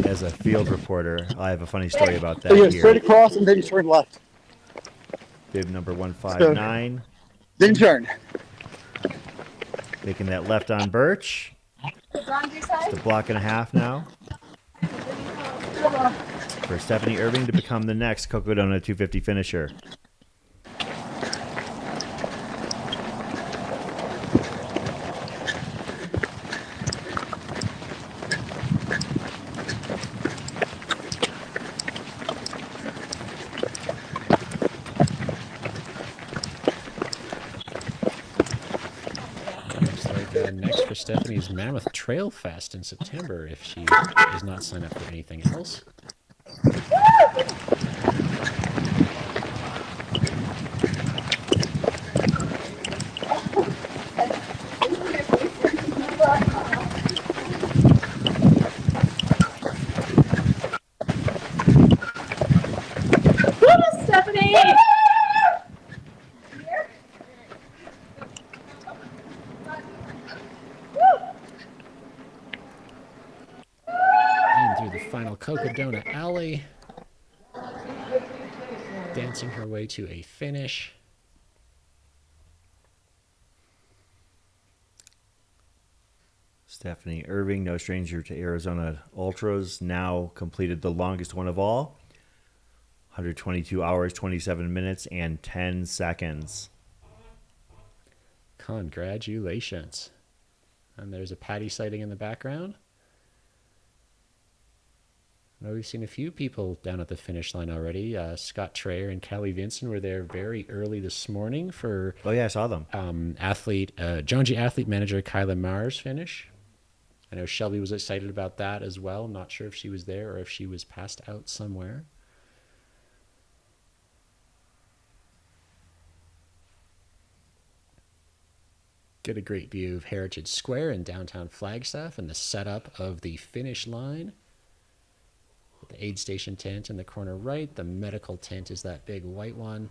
Speaker 3: as a field reporter. I have a funny story about that
Speaker 5: So you're
Speaker 3: here.
Speaker 5: straight across and then you turn left.
Speaker 3: Bib number 159.
Speaker 5: Then turn.
Speaker 3: Making that left on Birch. Just a block and a half now for Stephanie Irving to become the next Cocodona 250 finisher.
Speaker 1: Next for Stephanie's Mammoth Trail Fest in September if she does not sign up for anything else.
Speaker 11: Stephanie!
Speaker 1: And through the final Cocodona Alley, dancing her way to a finish.
Speaker 3: Stephanie Irving, no stranger to Arizona Ultras, now completed the longest one of all. 122 hours, 27 minutes, and 10 seconds.
Speaker 1: Congratulations. And there's a Patty sighting in the background. I know we've seen a few people down at the finish line already. Scott Trayer and Callie Vinson were there very early this morning for...
Speaker 3: Oh, yeah, I saw them.
Speaker 1: John G. athlete manager Kyla Maher's finish. I know Shelby was excited about that as well. I'm not sure if she was there or if she was passed out somewhere. Get a great view of Heritage Square in downtown Flagstaff and the setup of the finish line. The aid station tent in the corner right. The medical tent is that big white one.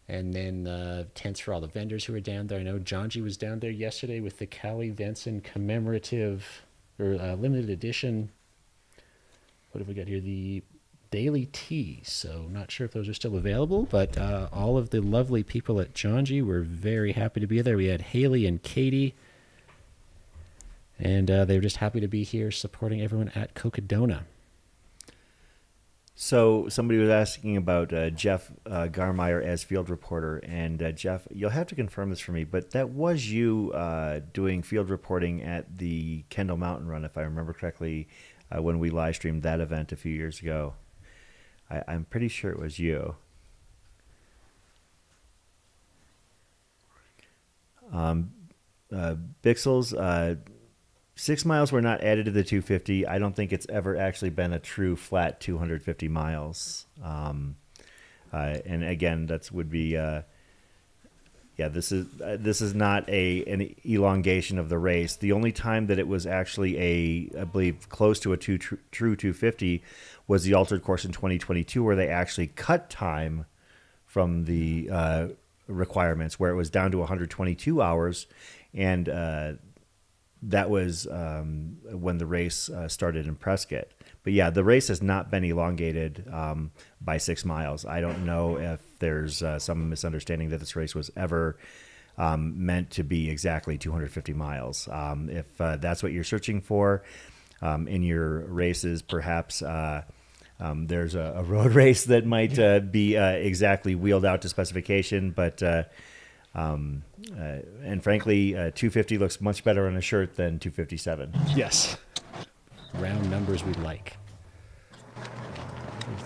Speaker 1: And then tents for all the vendors who are down there. I know John G was down there yesterday with the Callie Vinson commemorative or limited edition. What have we got here? The daily teas. So not sure if those are still available, but all of the lovely people at John G were very happy to be there. We had Healey and Katie. And they were just happy to be here supporting everyone at Cocodona.
Speaker 3: So somebody was asking about Jeff Garmeyer as field reporter. And Jeff, you'll have to confirm this for me, but that was you doing field reporting at the Kendall Mountain Run, if I remember correctly, when we live streamed that event a few years ago. I'm pretty sure it was you. Bixels, 6 miles were not added to the 250. I don't think it's ever actually been a true flat 250 miles. And again, that would be, this is not an elongation of the race. The only time that it was actually I believe, close to a true 250 was the altered course in 2022, where they actually cut time from the requirements, where it was down to 122 hours, and that was when the race started in Prescott. But yeah, the race has not been elongated by 6 miles. I don't know if there's some misunderstanding that this race was ever meant to be exactly 250 miles. If that's what you're searching for in your races, perhaps there's a road race that might be exactly wheeled out to specification, but and frankly, 250 looks much better on a shirt than 257.
Speaker 1: Yes. Round numbers we like.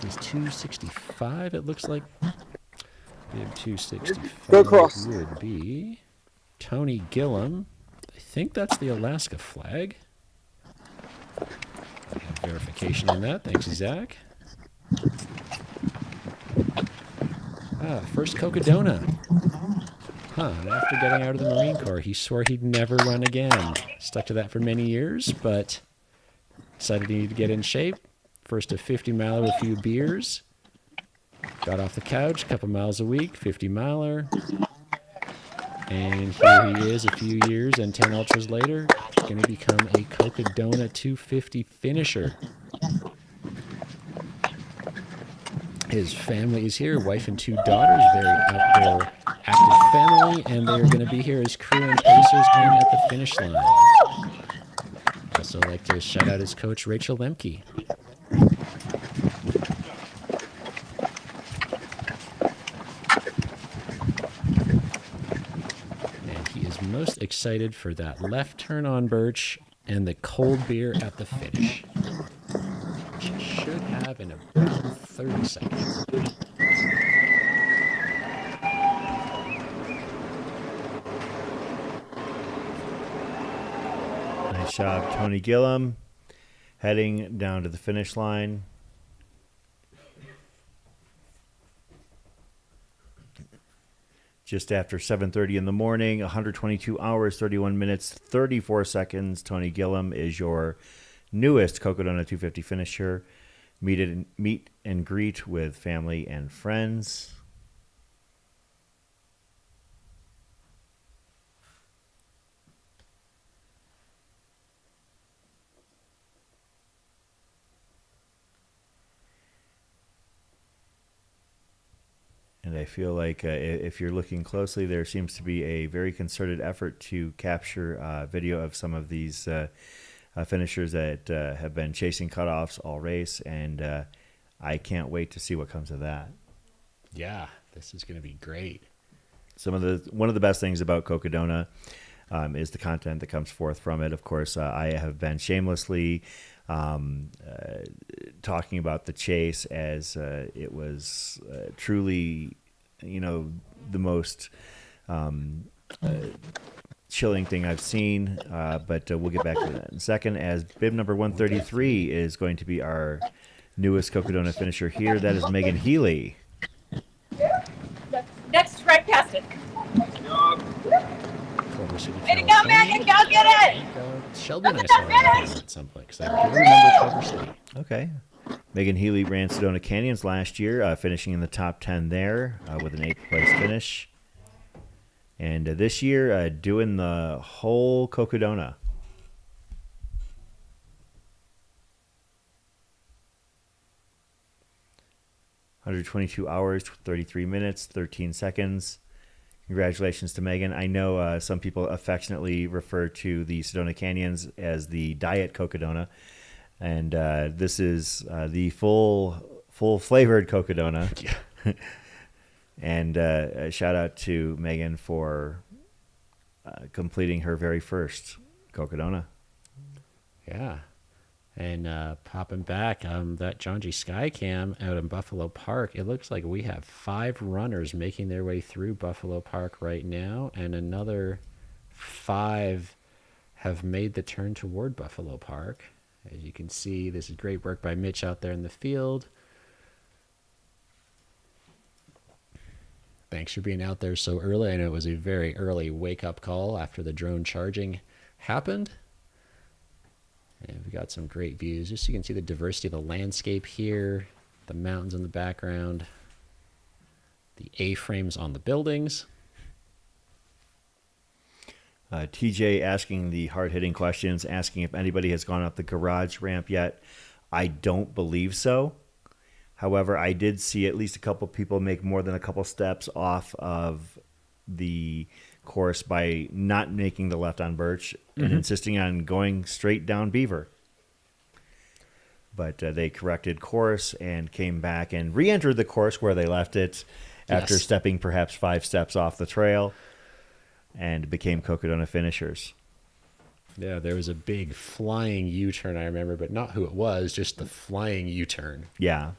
Speaker 1: There's 265, it looks like. Bib 265 would be Tony Gillum. I think that's the Alaska flag. I have verification on that. Thanks, Zach. First Cocodona. And after getting out of the Marine Corps, he swore he'd never run again. Stuck to that for many years, but decided he needed to get in shape. First a 50-miler with a few beers. Got off the couch, a couple miles a week, 50-miler. And here he is a few years and 10 ultras later, going to become a Cocodona 250 finisher. His family is here, wife and 2 daughters, very outdoor, active family, and they're going to be here as crew and pacers and at the finish line. Also like to shout out his coach, Rachel Lemke. And he is most excited for that left turn on Birch and the cold beer at the finish, which he should have in about 30 seconds.
Speaker 3: Nice job, Tony Gillum, heading down to the finish line. Just after 7:30 in the morning, 122 hours, 31 minutes, 34 seconds. Tony Gillum is your newest Cocodona 250 finisher. Meet and greet with family and friends. And I feel like if you're looking closely, there seems to be a very concerted effort to capture video of some of these finishers that have been chasing cutoffs all race, and I can't wait to see what comes of that.
Speaker 1: Yeah, this is going to be great.
Speaker 3: One of the best things about Cocodona is the content that comes forth from it. Of course, I have been shamelessly talking about the chase as it was truly, the most chilling thing I've seen, but we'll get back to that in a second, as bib number 133 is going to be our newest Cocodona finisher here. That is Megan Healey.
Speaker 8: Next, right past it.
Speaker 1: Way
Speaker 8: to go, Megan! Go get it!
Speaker 1: Shelby and I saw that at some point, because I do remember Culver City.
Speaker 3: Okay. Megan Healey ran Sedona Canyons last year, finishing in the top 10 there with an 8th place finish. And this year, doing the whole Cocodona. (122 hours, 33 minutes, 13 seconds). Congratulations to Megan. I know some people affectionately refer to the Sedona Canyons as the Diet Cocodona, and this is the full-flavored Cocodona. Yeah. And a shout out to Megan for completing her very first Cocodona.
Speaker 1: Yeah. And popping back, that John G. Skycam out in Buffalo Park, it looks like we have 5 runners making their way through Buffalo Park right now, and another 5 have made the turn toward Buffalo Park. As you can see, this is great work by Mitch out there in the field. Thanks for being out there so early. I know it was a very early wake-up call after the drone charging happened. And we got some great views. Just so you can see the diversity of the landscape here, the mountains in the background, the A-frames on the buildings.
Speaker 3: TJ asking the hard-hitting questions, asking if anybody has gone up the garage ramp yet. I don't believe so. However, I did see at least a couple people make more than a couple steps off of the course by not making the left on Birch and insisting on going straight down Beaver. But they corrected course and came back and re-entered the course where they left it after stepping perhaps 5 steps off the trail, and became Cocodona finishers.
Speaker 1: Yeah, there was a big flying U-turn, I remember, but not who it was, just the flying U-turn.
Speaker 3: Yeah.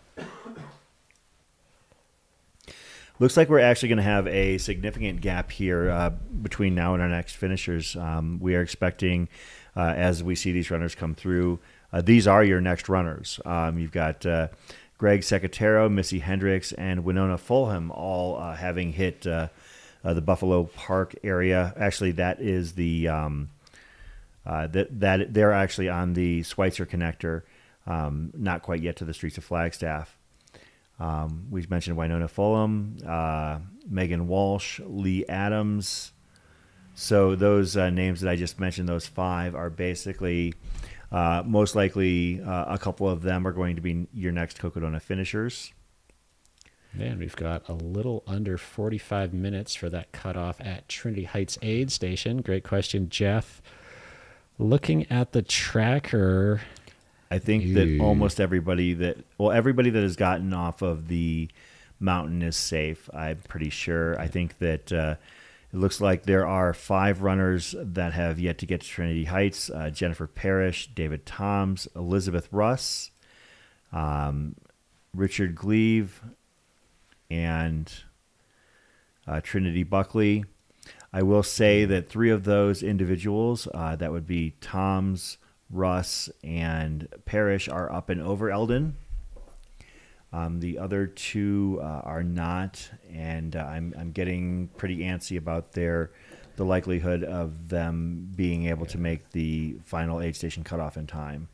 Speaker 3: Looks like we're actually going to have a significant gap here between now and our next finishers. We are expecting, as we see these runners come through, these are your next runners. You've got Greg Secatero, Missy Hendris, and Winona Fulham all having hit the Buffalo Park area. Actually, that is the that they're actually on the Schweitzer connector, not quite yet to the streets of Flagstaff. We've mentioned Winona Fulham, Megan Walsh, Lee Adams. So those names that I just mentioned, those 5, are basically most likely a couple of them are going to be your next Cocodona finishers.
Speaker 1: Man, we've got a little under 45 minutes for that cutoff at Trinity Heights Aid Station. Great question, Jeff. Looking at the tracker,
Speaker 3: I think that almost everybody that has gotten off of the mountain is safe. I'm pretty sure. I think that it looks like there are 5 runners that have yet to get to Trinity Heights. Jennifer Parrish, David Toms, Elizabeth Russ, Richard Gleave, and Trinity Buckley. I will say that 3 of those individuals, that would be Toms, Russ, and Parrish, are up and over Eldon. The other 2 are not, and I'm getting pretty antsy about the likelihood of them being able to make the final aid station cutoff in time.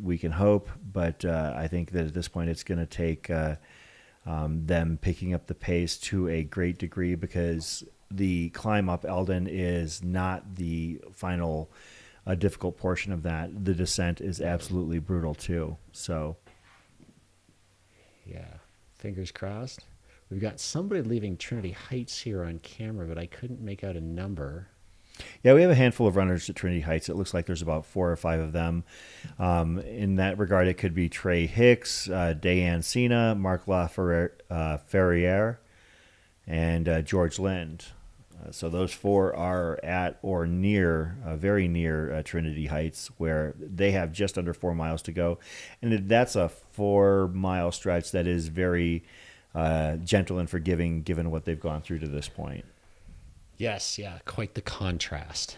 Speaker 3: We can hope, but I think that at this point it's going to take them picking up the pace to a great degree, because the climb up Eldon is not the final difficult portion of that. The descent is absolutely brutal too. So,
Speaker 1: yeah, fingers crossed. We've got somebody leaving Trinity Heights here on camera, but I couldn't make out a number.
Speaker 3: Yeah, we have a handful of runners at Trinity Heights. It looks like there's about 4 or 5 of them. In that regard, it could be Trey Hicks, Dayan Cena, Mark LaFerriere, and George Lind. So those 4 are at or near, very near Trinity Heights, where they have just under 4 miles to go. And that's a 4-mile stretch that is very gentle and forgiving given what they've gone through to this point.
Speaker 1: Yes, yeah, quite the contrast.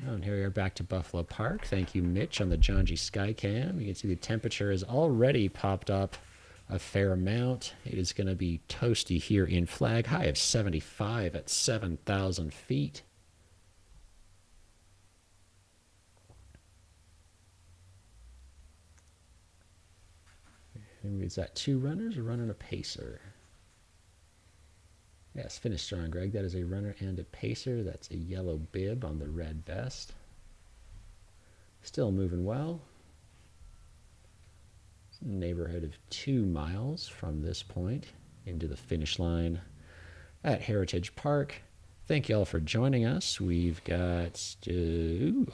Speaker 1: Oh, and here we are back to Buffalo Park. Thank you, Mitch, on the John G. Skycam. You can see the temperature has already popped up a fair amount. It is going to be toasty here in Flag, high of 75 at 7,000 feet. And is that 2 runners, a runner and a pacer? Yes, finish strong, Greg. That is a runner and a pacer. That's a yellow bib on the red vest. Still moving well. Neighborhood of 2 miles from this point into the finish line at Heritage Park. Thank you all for joining us. We've got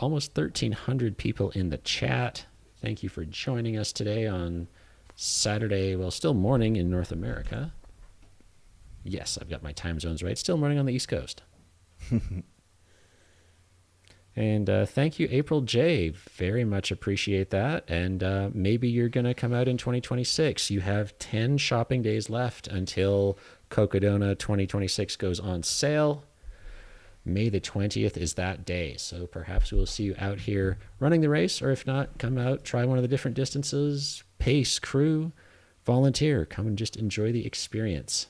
Speaker 1: almost 1,300 people in the chat. Thank you for joining us today on Saturday, well, still morning in North America. Yes, I've got my time zones right. Still morning on the East Coast. And thank you, April J. Very much appreciate that. And maybe you're going to come out in 2026. You have 10 shopping days left until Cocodona 2026 goes on sale. May the 20th is that day. So perhaps we'll see you out here running the race, or if not, come out, try one of the different distances, pace, crew, volunteer. Come and just enjoy the experience.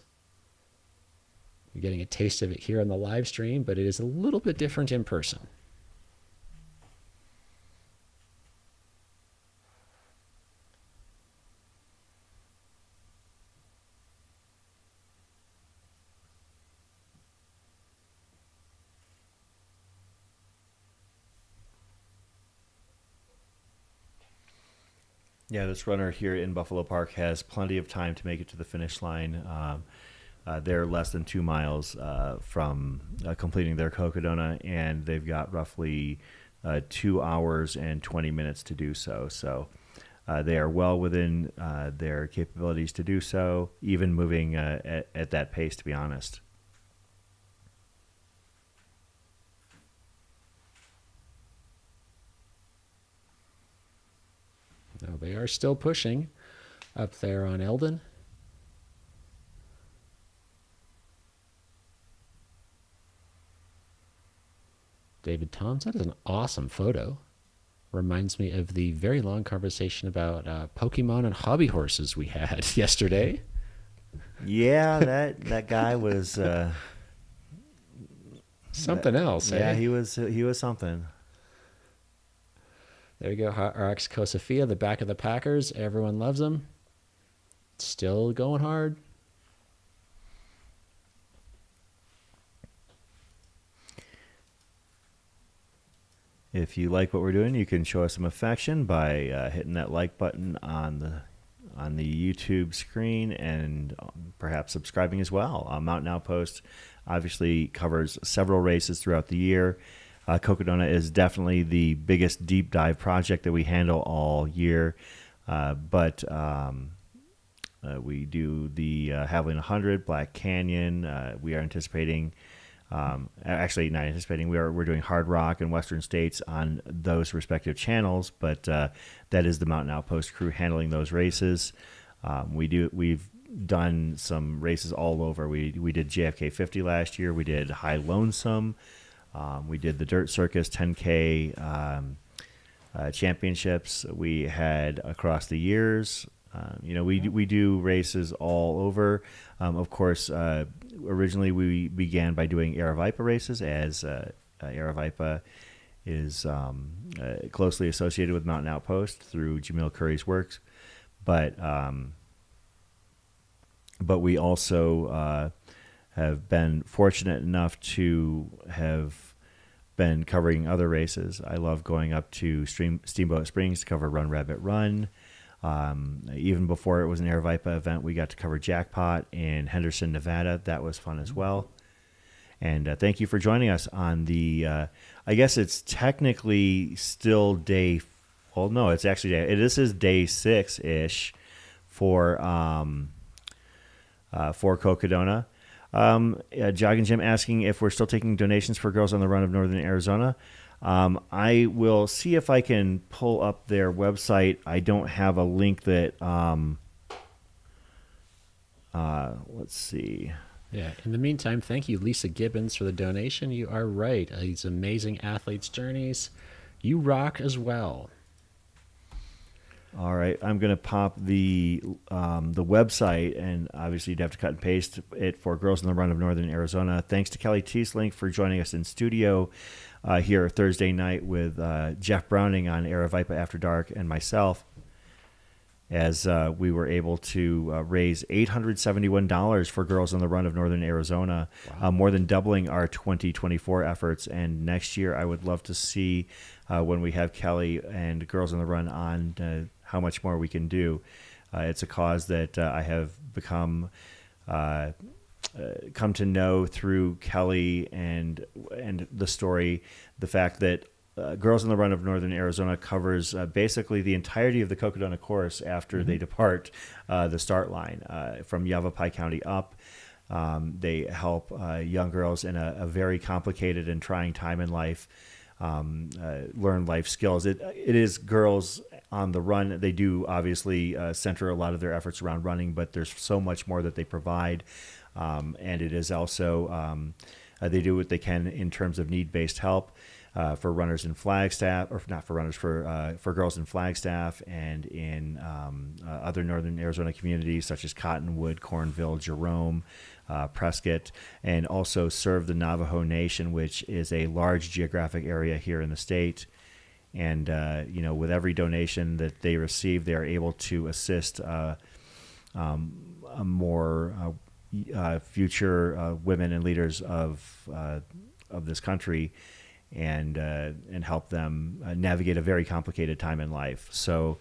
Speaker 1: You're getting a taste of it here on the live stream, but it is a little bit different in person.
Speaker 3: Yeah, this runner here in Buffalo Park has plenty of time to make it to the finish line. They're less than 2 miles from completing their Cocodona, and they've got roughly 2 hours and 20 minutes to do so. So they are well within their capabilities to do so, even moving at that pace, to be honest.
Speaker 1: No, they are still pushing up there on Eldon. David Toms, that is an awesome photo. Reminds me of the very long conversation about Pokemon and hobby horses we had yesterday.
Speaker 3: Yeah, that guy was
Speaker 1: something else.
Speaker 3: Yeah,
Speaker 1: eh?
Speaker 3: he was something.
Speaker 1: There you go, RX Kosafia, the back of the Packers. Everyone loves him. Still going hard.
Speaker 3: If you like what we're doing, you can show us some affection by hitting that like button on the YouTube screen, and perhaps subscribing as well. Mountain Outpost obviously covers several races throughout the year. Cocodona is definitely the biggest deep dive project that we handle all year, but we do the Javelin 100, Black Canyon. We are anticipating, actually not anticipating, we're doing Hard Rock and Western States on those respective channels, but that is the Mountain Outpost crew handling those races. We've done some races all over. We did JFK 50 last year. We did High Lonesome. We did the Dirt Circus 10K championships. We had across the years. We do races all over. Of course, originally we began by doing Aravaipa races, as Aravaipa is closely associated with Mountain Outpost through Jamil Curry's works. But we also have been fortunate enough to have been covering other races. I love going up to Steamboat Springs to cover Run Rabbit Run. Even before it was an Aravaipa event, we got to cover Jackpot in Henderson, Nevada. That was fun as well. And thank you for joining us on the, I guess it's technically still day, well, no, it's actually this is day 6-ish for Cocodona. Jogging Jim asking if we're still taking donations for Girls on the Run of Northern Arizona. I will see if I can pull up their website. I don't have a link that, let's see.
Speaker 1: Yeah, in the meantime, thank you, Lisa Gibbons, for the donation. You are right. These amazing athletes' journeys. You rock as well.
Speaker 3: All right, I'm going to pop the website, and obviously you'd have to cut and paste it for Girls on the Run of Northern Arizona. Thanks to Kelly Teeslink for joining us in studio here Thursday night with Jeff Browning on Aravaipa After Dark and myself, as we were able to raise $871 for Girls on the Run of Northern Arizona, more than doubling our 2024 efforts. And next year, I would love to see when we have Kelly and Girls on the Run on how much more we can do. It's a cause that I have come to know through Kelly and the story, the fact that Girls on the Run of Northern Arizona covers basically the entirety of the Cocodona course after they depart the start line from Yavapai County up. They help young girls in a very complicated and trying time in life learn life skills. It is girls on the run. They do obviously center a lot of their efforts around running, but there's so much more that they provide. And it is also, they do what they can in terms of need-based help for runners in Flagstaff, or not for runners, for girls in Flagstaff and in other northern Arizona communities such as Cottonwood, Cornville, Jerome, Prescott, and also serve the Navajo Nation, which is a large geographic area here in the state. And, with every donation that they receive, they are able to assist more future women and leaders of this country, and help them navigate a very complicated time in life. So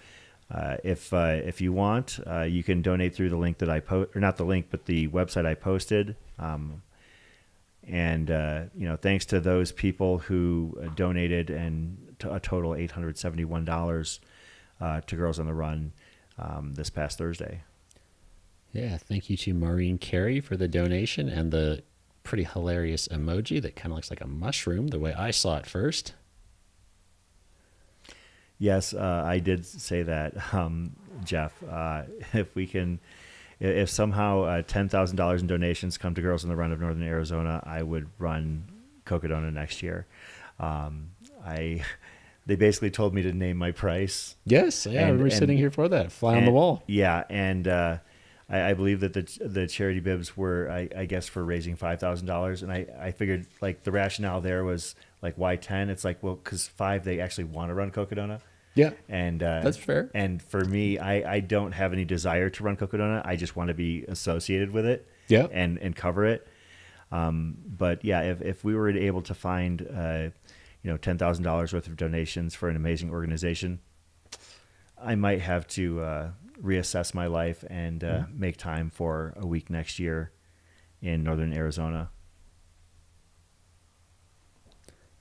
Speaker 3: if you want, you can donate through the link that I or not the link, but the website I posted. Thanks to those people who donated, and a total $871 to Girls on the Run this past Thursday.
Speaker 1: Yeah, thank you to Maureen Carey for the donation and the pretty hilarious emoji that kind of looks like a mushroom, the way I saw it first.
Speaker 3: Yes, I did say that, Jeff. If somehow $10,000 in donations come to Girls on the Run of Northern Arizona, I would run Cocodona next year. They basically told me to name my price.
Speaker 1: Yes, yeah, we were sitting here for that, fly on the wall.
Speaker 3: Yeah, and I believe that the charity bibs were, I guess, for raising $5,000, and I figured like the rationale there was like, why 10? It's like, well, because 5 they actually want to run Cocodona.
Speaker 1: Yeah,
Speaker 3: and
Speaker 1: that's fair.
Speaker 3: And for me, I don't have any desire to run Cocodona. I just want to be associated with it.
Speaker 1: Yeah,
Speaker 3: and cover it. But yeah, if we were able to find $10,000 worth of donations for an amazing organization, I might have to reassess my life and make time for a week next year in Northern Arizona.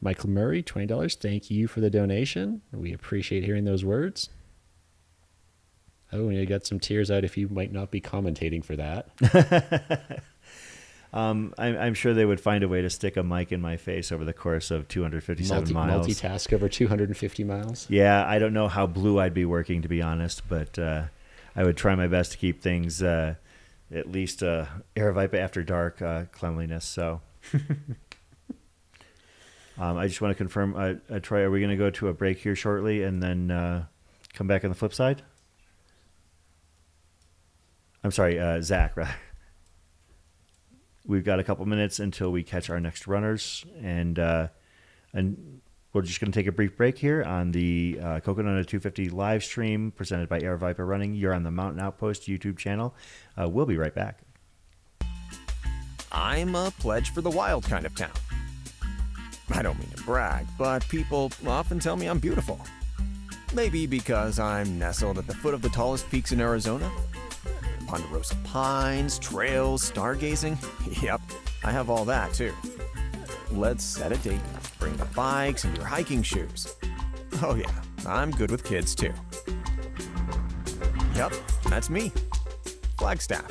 Speaker 1: Michael Murray, $20. Thank you for the donation. We appreciate hearing those words. Oh, and you got some tears out if you might not be commentating for that.
Speaker 3: I'm sure they would find a way to stick a mic in my face over the course of 257 miles.
Speaker 1: Multitask over 250 miles.
Speaker 3: Yeah, I don't know how blue I'd be working, to be honest, but I would try my best to keep things at least Air Viper after dark cleanliness. So I just want to confirm, Troy, are we going to go to a break here shortly and then come back on the flip side? I'm sorry, Zach, rather. We've got a couple minutes until we catch our next runners, and we're just going to take a brief break here on the Cocodona 250 live stream presented by Air Viper Running. You're on the Mountain Outpost YouTube channel. We'll be right back.
Speaker 17: I'm a pledge for the wild kind of town. I don't mean to brag, but people often tell me I'm beautiful. Maybe because I'm nestled at the foot of the tallest peaks in Arizona. Ponderosa pines, trails, stargazing. Yep, I have all that too. Let's set a date. Bring the bikes and your hiking shoes. Oh yeah, I'm good with kids too. Yep, that's me. Flagstaff.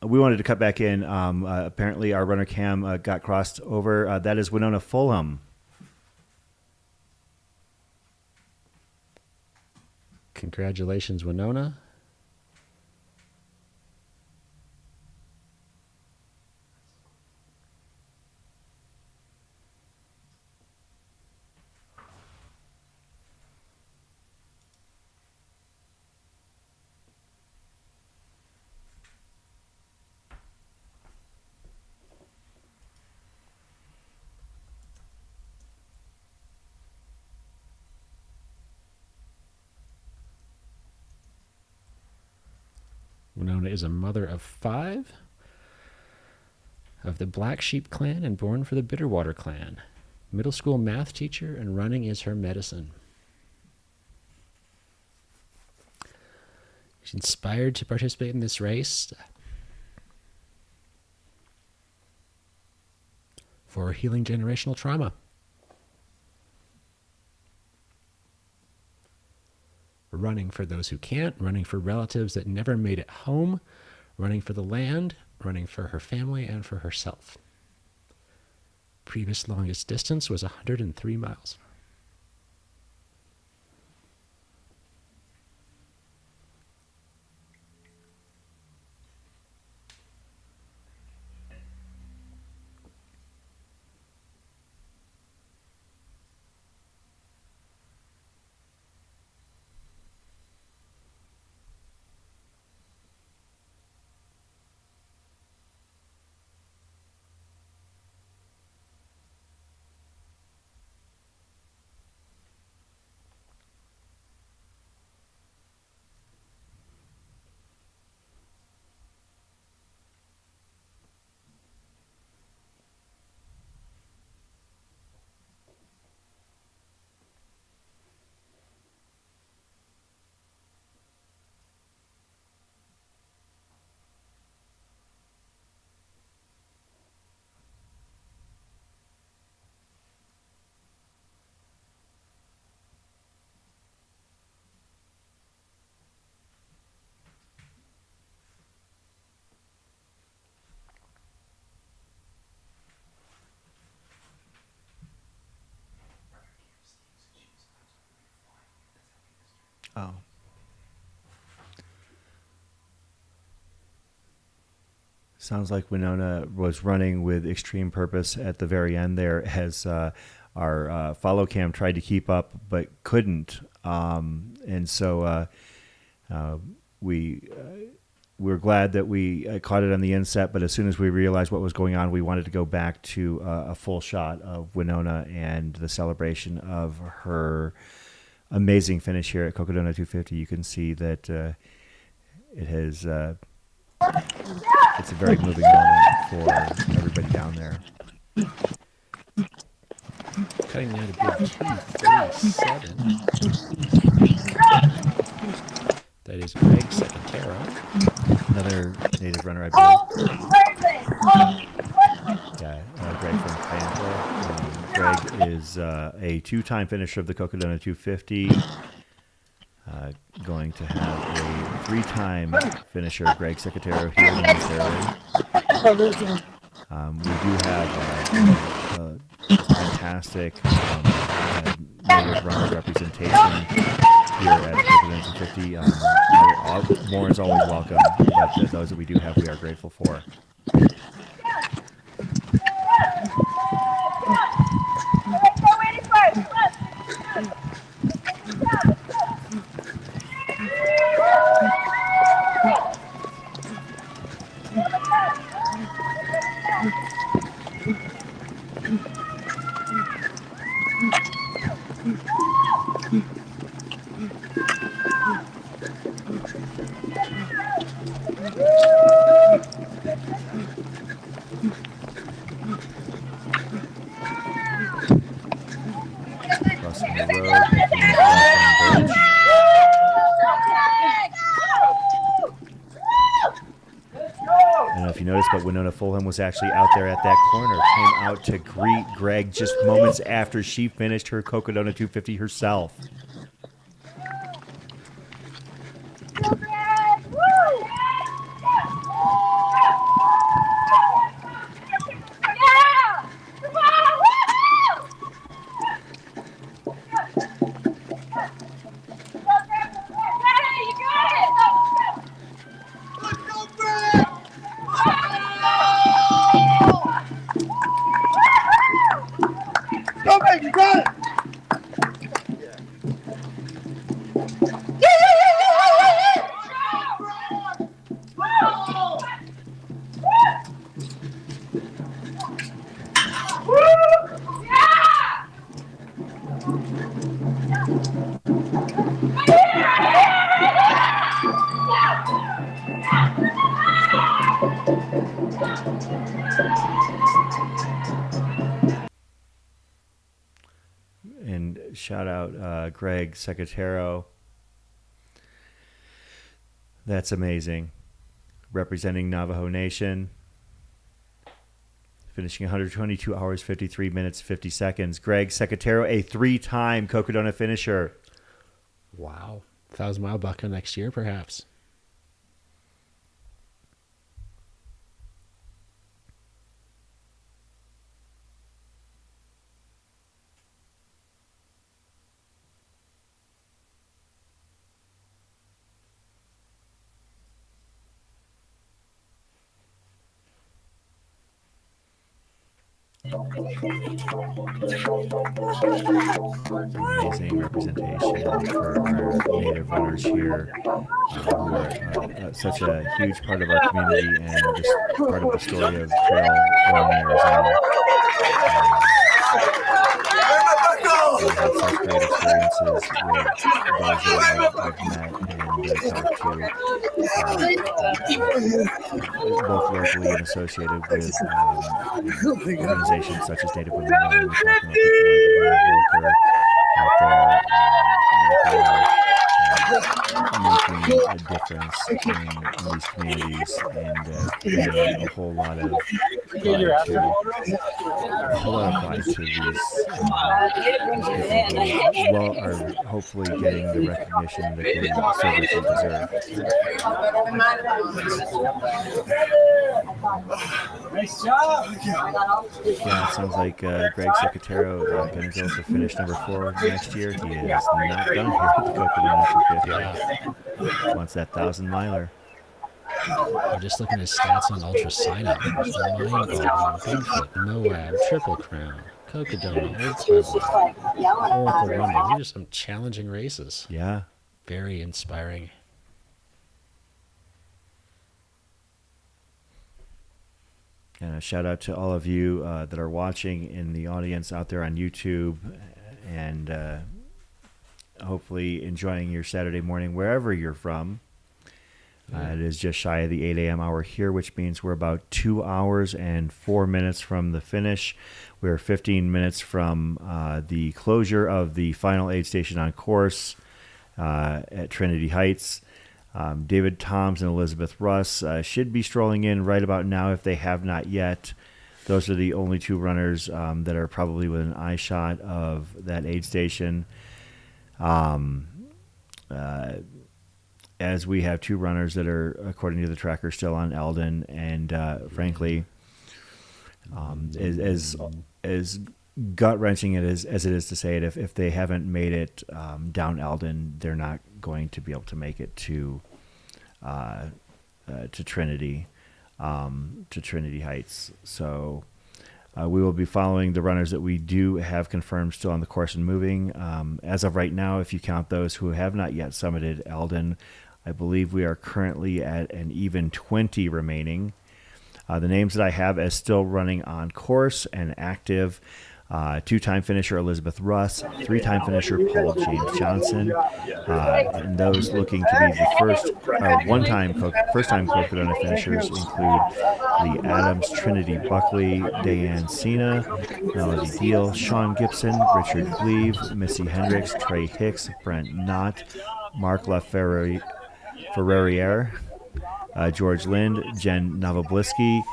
Speaker 3: We wanted to cut back in. Apparently, our runner cam got crossed over. That is Winona Fulham.
Speaker 1: Congratulations, Winona. Winona is a mother of 5 of the Black Sheep clan and born for the Bitterwater clan. Middle school math teacher, and running is her medicine. She's inspired to participate in this race for healing generational trauma. Running for those who can't, running for relatives that never made it home, running for the land, running for her family and for herself. Previous longest distance was 103 miles.
Speaker 3: Oh. Sounds like Winona was running with extreme purpose at the very end there as our follow cam tried to keep up but couldn't. And so we're glad that we caught it on the inset, but as soon as we realized what was going on, we wanted to go back to a full shot of Winona and the celebration of her amazing finish here at Cocodona 250. You can see that it has it's a very moving moment for everybody down there.
Speaker 1: Cutting down to bid 237. That is Greg Secatero.
Speaker 3: Another native runner, I believe. Yeah, Greg from Tampa. Greg is a 2-time finisher of the Cocodona 250. Going to have a 3-time finisher, Greg Secatero, here momentarily. We do have a fantastic native runner representation here at Cocodona 250. More is always welcome, but those that we do have, we are grateful for. Crossing the road, making it on bridge. I don't know if you noticed, but Winona Fulham was actually out there at that corner, came out to greet Greg just moments after she finished her Cocodona 250 herself. shout out Greg Secatero. That's amazing. Representing Navajo Nation. Finishing 122 hours, 53 minutes, 50 seconds. Greg Secatero, a 3-time Cocodona finisher.
Speaker 1: Wow. 1,000-mile bucko next year, perhaps.
Speaker 3: Amazing representation for our native runners here, who are such a huge part of our community and just part of the story of trail running in Arizona. I've had such great experiences with those that I've met and talked to, both locally and associated with organizations such as Native Women Running. We're talking about people like Volker out there, making a difference in these communities and giving a whole lot of pride to these people who are hopefully getting the recognition that they so richly deserve.
Speaker 18: Nice job.
Speaker 3: Yeah, it sounds like Greg Secatero going to go for finish number 4 next year. He is not done here at the Cocodona 250. Wants that 1,000-miler.
Speaker 1: I'm just looking at his stats on Ultra Sign Up. Bigfoot, Moab, Triple Crown, Cocodona, Old Pueblo, Oracle Rumble. These are some challenging races.
Speaker 3: Yeah.
Speaker 1: Very inspiring.
Speaker 3: And a shout out to all of you that are watching in the audience out there on YouTube and hopefully enjoying your Saturday morning wherever you're from. It is just shy of the 8 a.m. hour here, which means we're about 2 hours and 4 minutes from the finish. We're 15 minutes from the closure of the final aid station on course at Trinity Heights. David Toms and Elizabeth Russ should be strolling in right about now if they have not yet. Those are the only 2 runners that are probably within an eye shot of that aid station. As we have 2 runners that are, according to the tracker, still on Eldon, and frankly, as gut-wrenching as it is to say it, if they haven't made it down Eldon, they're not going to be able to make it to Trinity, to Trinity Heights. So we will be following the runners that we do have confirmed still on the course and moving. As of right now, if you count those who have not yet summited Eldon, I believe we are currently at an even 20 remaining. The names that I have as still running on course and active: 2-time finisher Elizabeth Russ, 3-time finisher Paul James Johnson, and those looking to be the first-time Cocodona finishers include Lee Adams, Trinity Buckley, Diane Cena, Melody Diehl, Sean Gibson, Richard Gleave, Missy Hendris, Trey Hicks, Brent Knott, Mark LaFerriere, George Lind, Jen Novobliski,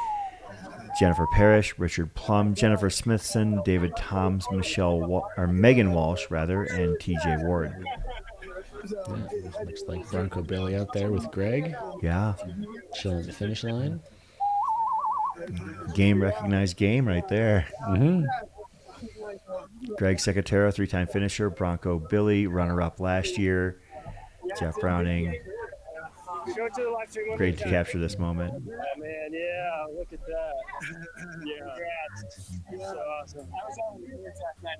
Speaker 3: Jennifer Parrish, Richard Plum, Jennifer Smithson, David Toms, Megan Walsh, and T.J. Ward.
Speaker 1: Yeah, looks like Bronco Billy out there with Greg.
Speaker 3: Yeah.
Speaker 1: Chilling at the finish line.
Speaker 3: Game recognized game right there.
Speaker 1: Mm-hmm.
Speaker 3: Greg Secatero, 3-time finisher. Bronco Billy, runner-up last year. Jeff Browning. Great to capture this moment.
Speaker 18: Oh, man, yeah, look at that. Yeah. Congrats. So awesome. I was on the that night,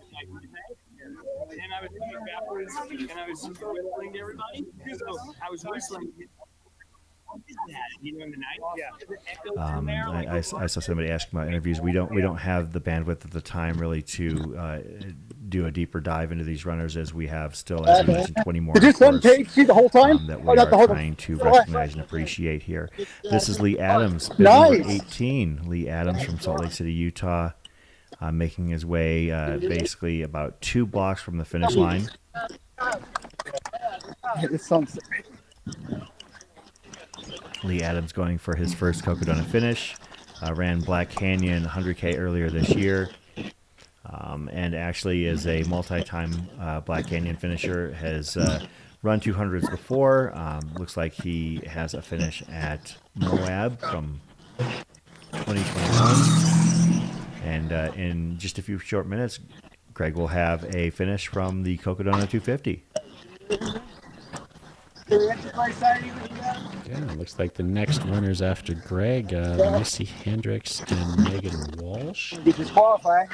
Speaker 18: and I was coming backwards, and I was whistling to everybody. So I was whistling. What is that? You know, in the night? Yeah.
Speaker 3: I saw somebody asking about interviews. We don't have the bandwidth at the time really to do a deeper dive into these runners, as we have still, as you mentioned, 20 more.
Speaker 5: Did you send Kate the whole time?
Speaker 3: That we are trying to recognize and appreciate here. This is Lee Adams, bid number 18. Lee Adams from Salt Lake City, Utah. making his way basically about 2 blocks from the finish line. Lee Adams going for his first Cocodona finish. Ran Black Canyon 100K earlier this year. And actually is a multi-time Black Canyon finisher. Has run 200s before. Looks like he has a finish at Moab from 2021. And in just a few short minutes, Greg will have a finish from the Cocodona 250.
Speaker 1: Yeah, looks like the next runners after Greg, Missy Hendris and Megan Walsh.
Speaker 5: Be disqualified.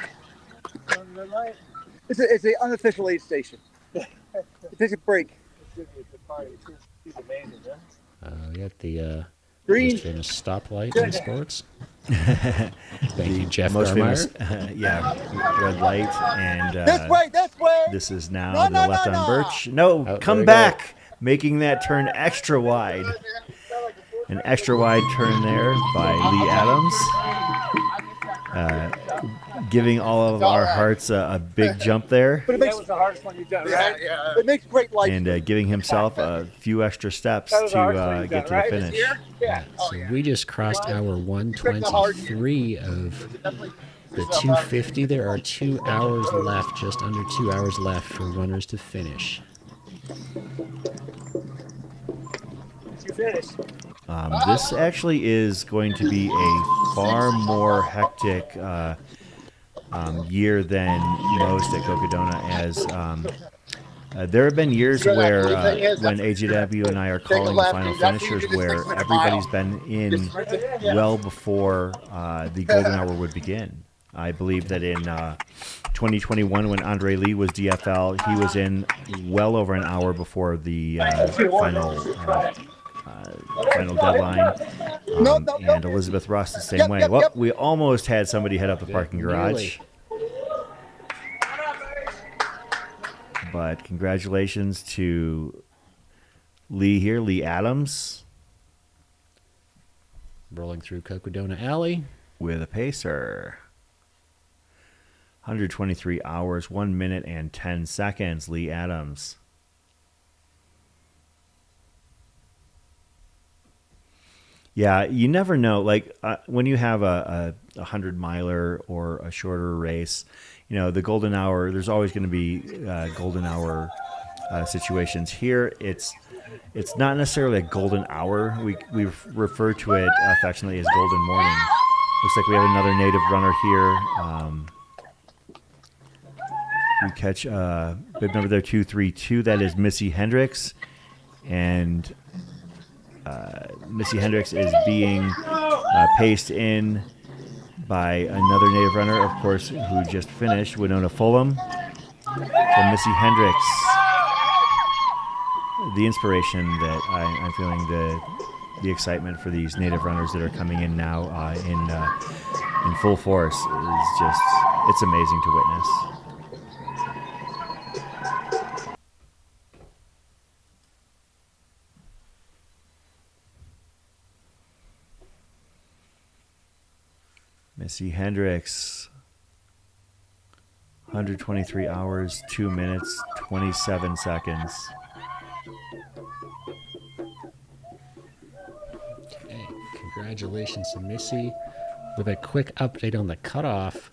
Speaker 5: It's an unofficial aid station. It takes a break.
Speaker 1: We got the
Speaker 5: Green.
Speaker 1: most famous stoplight in sports. Thank you, Jeff
Speaker 3: Most
Speaker 1: Garmeyer.
Speaker 3: famous, red light, and
Speaker 5: This way.
Speaker 3: this is now
Speaker 5: No,
Speaker 3: the
Speaker 5: no,
Speaker 3: left
Speaker 5: no,
Speaker 3: on
Speaker 5: no.
Speaker 3: Birch. No,
Speaker 1: Oh,
Speaker 3: come
Speaker 1: there we
Speaker 3: back, making that turn extra wide. An extra wide turn there by Lee Adams. Giving all of our hearts a big jump there.
Speaker 5: But it makes,
Speaker 18: That was the hardest one you've done, right? Yeah.
Speaker 5: it makes great light.
Speaker 3: And giving himself a few extra steps
Speaker 18: That was the hardest one
Speaker 3: to
Speaker 18: you've
Speaker 3: get
Speaker 18: done,
Speaker 3: to the
Speaker 18: right?
Speaker 3: finish.
Speaker 18: Yeah.
Speaker 1: So we just crossed hour 123 of the 250. There are 2 hours left, just under 2 hours left for runners to finish.
Speaker 18: You finished.
Speaker 3: This actually is going to be a far more hectic year than most at Cocodona, as there have been years where when AJW and I are calling the final finishers where everybody's been in well before the golden hour would begin. I believe that in 2021, when Andre Lee was DFL, he was in well over an hour before the final deadline. And Elizabeth Ross the same way. Well, we almost had somebody head up the parking garage. But congratulations to Lee here, Lee Adams.
Speaker 1: Rolling through Cocodona Alley.
Speaker 3: With a pacer. 123 hours, 1 minute and 10 seconds, Lee Adams. Yeah, you never know. Like when you have a 100-miler or a shorter race, you know, the golden hour, there's always going to be golden hour situations. Here, it's not necessarily a golden hour. We refer to it affectionately as golden morning. Looks like we have another native runner here. We catch bib number there 232. That is Missy Hendris, and Missy Hendris is being paced in by another native runner, of course, who just finished, Winona Fulham. So Missy Hendris, the inspiration that I'm feeling, the excitement for these native runners that are coming in now in full force is just, it's amazing to witness. Missy Hendris, 123 hours, 2 minutes, 27 seconds.
Speaker 1: Okay, congratulations to Missy. With a quick update on the cutoff,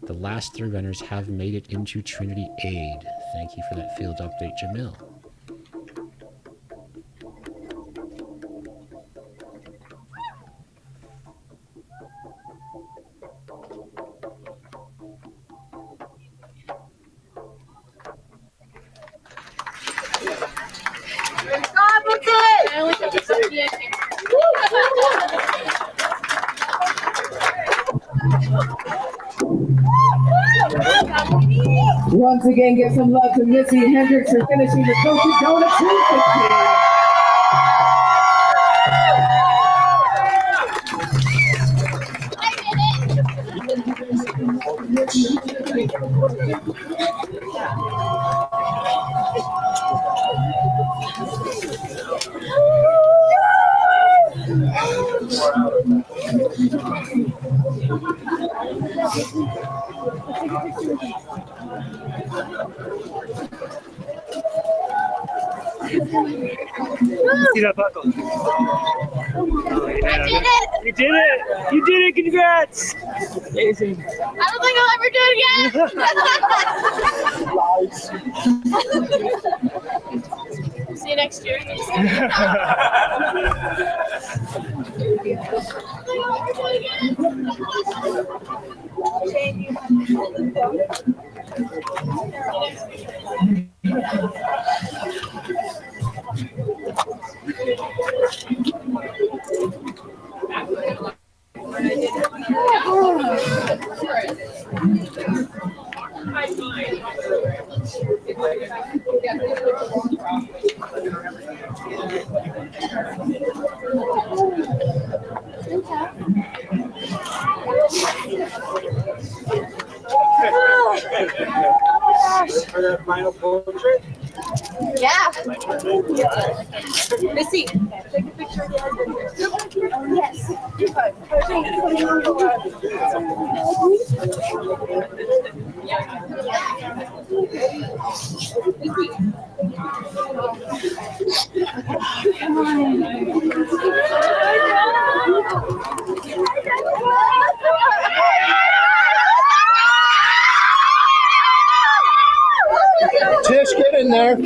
Speaker 1: the last 3 runners have made it into Trinity Aid. Thank you for that field update, Jamil.
Speaker 19: Once again, give some love to Missy Hendris for finishing the Cocodona 250.
Speaker 18: See that buckle? Oh, yeah.
Speaker 8: I did it!
Speaker 18: You did it! You did it! Congrats! Amazing.
Speaker 8: I don't think I'll ever do it again. See you next year.
Speaker 18: For that final portrait?
Speaker 8: Yeah. Missy, take a picture of the husband. Yes. Come on.
Speaker 10: Tish, get in there.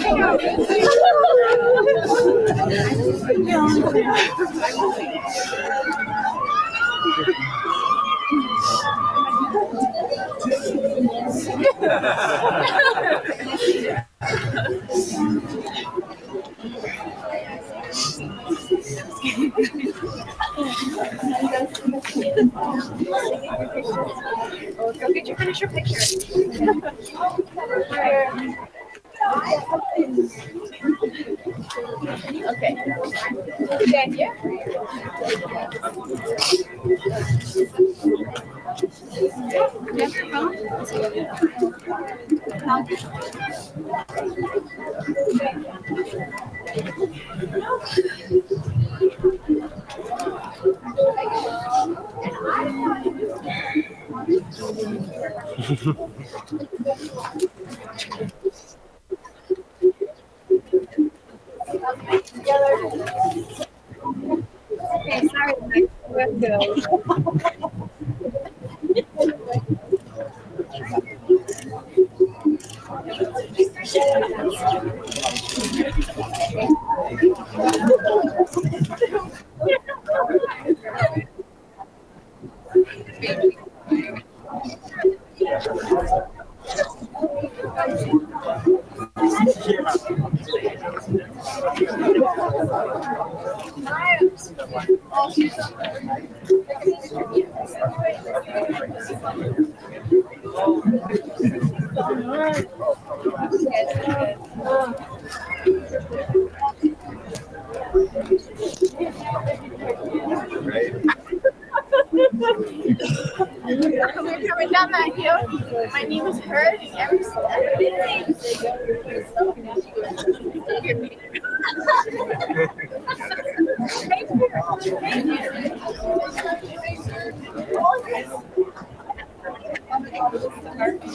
Speaker 8: Go get your finisher picture. Okay. Thank you. Okay, sorry, Mike. Let's go. We're coming down that hill. My knee was hurt.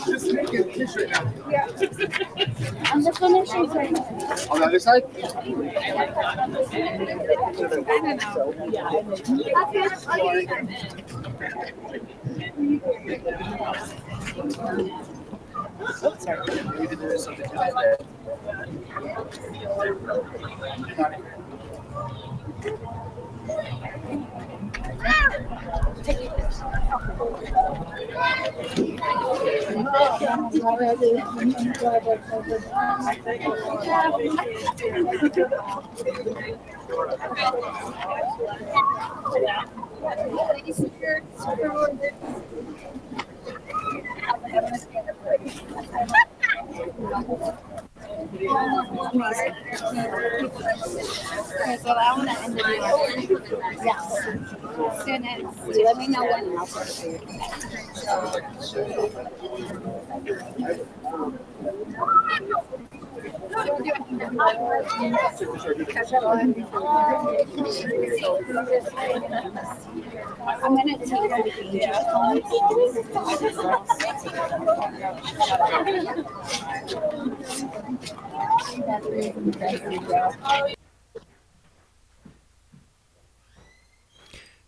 Speaker 9: Just make a kiss right now.
Speaker 8: Yeah. On the finishing side.
Speaker 9: On the other side?
Speaker 18: Oh, sorry. You can do something to that.
Speaker 11: Okay, so I want to end the video. Yes. As soon as, let me know when and I'll put it for you. I'm going to take the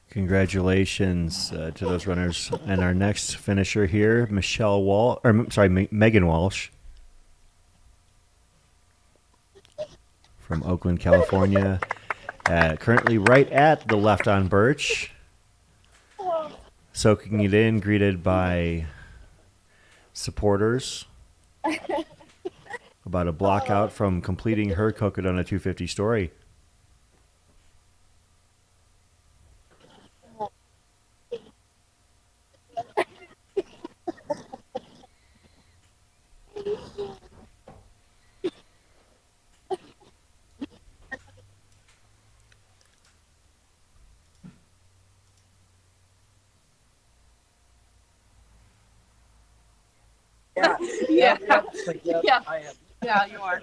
Speaker 3: Congratulations to those runners. And our next finisher here, Megan Walsh from Oakland, California. Currently right at the left on Birch. Soaking it in, greeted by supporters. About a block out from completing her Cocodona 250 story.
Speaker 2: Yeah. Yeah, you are.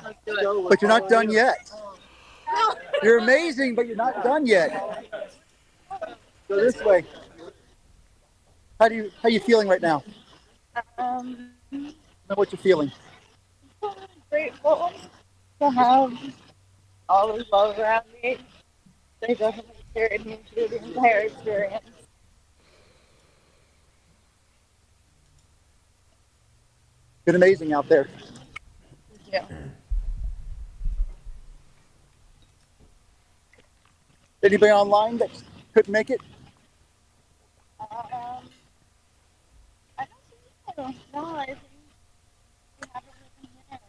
Speaker 2: Let's do it.
Speaker 5: But you're not done yet. You're amazing, but you're not done yet. Go this way. How you feeling right now? Know what you're feeling?
Speaker 2: Grateful to have all this love around me. They definitely carried me through the entire experience.
Speaker 5: Been amazing out there.
Speaker 2: Yeah.
Speaker 5: Anybody online that couldn't make it?
Speaker 2: I don't think so. No, I think we have everything there.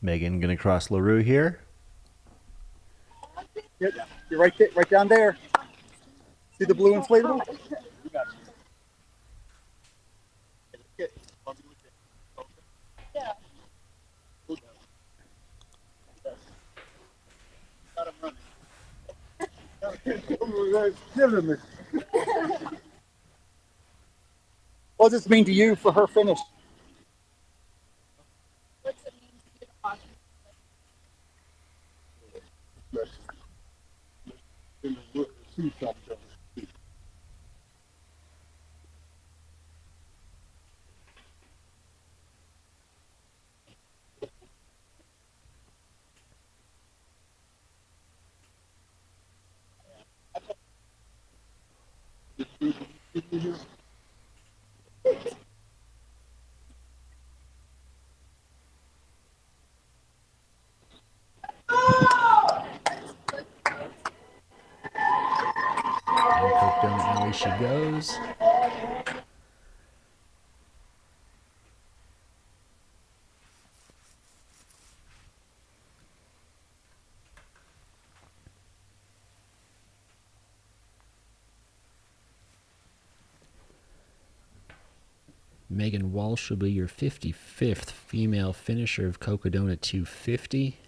Speaker 3: Megan gonna cross LaRue here.
Speaker 5: You're right there, right down there. See the blue inflatable? What does this mean to you for her finish?
Speaker 2: What's it mean to you?
Speaker 1: Cocodona alley she goes. Megan Walsh will be your 55th female finisher of Cocodona 250.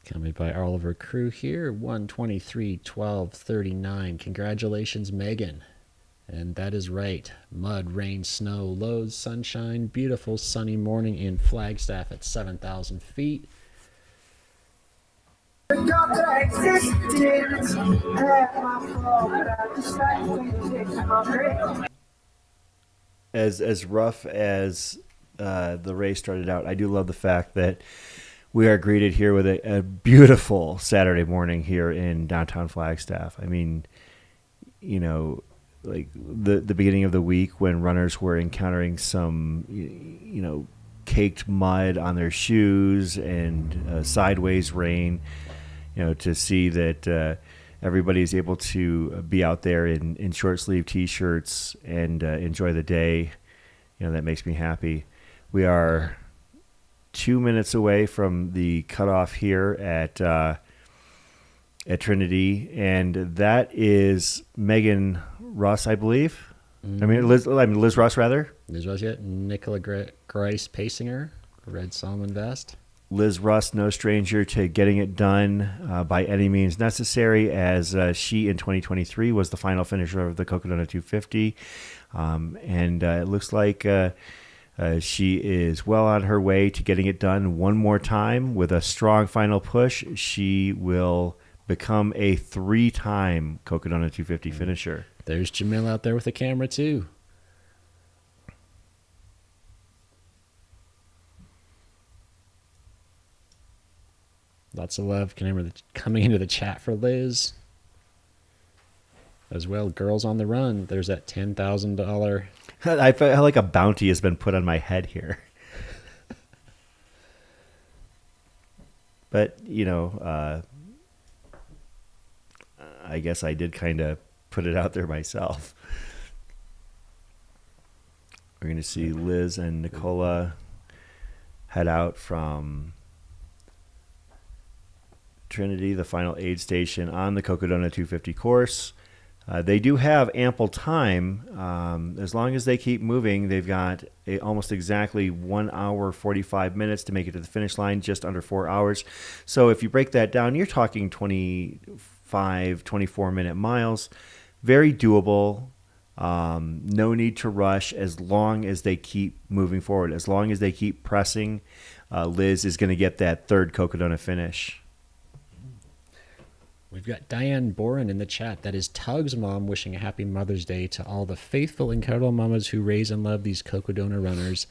Speaker 1: Accompanied by all of her crew here, 1:23:12:39. Congratulations, Megan. And that is right. Mud, rain, snow, lows, sunshine, beautiful sunny morning in Flagstaff at 7,000 feet.
Speaker 3: As rough as the race started out, I do love the fact that we are greeted here with a beautiful Saturday morning here in downtown Flagstaff. I mean, you know, like the beginning of the week when runners were encountering some, you know, caked mud on their shoes and sideways rain, you know, to see that everybody is able to be out there in short sleeve T-shirts and enjoy the day, you know, that makes me happy. We are 2 minutes away from the cutoff here at at Trinity, and that is Megan Ross, I believe. Liz Ross, rather.
Speaker 1: Liz Ross, yeah. Nicola Grice Pasinger, red salmon vest.
Speaker 3: Liz Ross, no stranger to getting it done by any means necessary, as she in 2023 was the final finisher of the Cocodona 250. And it looks like she is well on her way to getting it done one more time with a strong final push. She will become a 3-time Cocodona 250 finisher.
Speaker 1: There's Jamil out there with the camera too. Lots of love coming into the chat for Liz. As well, Girls on the Run. There's that $10,000.
Speaker 3: I feel like a bounty has been put on my head here. But, I guess I did kind of put it out there myself. We're going to see Liz and Nicola head out from Trinity, the final aid station on the Cocodona 250 course. They do have ample time. As long as they keep moving, they've got almost exactly 1 hour, 45 minutes to make it to the finish line, just under 4 hours. So if you break that down, you're talking 25, 24-minute miles. Very doable. No need to rush as long as they keep moving forward. As long as they keep pressing, Liz is going to get that third Cocodona finish.
Speaker 1: We've got Diane Boren in the chat. That is Tug's mom, wishing a happy Mother's Day to all the faithful and cuddle mamas who raise and love these Cocodona runners,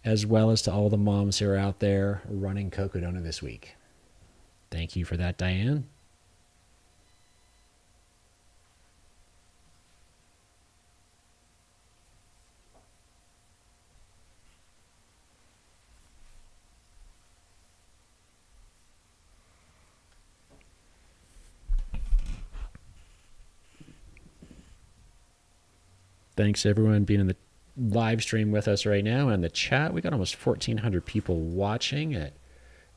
Speaker 1: as well as to all the moms who are out there running Cocodona this week. Thank you for that, Diane. Thanks, everyone, being in the live stream with us right now and the chat. We got almost 1,400 people watching at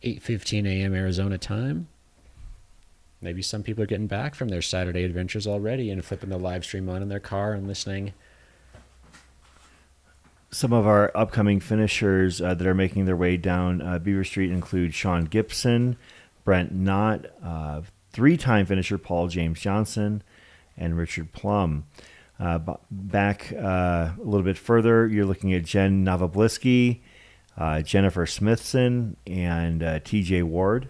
Speaker 1: 8:15 a.m. Arizona time. Maybe some people are getting back from their Saturday adventures already and flipping the live stream on in their car and listening.
Speaker 3: Some of our upcoming finishers that are making their way down Beaver Street include Sean Gibson, Brent Knott, 3-time finisher Paul James Johnson, and Richard Plum. Back a little bit further, you're looking at Jen Novobliski, Jennifer Smithson, and TJ Ward.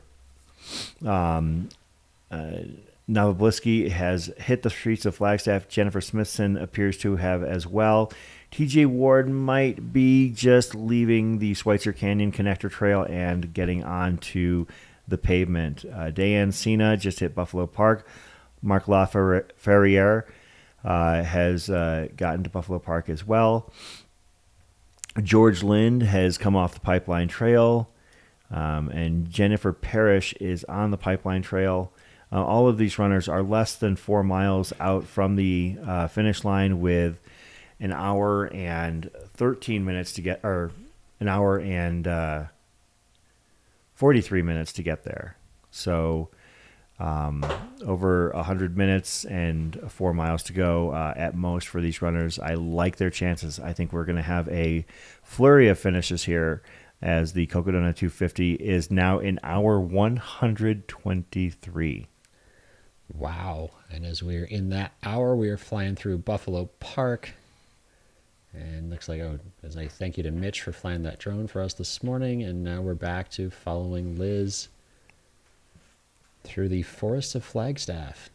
Speaker 3: Novobliski has hit the streets of Flagstaff. Jennifer Smithson appears to have as well. TJ Ward might be just leaving the Schweitzer Canyon Connector Trail and getting onto the pavement. Diane Cena just hit Buffalo Park. Mark LaFerriere has gotten to Buffalo Park as well. George Lind has come off the Pipeline Trail, and Jennifer Parrish is on the Pipeline Trail. All of these runners are less than 4 miles out from the finish line, with an hour and 13 minutes to get, or an hour and 43 minutes to get there. So over 100 minutes and 4 miles to go at most for these runners. I like their chances. I think we're going to have a flurry of finishes here, as the Cocodona 250 is now in hour 123.
Speaker 1: Wow. And as we're in that hour, we are flying through Buffalo Park. And looks like, as I thank you to Mitch for flying that drone for us this morning. And now we're back to following Liz through the forests of Flagstaff.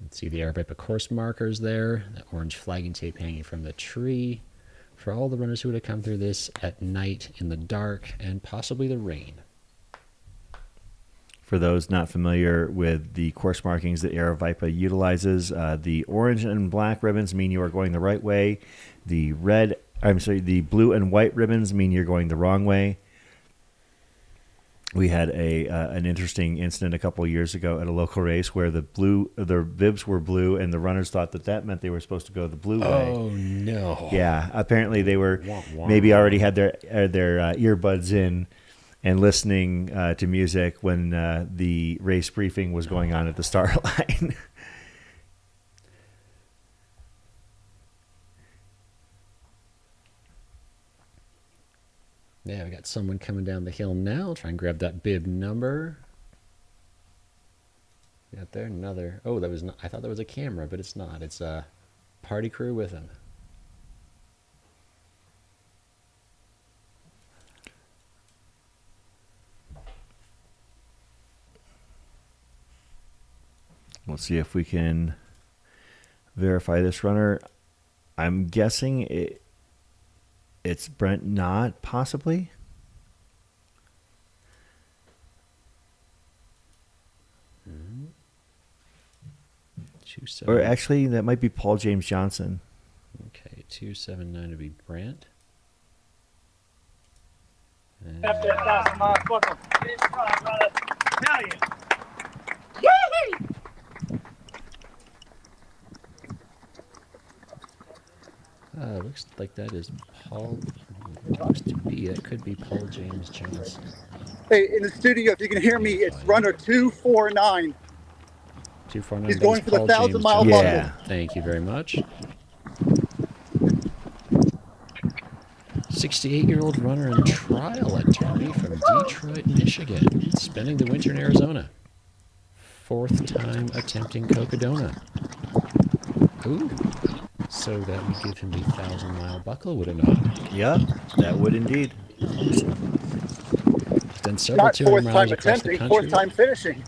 Speaker 1: Let's see the Arabica course markers there, the orange flagging tape hanging from the tree for all the runners who would have come through this at night in the dark and possibly the rain.
Speaker 3: For those not familiar with the course markings that Aravipa utilizes, the orange and black ribbons mean you are going the right way. The blue and white ribbons mean you're going the wrong way. we had an interesting incident a couple of years ago at a local race where the bibs were blue, and the runners thought that meant they were supposed to go the blue way.
Speaker 1: Oh no!
Speaker 3: Yeah, apparently they were maybe already had their earbuds in and listening to music when the race briefing was going on at the start line.
Speaker 1: Yeah, we got someone coming down the hill now. I'll try and grab that bib number. Got there another. Oh, that was not. I thought that was a camera, but it's not. It's a party crew with him.
Speaker 3: Let's see if we can verify this runner. I'm guessing it's Brent Knott, possibly. Or actually, that might be Paul James Johnson.
Speaker 1: Okay, 279 to be Brant. And
Speaker 18: After 1,000 miles, welcome. Hell yeah.
Speaker 1: looks like that is Paul. Looks to be. It could be Paul James Johnson.
Speaker 5: Hey, in the studio, if you can hear me, it's runner 249.
Speaker 1: 249.
Speaker 5: He's going for the 1,000-mile buckle.
Speaker 1: Yeah. Thank you very much. 68-year-old runner and trial attorney from Detroit, Michigan, spending the winter in Arizona. Fourth time attempting Cocodona. Ooh. So that would give him the 1,000-mile buckle, would it not?
Speaker 3: Yeah, that would indeed.
Speaker 1: He's done several
Speaker 5: Not
Speaker 1: 200
Speaker 5: fourth
Speaker 1: miles
Speaker 5: time
Speaker 1: across the
Speaker 5: attempting,
Speaker 1: country,
Speaker 5: fourth time finishing.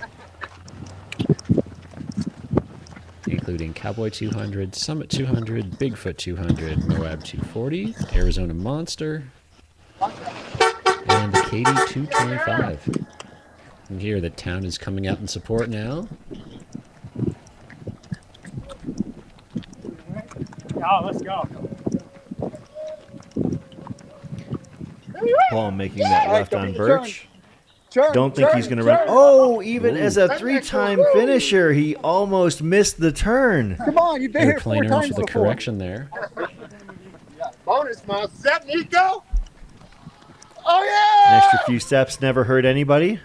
Speaker 1: including Cowboy 200, Summit 200, Bigfoot 200, Moab 240, Arizona Monster, and the Katy 225. And here the town is coming out in support now.
Speaker 18: Oh, let's go.
Speaker 3: Paul making that left on Birch.
Speaker 5: Turn,
Speaker 3: Don't think he's going to run. Oh, even as a three-time finisher, he almost missed the turn.
Speaker 5: Come on, you've been here 4
Speaker 1: Airplane
Speaker 5: times
Speaker 1: for the
Speaker 5: before.
Speaker 1: correction there.
Speaker 9: Bonus miles. Is that Nico?
Speaker 5: Oh,
Speaker 3: An
Speaker 5: yeah!
Speaker 3: extra few steps never hurt anybody.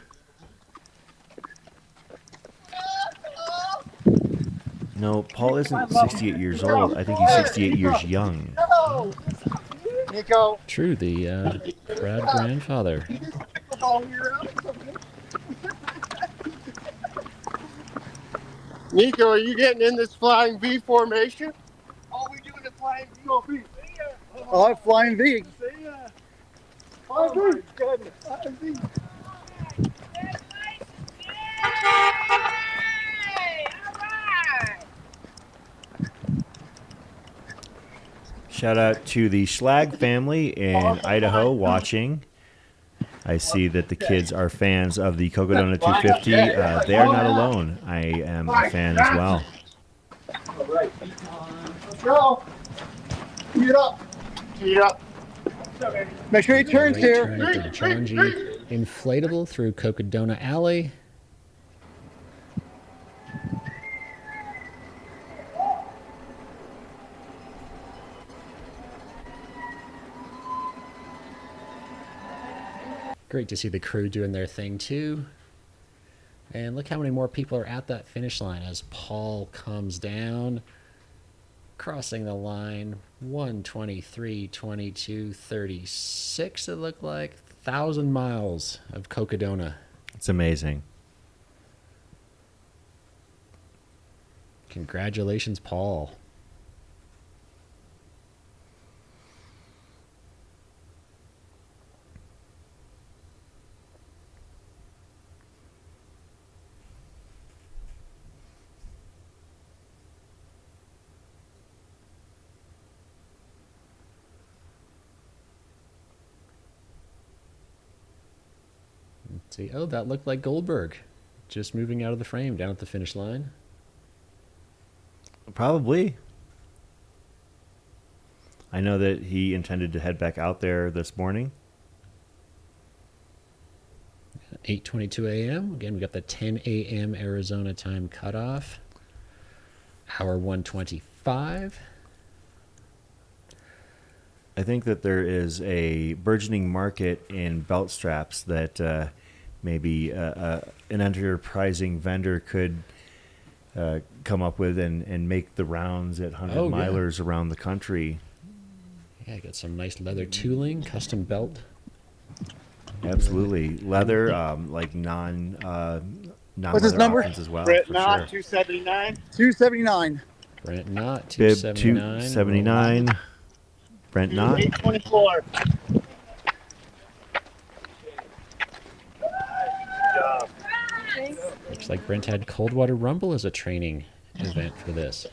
Speaker 3: No, Paul isn't 68 years old. I think he's 68 years young.
Speaker 5: Nico.
Speaker 1: True, the proud grandfather.
Speaker 9: Nico, are you getting in this flying V formation?
Speaker 5: Oh, we doing the flying V. Oh, flying V.
Speaker 9: Oh, my
Speaker 5: goodness. Flying V.
Speaker 3: Shout out to the Schlag family in Idaho watching. I see that the kids are fans of the Cocodona 250. They are not alone. I am a fan as well.
Speaker 9: All right. Let's go. Tee it up. Tee it up.
Speaker 5: Make sure he turns
Speaker 1: Great
Speaker 5: here.
Speaker 1: turn into the John G. Inflatable through Cocodona Alley. Great to see the crew doing their thing too. And look how many more people are at that finish line as Paul comes down, crossing the line. 1:23, 22, 36 it looked like. 1,000 miles of Cocodona.
Speaker 3: It's amazing.
Speaker 1: Congratulations, Paul. See, oh, that looked like Goldberg, just moving out of the frame down at the finish line.
Speaker 3: Probably. I know that he intended to head back out there this morning.
Speaker 1: 8:22 a.m. Again, we got the 10 a.m. Arizona time cutoff. Hour 125.
Speaker 3: I think that there is a burgeoning market in belt straps that maybe an enterprising vendor could come up with and make the rounds at 100 milers around the country.
Speaker 1: Yeah, got some nice leather tooling, custom belt.
Speaker 3: Absolutely. Leather, like non
Speaker 5: What's his number?
Speaker 3: as well.
Speaker 9: Brett
Speaker 3: for
Speaker 9: Knott,
Speaker 3: sure.
Speaker 9: 279.
Speaker 5: 279.
Speaker 1: Brent Knott,
Speaker 3: Bib
Speaker 1: 279.
Speaker 3: 279. Brent Knott.
Speaker 9: 824.
Speaker 1: Looks like Brent had Coldwater Rumble as a training event for this.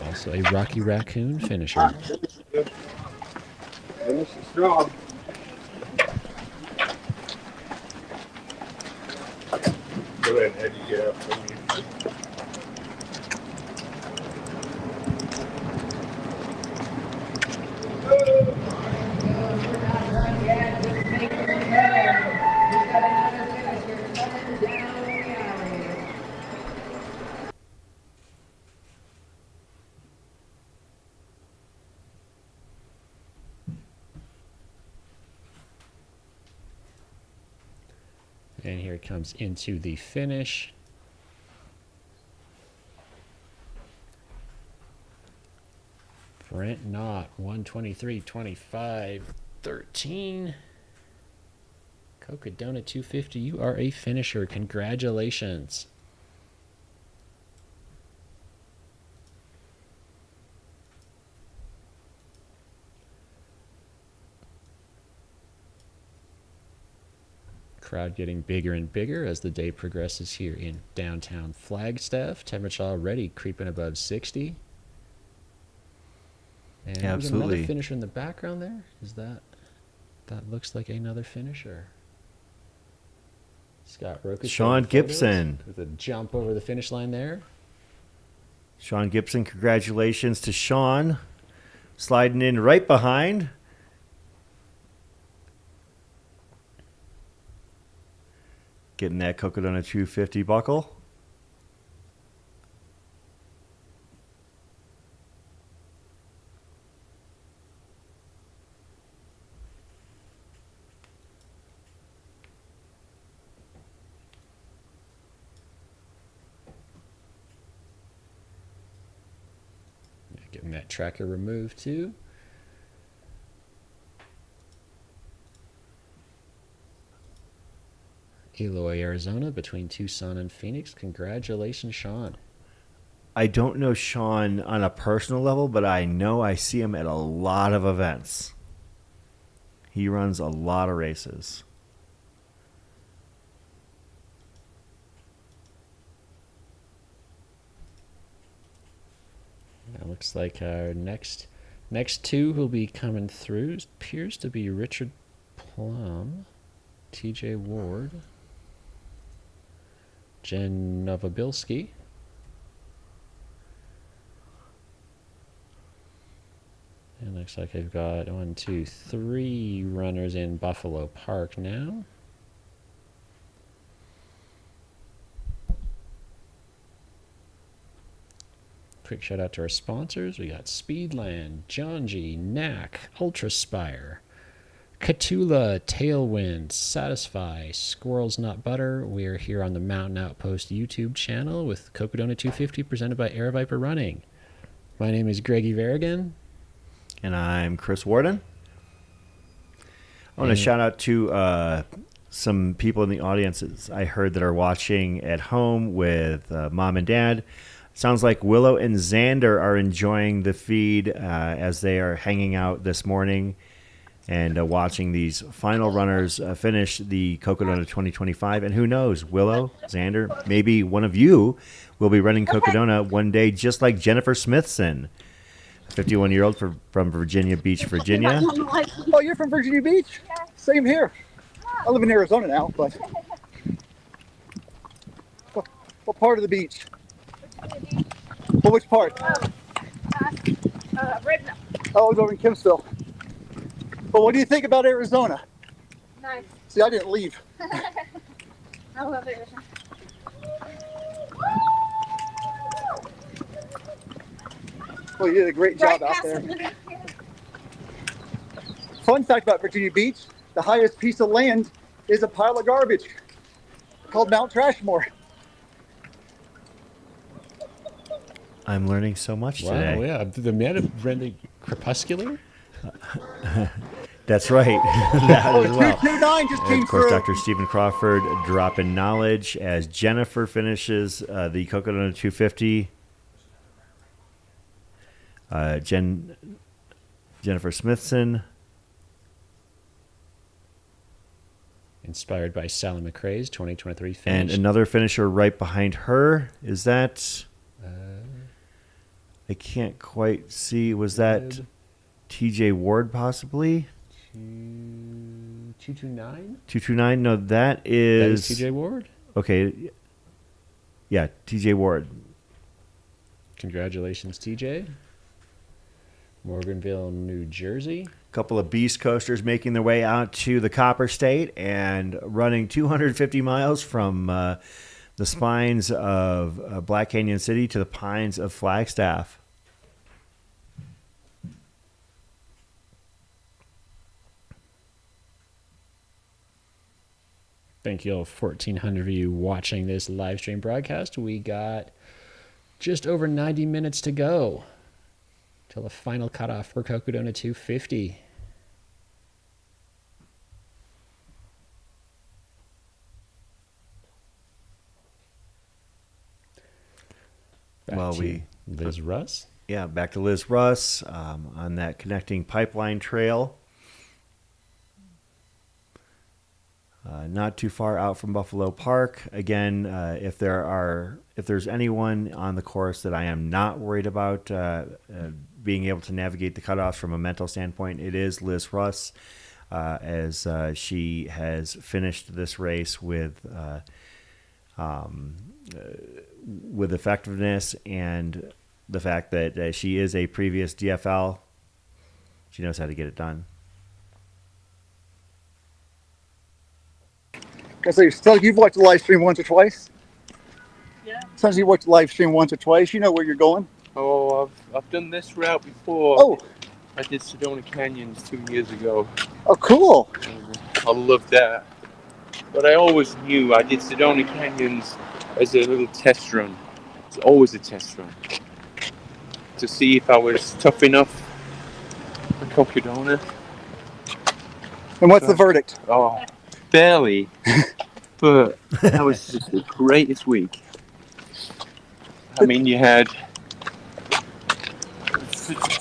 Speaker 1: Also a Rocky Raccoon finisher.
Speaker 12: Finish strong.
Speaker 9: Go ahead, Eddie, get up for me.
Speaker 1: And here it comes into the finish. Brent Knott, 123.25.13. Cocodona 250, you are a finisher. Congratulations. Crowd getting bigger and bigger as the day progresses here in downtown Flagstaff. Temperature already creeping above 60. And
Speaker 3: Absolutely.
Speaker 1: another finisher in the background there. Is that looks like another finisher? Scott Rokas.
Speaker 3: Sean Gibson.
Speaker 1: With a jump over the finish line there.
Speaker 3: Sean Gibson, congratulations to Sean. Sliding in right behind. Getting that Cocodona 250 buckle.
Speaker 1: Getting that tracker removed too. Eloy, Arizona, between Tucson and Phoenix. Congratulations, Sean.
Speaker 3: I don't know Sean on a personal level, but I know I see him at a lot of events. He runs a lot of races.
Speaker 1: That looks like our next two who'll be coming through appears to be Richard Plum, TJ Ward, Jen Novobilski, and looks like I've got 1, 2, 3 runners in Buffalo Park now. Quick shout out to our sponsors. We got Speedland, John G, Knack, Ultraspire, Catula, Tailwind, Satisfy, Squirrels Not Butter. We're here on the Mountain Outpost YouTube channel with Cocodona 250 presented by Air Viper Running. My name is Greggy Verrigan.
Speaker 3: And I'm Chris Warden. I want to shout out to some people in the audiences I heard that are watching at home with mom and dad. Sounds like Willow and Xander are enjoying the feed as they are hanging out this morning and watching these final runners finish the Cocodona 2025. And who knows, Willow, Xander, maybe one of you will be running Cocodona one day, just like Jennifer Smithson, a 51-year-old from Virginia Beach, Virginia.
Speaker 5: Oh, you're from Virginia Beach? Yeah. Same here. I live in Arizona now, but what part of the beach? Well, which part?
Speaker 2: Redna.
Speaker 5: Oh, it's over in Kimsville. But what do you think about Arizona?
Speaker 11: Nice.
Speaker 5: See, I didn't leave.
Speaker 11: I love it.
Speaker 5: Well, you did a great job out there. Fun fact about Virginia Beach, the highest piece of land is a pile of garbage called Mount Trashmore.
Speaker 3: I'm learning so much today.
Speaker 1: Wow, yeah. The man of the crepuscular?
Speaker 3: That's right. That as well.
Speaker 5: 229 just came
Speaker 3: Of course,
Speaker 5: through.
Speaker 3: Dr. Stephen Crawford dropping knowledge as Jennifer finishes the Cocodona 250. Jennifer Smithson.
Speaker 1: Inspired by Sally McRae's 2023 finish.
Speaker 3: And another finisher right behind her. Is that... I can't quite see. Was that TJ Ward possibly?
Speaker 1: 229?
Speaker 3: 229? No, that is...
Speaker 1: That is TJ Ward?
Speaker 3: Okay. Yeah, TJ Ward.
Speaker 1: Congratulations, TJ. Morganville, New Jersey.
Speaker 3: A couple of Beast Coasters making their way out to the Copper State and running 250 miles from the spines of Black Canyon City to the pines of Flagstaff.
Speaker 1: Thank you all, 1,400 of you watching this live stream broadcast. We got just over 90 minutes to go till the final cutoff for Cocodona 250. Back to Liz Russ.
Speaker 3: Yeah, back to Liz Russ on that connecting pipeline trail. Not too far out from Buffalo Park. Again, if there's anyone on the course that I am not worried about being able to navigate the cutoffs from a mental standpoint, it is Liz Russ, as she has finished this race with effectiveness and the fact that she is a previous DFL. She knows how to get it done.
Speaker 5: So you've watched the live stream once or twice?
Speaker 12: Yeah.
Speaker 5: Sounds you watched the live stream once or twice. You know where you're going.
Speaker 12: Oh, I've done this route before.
Speaker 5: Oh.
Speaker 12: I did Sedona Canyons 2 years ago.
Speaker 5: Oh, cool.
Speaker 12: I loved that. But I always knew I did Sedona Canyons as a little test run. It's always a test run. To see if I was tough enough for Cocodona.
Speaker 5: And what's the verdict?
Speaker 12: Oh, barely. But that was just the greatest week. I mean, you had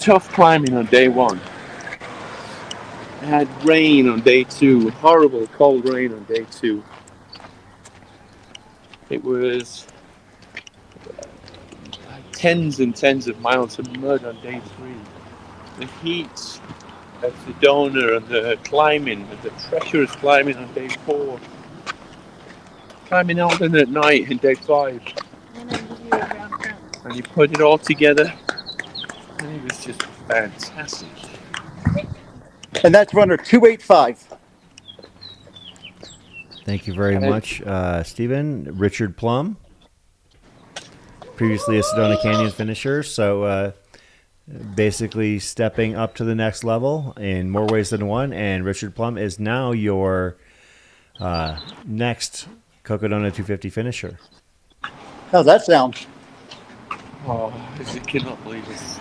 Speaker 12: tough climbing on day one. I had rain on day two, horrible cold rain on day two. It was tens and tens of miles of mud on day three. The heat at Sedona and the climbing, and the treacherous climbing on day four. Climbing alternate night in day five. And you put it all together, and it was just fantastic.
Speaker 5: And that's runner 285.
Speaker 3: Thank you very much, Stephen. Richard Plum, previously a Sedona Canyon finisher, so basically stepping up to the next level in more ways than one. And Richard Plum is now your next Cocodona 250 finisher.
Speaker 5: How's that sound?
Speaker 12: Oh, I just cannot believe this.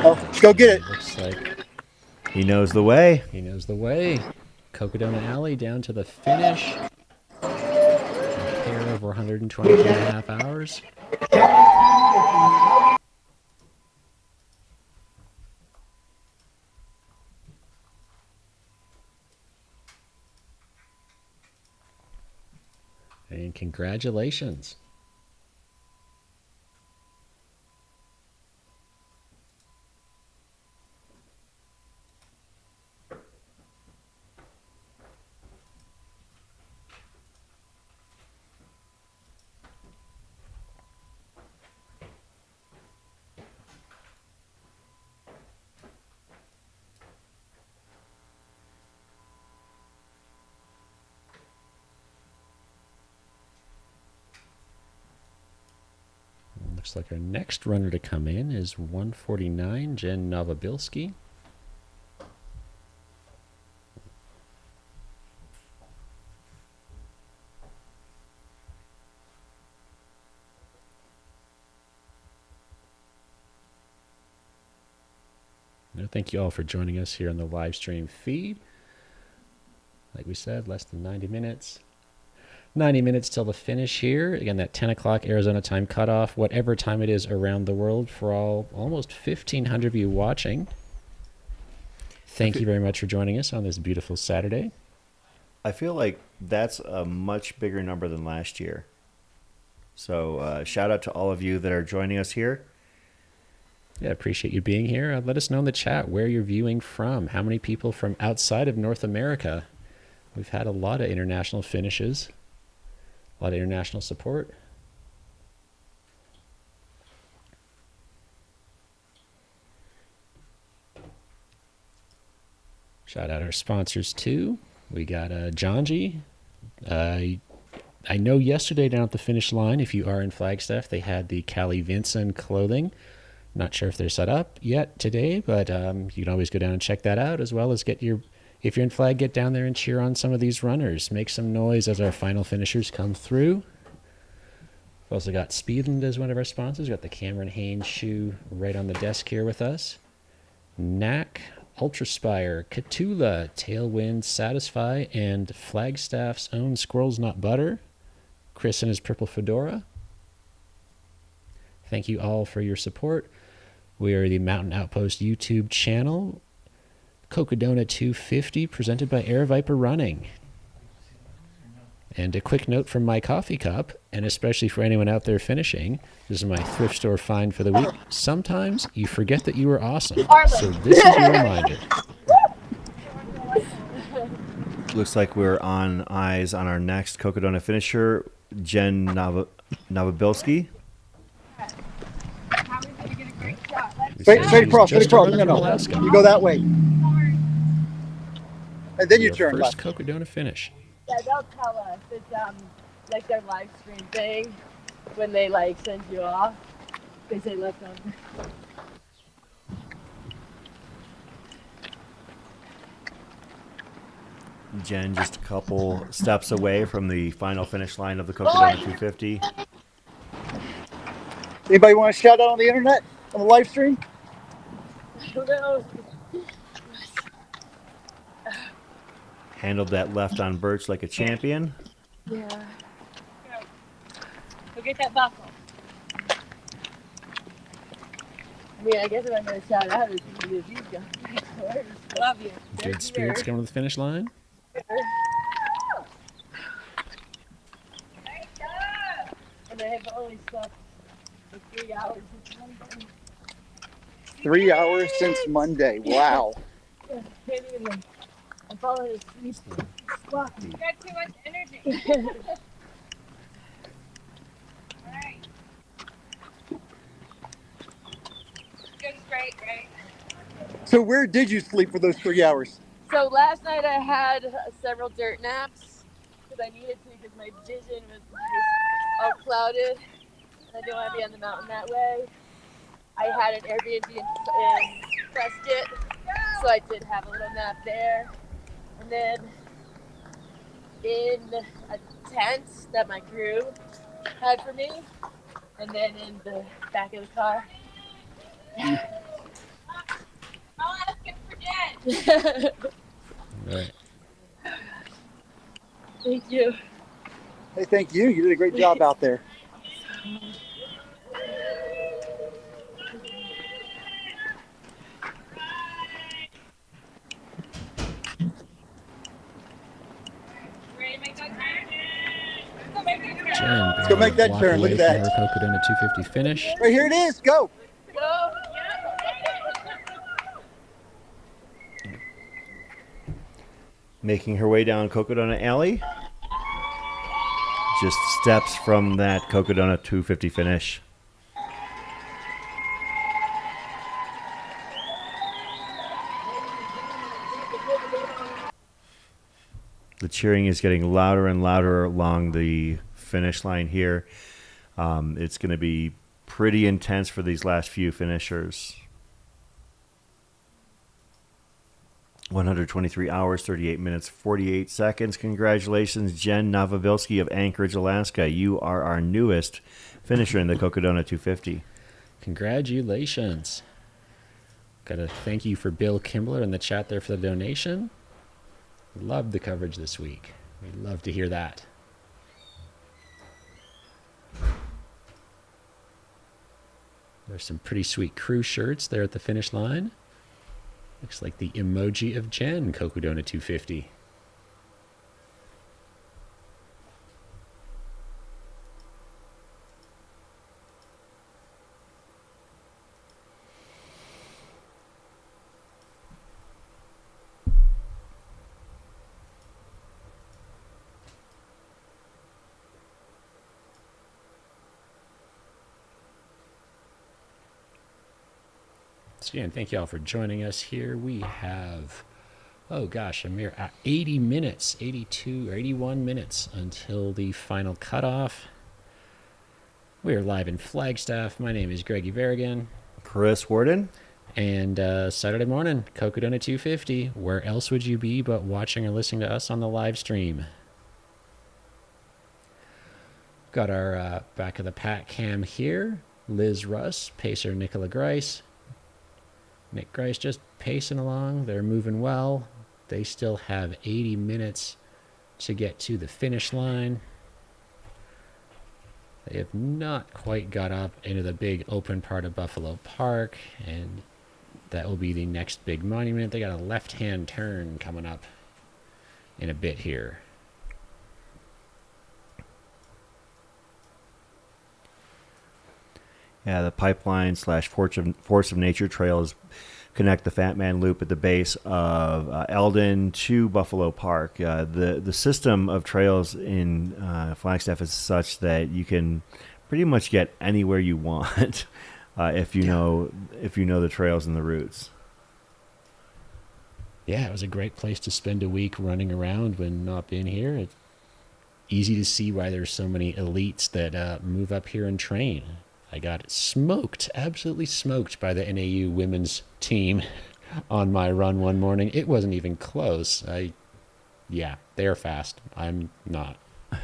Speaker 5: Oh, go get it.
Speaker 1: Looks like
Speaker 3: he knows the way.
Speaker 1: He knows the way. Cocodona Alley down to the finish. A pair over 122 and a half hours. And congratulations. Looks like our next runner to come in is 149, Jen Novobilski. Thank you all for joining us here on the live stream feed. Like we said, less than 90 minutes. 90 minutes till the finish here. Again, that 10 o'clock Arizona time cutoff, whatever time it is around the world for all almost 1,500 of you watching. Thank you very much for joining us on this beautiful Saturday.
Speaker 3: I feel like that's a much bigger number than last year. So shout out to all of you that are joining us here.
Speaker 1: Yeah, appreciate you being here. Let us know in the chat where you're viewing from. How many people from outside of North America? We've had a lot of international finishes. A lot of international support. Shout out our sponsors too. We got Janji. I know yesterday down at the finish line, if you are in Flagstaff, they had the Cali Vinson clothing. Not sure if they're set up yet today, but you can always go down and check that out, as well as get your, if you're in Flag, get down there and cheer on some of these runners. Make some noise as our final finishers come through. We've also got Speedland as one of our sponsors. We've got the Cameron Haynes shoe right on the desk here with us. Knack, Ultraspire, Catula, Tailwind, Satisfy, and Flagstaff's own Squirrels Not Butter. Chris and his purple fedora. Thank you all for your support. We are the Mountain Outpost YouTube channel. Cocodona 250 presented by Air Viper Running. And a quick note from my coffee cup, and especially for anyone out there finishing, this is my thrift store find for the week. Sometimes you forget that you are awesome, so this is your reminder.
Speaker 3: Looks like we're on eyes on our next Cocodona finisher, Jen Novobilski.
Speaker 5: Straight across. No. You go that way. And then you turn
Speaker 1: first
Speaker 5: left.
Speaker 1: Cocodona finish.
Speaker 2: Yeah, they'll tell us. It's like their live stream thing when they like send you off. They say left on.
Speaker 3: Jen just a couple steps away from the final finish line of the Cocodona 250.
Speaker 5: Anybody want to shout out on the internet, on the live stream?
Speaker 2: Who knows?
Speaker 3: Handled that left on Birch like a champion.
Speaker 2: Yeah. Go get that buckle. I mean, I guess if I'm going to shout out, it's going to be these guys. Love you.
Speaker 1: Good spirits coming to the finish line.
Speaker 2: And I have only slept for 3 hours.
Speaker 5: 3 hours since Monday. Wow.
Speaker 2: Can't even, I'm falling asleep. Squawking.
Speaker 11: You got too much energy. Alright. Go straight, right?
Speaker 5: So where did you sleep for those 3 hours?
Speaker 2: So last night I had several dirt naps because I needed to because my vision was all clouded. I didn't want to be on the mountain that way. I had an Airbnb in Prescott, so I did have a little nap there. And then in a tent that my crew had for me, and then in the back of the car.
Speaker 11: I'll ask him for Jen.
Speaker 1: Right.
Speaker 2: Thank you.
Speaker 5: Hey, thank you. You did a great job out there.
Speaker 1: Let's
Speaker 5: go make that turn. Look at that.
Speaker 1: Cocodona 250 finish.
Speaker 5: Right here it is. Go.
Speaker 3: Making her way down Cocodona Alley. Just steps from that Cocodona 250 finish. The cheering is getting louder and louder along the finish line here. It's going to be pretty intense for these last few finishers. 123 hours, 38 minutes, 48 seconds. Congratulations, Jen Novobilski of Anchorage, Alaska. You are our newest finisher in the Cocodona 250.
Speaker 1: Congratulations. Got to thank you for Bill Kimbler in the chat there for the donation. Loved the coverage this week. We'd love to hear that. There's some pretty sweet crew shirts there at the finish line. Looks like the emoji of Jen, Cocodona 250. So again, thank you all for joining us here. We have, oh gosh, a mere 80 minutes, 82 or 81 minutes until the final cutoff. We are live in Flagstaff. My name is Greggy Verrigan.
Speaker 3: Chris Warden.
Speaker 1: And Saturday morning, Cocodona 250. Where else would you be but watching or listening to us on the live stream? Got our back of the pack cam here. Liz Russ, pacer Nicola Grice. Nick Grice just pacing along. They're moving well. They still have 80 minutes to get to the finish line. They have not quite got up into the big open part of Buffalo Park, and that will be the next big monument. They got a left-hand turn coming up in a bit here.
Speaker 3: Yeah, the pipeline / Force of Nature trails connect the Fat Man Loop at the base of Eldon to Buffalo Park. The system of trails in Flagstaff is such that you can pretty much get anywhere you want if you know the trails and the routes.
Speaker 1: Yeah, it was a great place to spend a week running around when not being here. It's easy to see why there's so many elites that move up here and train. I got smoked, absolutely smoked by the NAU women's team on my run one morning. It wasn't even close. Yeah, they're fast. I'm not.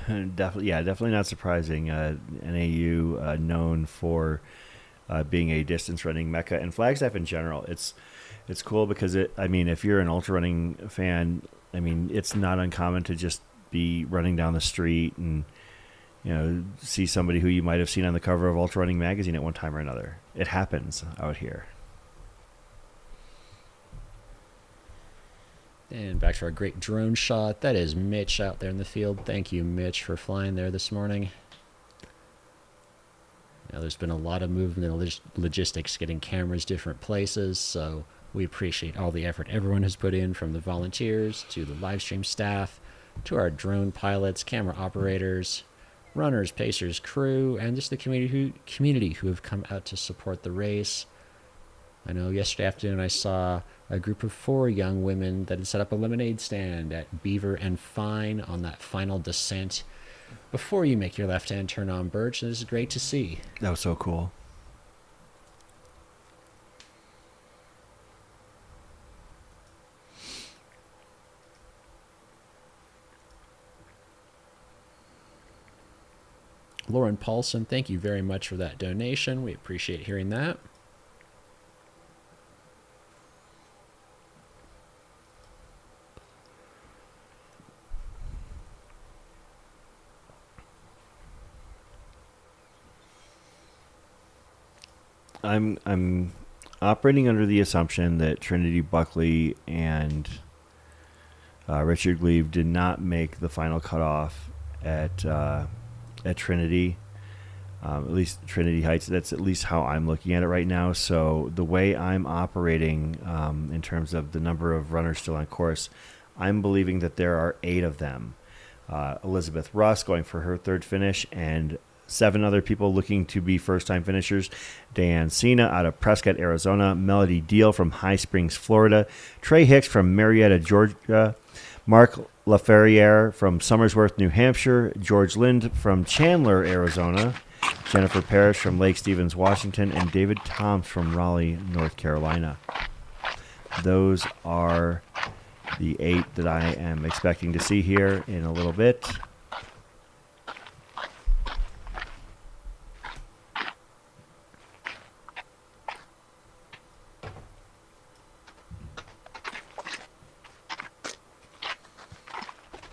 Speaker 3: Definitely not surprising. NAU known for being a distance running mecca, and Flagstaff in general. It's cool because if you're an ultra running fan, it's not uncommon to just be running down the street and see somebody who you might have seen on the cover of Ultra Running magazine at one time or another. It happens out here.
Speaker 1: And back to our great drone shot. That is Mitch out there in the field. Thank you, Mitch, for flying there this morning. Now, there's been a lot of movement and logistics getting cameras different places, so we appreciate all the effort everyone has put in, from the volunteers to the live stream staff to our drone pilots, camera operators, runners, pacers, crew, and just the community who have come out to support the race. I know yesterday afternoon I saw a group of 4 young women that had set up a lemonade stand at Beaver and Fine on that final descent before you make your left-hand turn on Birch, and this is great to see.
Speaker 3: That was so cool.
Speaker 1: Lauren Paulson, thank you very much for that donation. We appreciate hearing that.
Speaker 3: I'm operating under the assumption that Trinity Buckley and Richard Glebe did not make the final cutoff at Trinity, at least Trinity Heights. That's at least how I'm looking at it right now. So the way I'm operating in terms of the number of runners still on course, I'm believing that there are 8 of them. Elizabeth Russ going for her 3rd finish, and 7 other people looking to be first-time finishers. Diane Cena out of Prescott, Arizona. Melody Diehl from High Springs, Florida. Trey Hicks from Marietta, Georgia. Mark LaFerriere from Somersworth, New Hampshire. George Lind from Chandler, Arizona. Jennifer Parrish from Lake Stevens, Washington, and David Toms from Raleigh, North Carolina. Those are the 8 that I am expecting to see here in a little bit.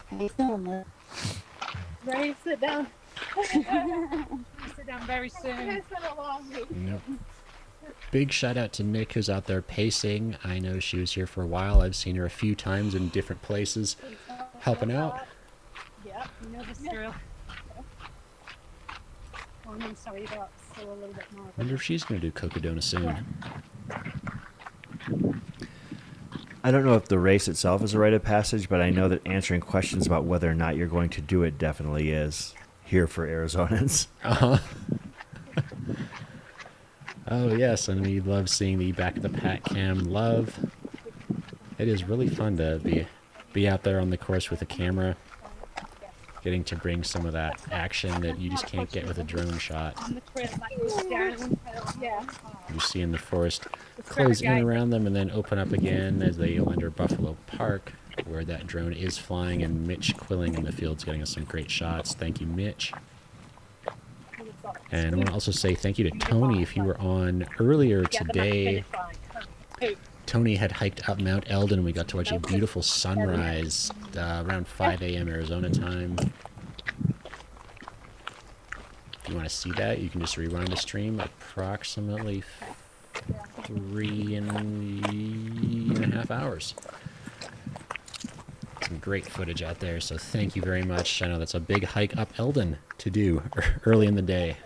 Speaker 11: How you feeling, Liz?
Speaker 8: Ready to sit down?
Speaker 11: Sit down very soon.
Speaker 8: It's been a long week.
Speaker 1: Yep. Big shout out to Nick, who's out there pacing. I know she was here for a while. I've seen her a few times in different places helping out.
Speaker 8: Yep, you know the drill. Well, I'm sorry about still a little bit more.
Speaker 1: I wonder if she's going to do Cocodona soon.
Speaker 3: I don't know if the race itself is a rite of passage, but I know that answering questions about whether or not you're going to do it definitely is here for Arizonans.
Speaker 1: Uh-huh. Oh, yes, and we love seeing the back of the pack cam love. It is really fun to be out there on the course with a camera, getting to bring some of that action that you just can't get with a drone shot. You see in the forest close in around them and then open up again as they enter Buffalo Park, where that drone is flying, and Mitch Quilling in the field's getting us some great shots. Thank you, Mitch. And I want to also say thank you to Tony. If you were on earlier today, Tony had hiked up Mount Eldon. We got to watch a beautiful sunrise around 5 a.m. Arizona time. If you want to see that, you can just rewind the stream approximately 3.5 hours. Some great footage out there, so thank you very much. I know that's a big hike up Eldon to do early in the day.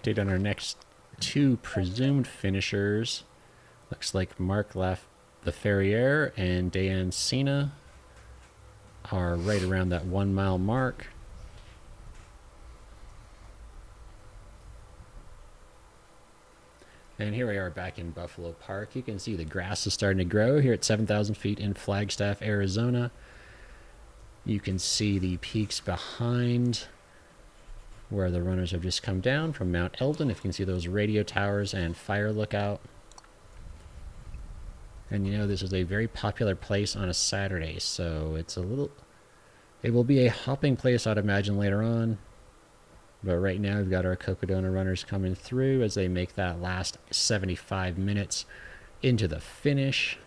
Speaker 1: Update on our next 2 presumed finishers. Looks like Mark Laferriere and Dayan Sina are right around that 1 mile mark. And here we are back in Buffalo Park. You can see the grass is starting to grow here at 7,000 feet in Flagstaff, Arizona. You can see the peaks behind where the runners have just come down from Mount Eldon. If you can see those radio towers and fire lookout. And you know, this is a very popular place on a Saturday, so it will be a hopping place, I'd imagine, later on. But right now we've got our Cocodona runners coming through as they make that last 75 minutes into the finish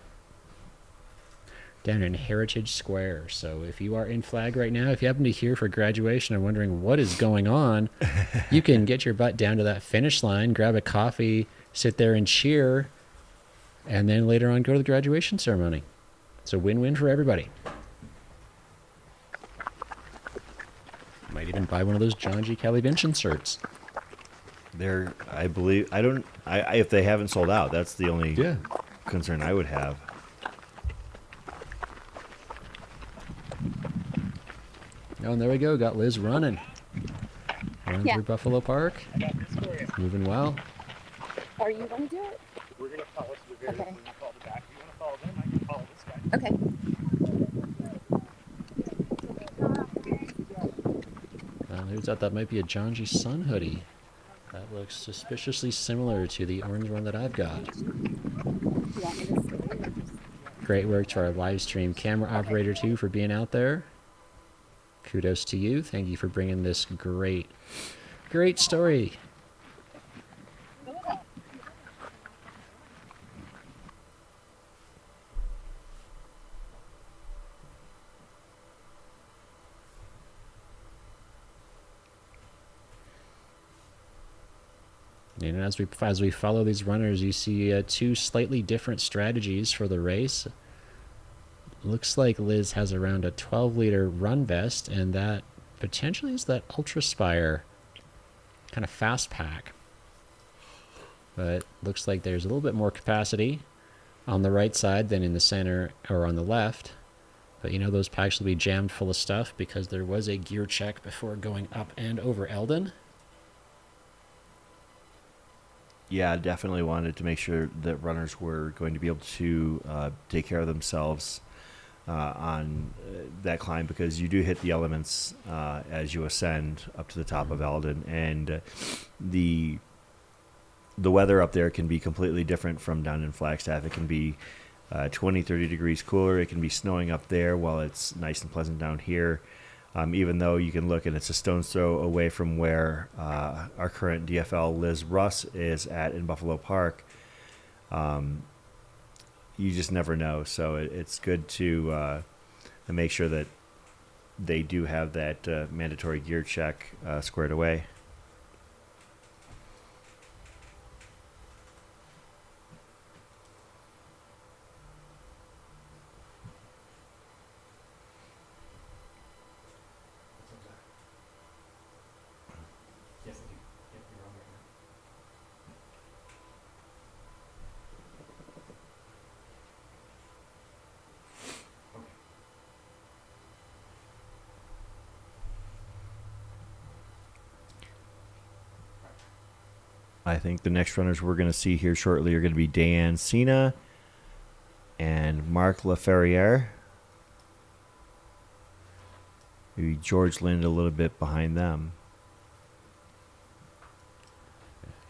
Speaker 1: down in Heritage Square. So if you are in Flag right now, if you happen to hear for graduation and wondering what is going on, you can get your butt down to that finish line, grab a coffee, sit there and cheer, and then later on go to the graduation ceremony. It's a win-win for everybody. Might even buy one of those John G. Kelly Vincent shirts.
Speaker 3: They're, I believe, if they haven't sold out, that's the only concern I would have.
Speaker 1: Oh, and there we go. Got Liz running. Running through Buffalo Park. Moving well.
Speaker 11: Are you going to do it?
Speaker 6: We're going to follow the video when you follow the back. If you want to follow them, I can follow this guy.
Speaker 1: Okay. Who's that? That might be a John G. Sun hoodie. That looks suspiciously similar to the orange one that I've got. Great work to our live stream camera operator, too, for being out there. Kudos to you. Thank you for bringing this great story. And as we follow these runners, you see 2 slightly different strategies for the race. Looks like Liz has around a 12-liter run vest, and that potentially is that Ultra Spire kind of fast pack. but looks like there's a little bit more capacity on the right side than in the center or on the left. But you know, those packs will be jammed full of stuff because there was a gear check before going up and over Eldon.
Speaker 3: Yeah, definitely wanted to make sure that runners were going to be able to take care of themselves on that climb, because you do hit the elements as you ascend up to the top of Eldon, and the weather up there can be completely different from down in Flagstaff. It can be 20, 30 degrees cooler. It can be snowing up there while it's nice and pleasant down here. Even though you can look and it's a stone's throw away from where our current DFL Liz Russ is at in Buffalo Park, you just never know. So it's good to make sure that they do have that mandatory gear check squared away. I think the next runners we're going to see here shortly are going to be Dan Cena and Mark LaFerriere. Maybe George Lind a little bit behind them.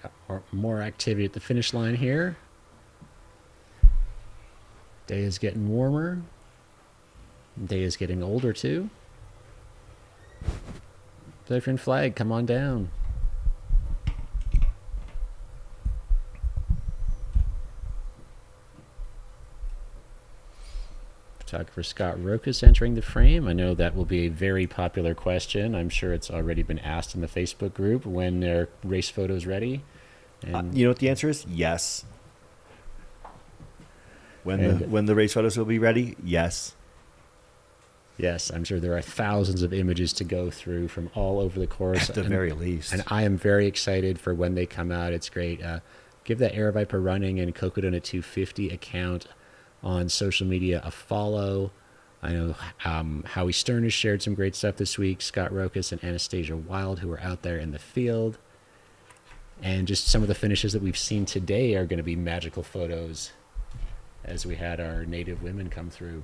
Speaker 1: Got more activity at the finish line here. Day is getting warmer. Day is getting older too. Different flag, come on down. Photographer Scott Rokas entering the frame. I know that will be a very popular question. I'm sure it's already been asked in the Facebook group when their race photo's ready. And
Speaker 3: you know what the answer is? Yes. When the race photos will be ready? Yes.
Speaker 1: Yes, I'm sure there are thousands of images to go through from all over the course.
Speaker 3: At the very least.
Speaker 1: And I am very excited for when they come out. It's great. Give that Air Viper Running and Cocodona 250 account on social media a follow. I know Howie Stern has shared some great stuff this week. Scott Rokas and Anastasia Wild, who are out there in the field. And just some of the finishes that we've seen today are going to be magical photos as we had our native women come through.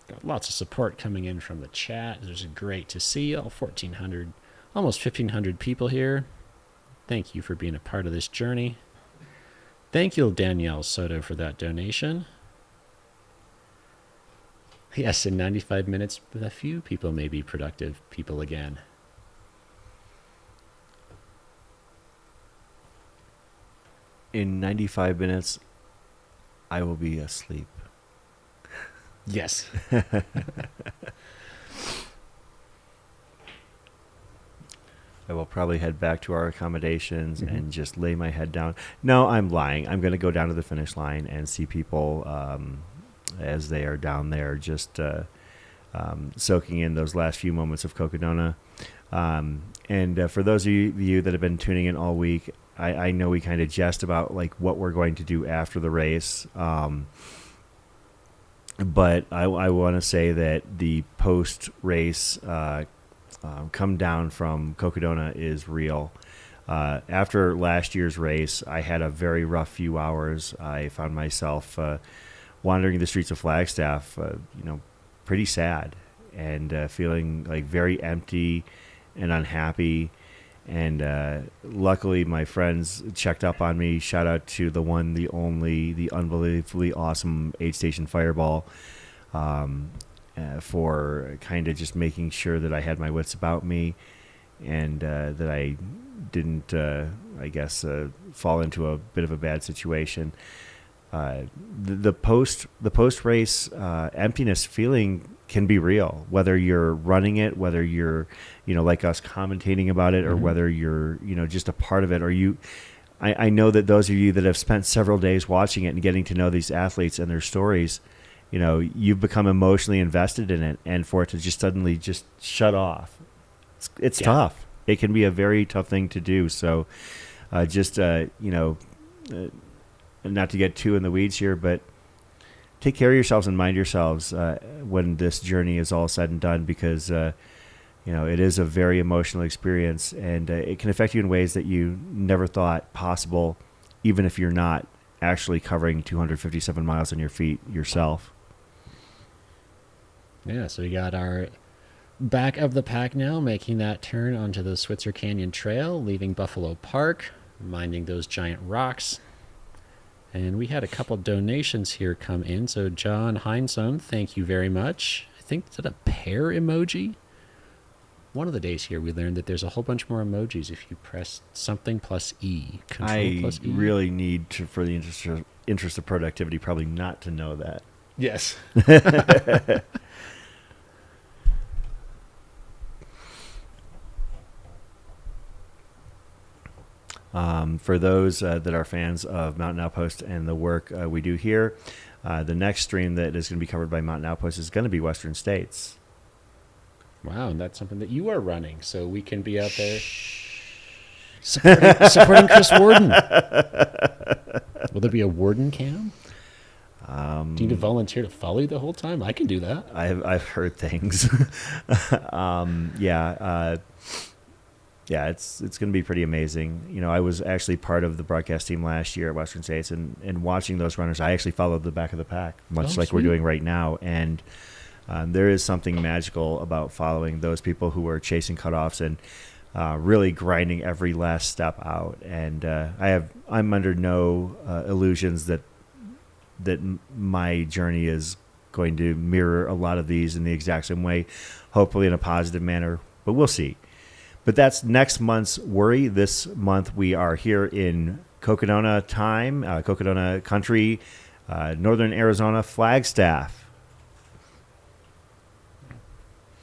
Speaker 1: Got lots of support coming in from the chat. It's great to see all 1,400, almost 1,500 people here. Thank you for being a part of this journey. Thank you, Danielle Soto, for that donation. Yes, in 95 minutes, a few people may be productive people again.
Speaker 3: In 95 minutes, I will be asleep.
Speaker 1: Yes.
Speaker 3: I will probably head back to our accommodations and just lay my head down. No, I'm lying. I'm going to go down to the finish line and see people as they are down there, just soaking in those last few moments of Cocodona. And for those of you that have been tuning in all week, I know we kind of jest about like what we're going to do after the race. But I want to say that the post-race come down from Cocodona is real. After last year's race, I had a very rough few hours. I found myself wandering the streets of Flagstaff, pretty sad and feeling like very empty and unhappy. And luckily, my friends checked up on me. Shout out to the one, the only, the unbelievably awesome Aid Station Fireball for kind of just making sure that I had my wits about me and that I didn't, fall into a bit of a bad situation. The post race emptiness feeling can be real, whether you're running it, whether you're, like us commentating about it, or whether you're, just a part of it, or I know that those of you that have spent several days watching it and getting to know these athletes and their stories, you know, you've become emotionally invested in it, and for it to just suddenly just shut off, it's tough. It can be a very tough thing to do. So you know, not to get too in the weeds here, but take care of yourselves and mind yourselves when this journey is all said and done, because you know, it is a very emotional experience, and it can affect you in ways that you never thought possible, even if you're not actually covering 257 miles on your feet yourself.
Speaker 1: Yeah, so we got our back of the pack now, making that turn onto the Switzer Canyon Trail, leaving Buffalo Park, minding those giant rocks. And we had a couple donations here come in. So John Heinsohn, thank you very much. I think, is that a pear emoji? One of the days here we learned that there's a whole bunch more emojis if you press something plus E. Control plus E.
Speaker 3: Really need to, for the interest of productivity, probably not to know that.
Speaker 16: Yes.
Speaker 3: For those that are fans of Mountain Outpost and the work we do here, the next stream that is going to be covered by Mountain Outpost is going to be Western States.
Speaker 1: Wow, and that's something that you are running, so we can be out there supporting Chris Warden. Will there be a Warden cam? Do you need to volunteer to follow you the whole time? I can do that.
Speaker 3: I've heard things. Yeah, it's going to be pretty amazing. You know, I was actually part of the broadcast team last year at Western States, and watching those runners, I actually followed the back of the pack, much like we're doing right now. And there is something magical about following those people who are chasing cutoffs and really grinding every last step out. And I'm under no illusions that my journey is going to mirror a lot of these in the exact same way, hopefully in a positive manner, but we'll see. But that's next month's worry. This month we are here in Cocodona time, Cocodona country, northern Arizona, Flagstaff.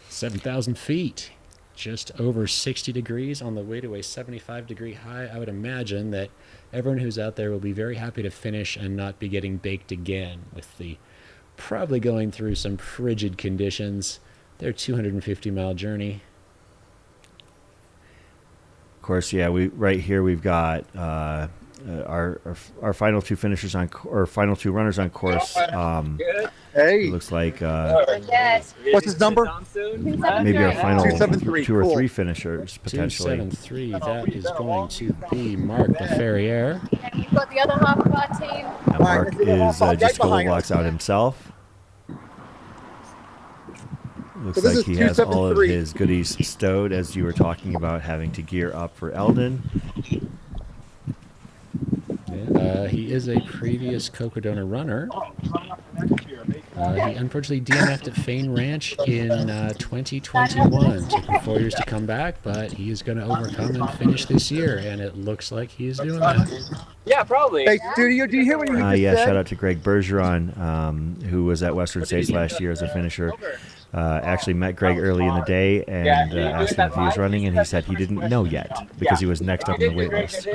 Speaker 1: 7,000 feet, just over 60 degrees on the way to a 75-degree high. I would imagine that everyone who's out there will be very happy to finish and not be getting baked again with the probably going through some frigid conditions. Their 250-mile journey.
Speaker 3: Of course, yeah. Right here we've got our final two finishers final two runners on course.
Speaker 5: Hey,
Speaker 3: looks like
Speaker 5: what's his number?
Speaker 3: Maybe our final
Speaker 5: 273.
Speaker 3: two or three finishers potentially.
Speaker 1: 273. That is going to be Mark LaFerriere.
Speaker 8: And we've got the other half of our team.
Speaker 3: Now Mark is just a couple blocks out himself. Looks like he has all of his goodies stowed, as you were talking about having to gear up for Eldon.
Speaker 1: Yeah, he is a previous Cocodona runner. He unfortunately DNF'd at Fain Ranch in 2021. Took him 4 years to come back, but he is going to overcome and finish this year, and it looks like he is doing that.
Speaker 12: Yeah, probably.
Speaker 5: Hey, Studio, do you hear what you just
Speaker 3: Yeah,
Speaker 5: said?
Speaker 3: shout out to Greg Bergeron, who was at Western States last year as a finisher. Actually met Greg early in the day and asked him if he was running, and he said he didn't know yet because he was next up on the wait list.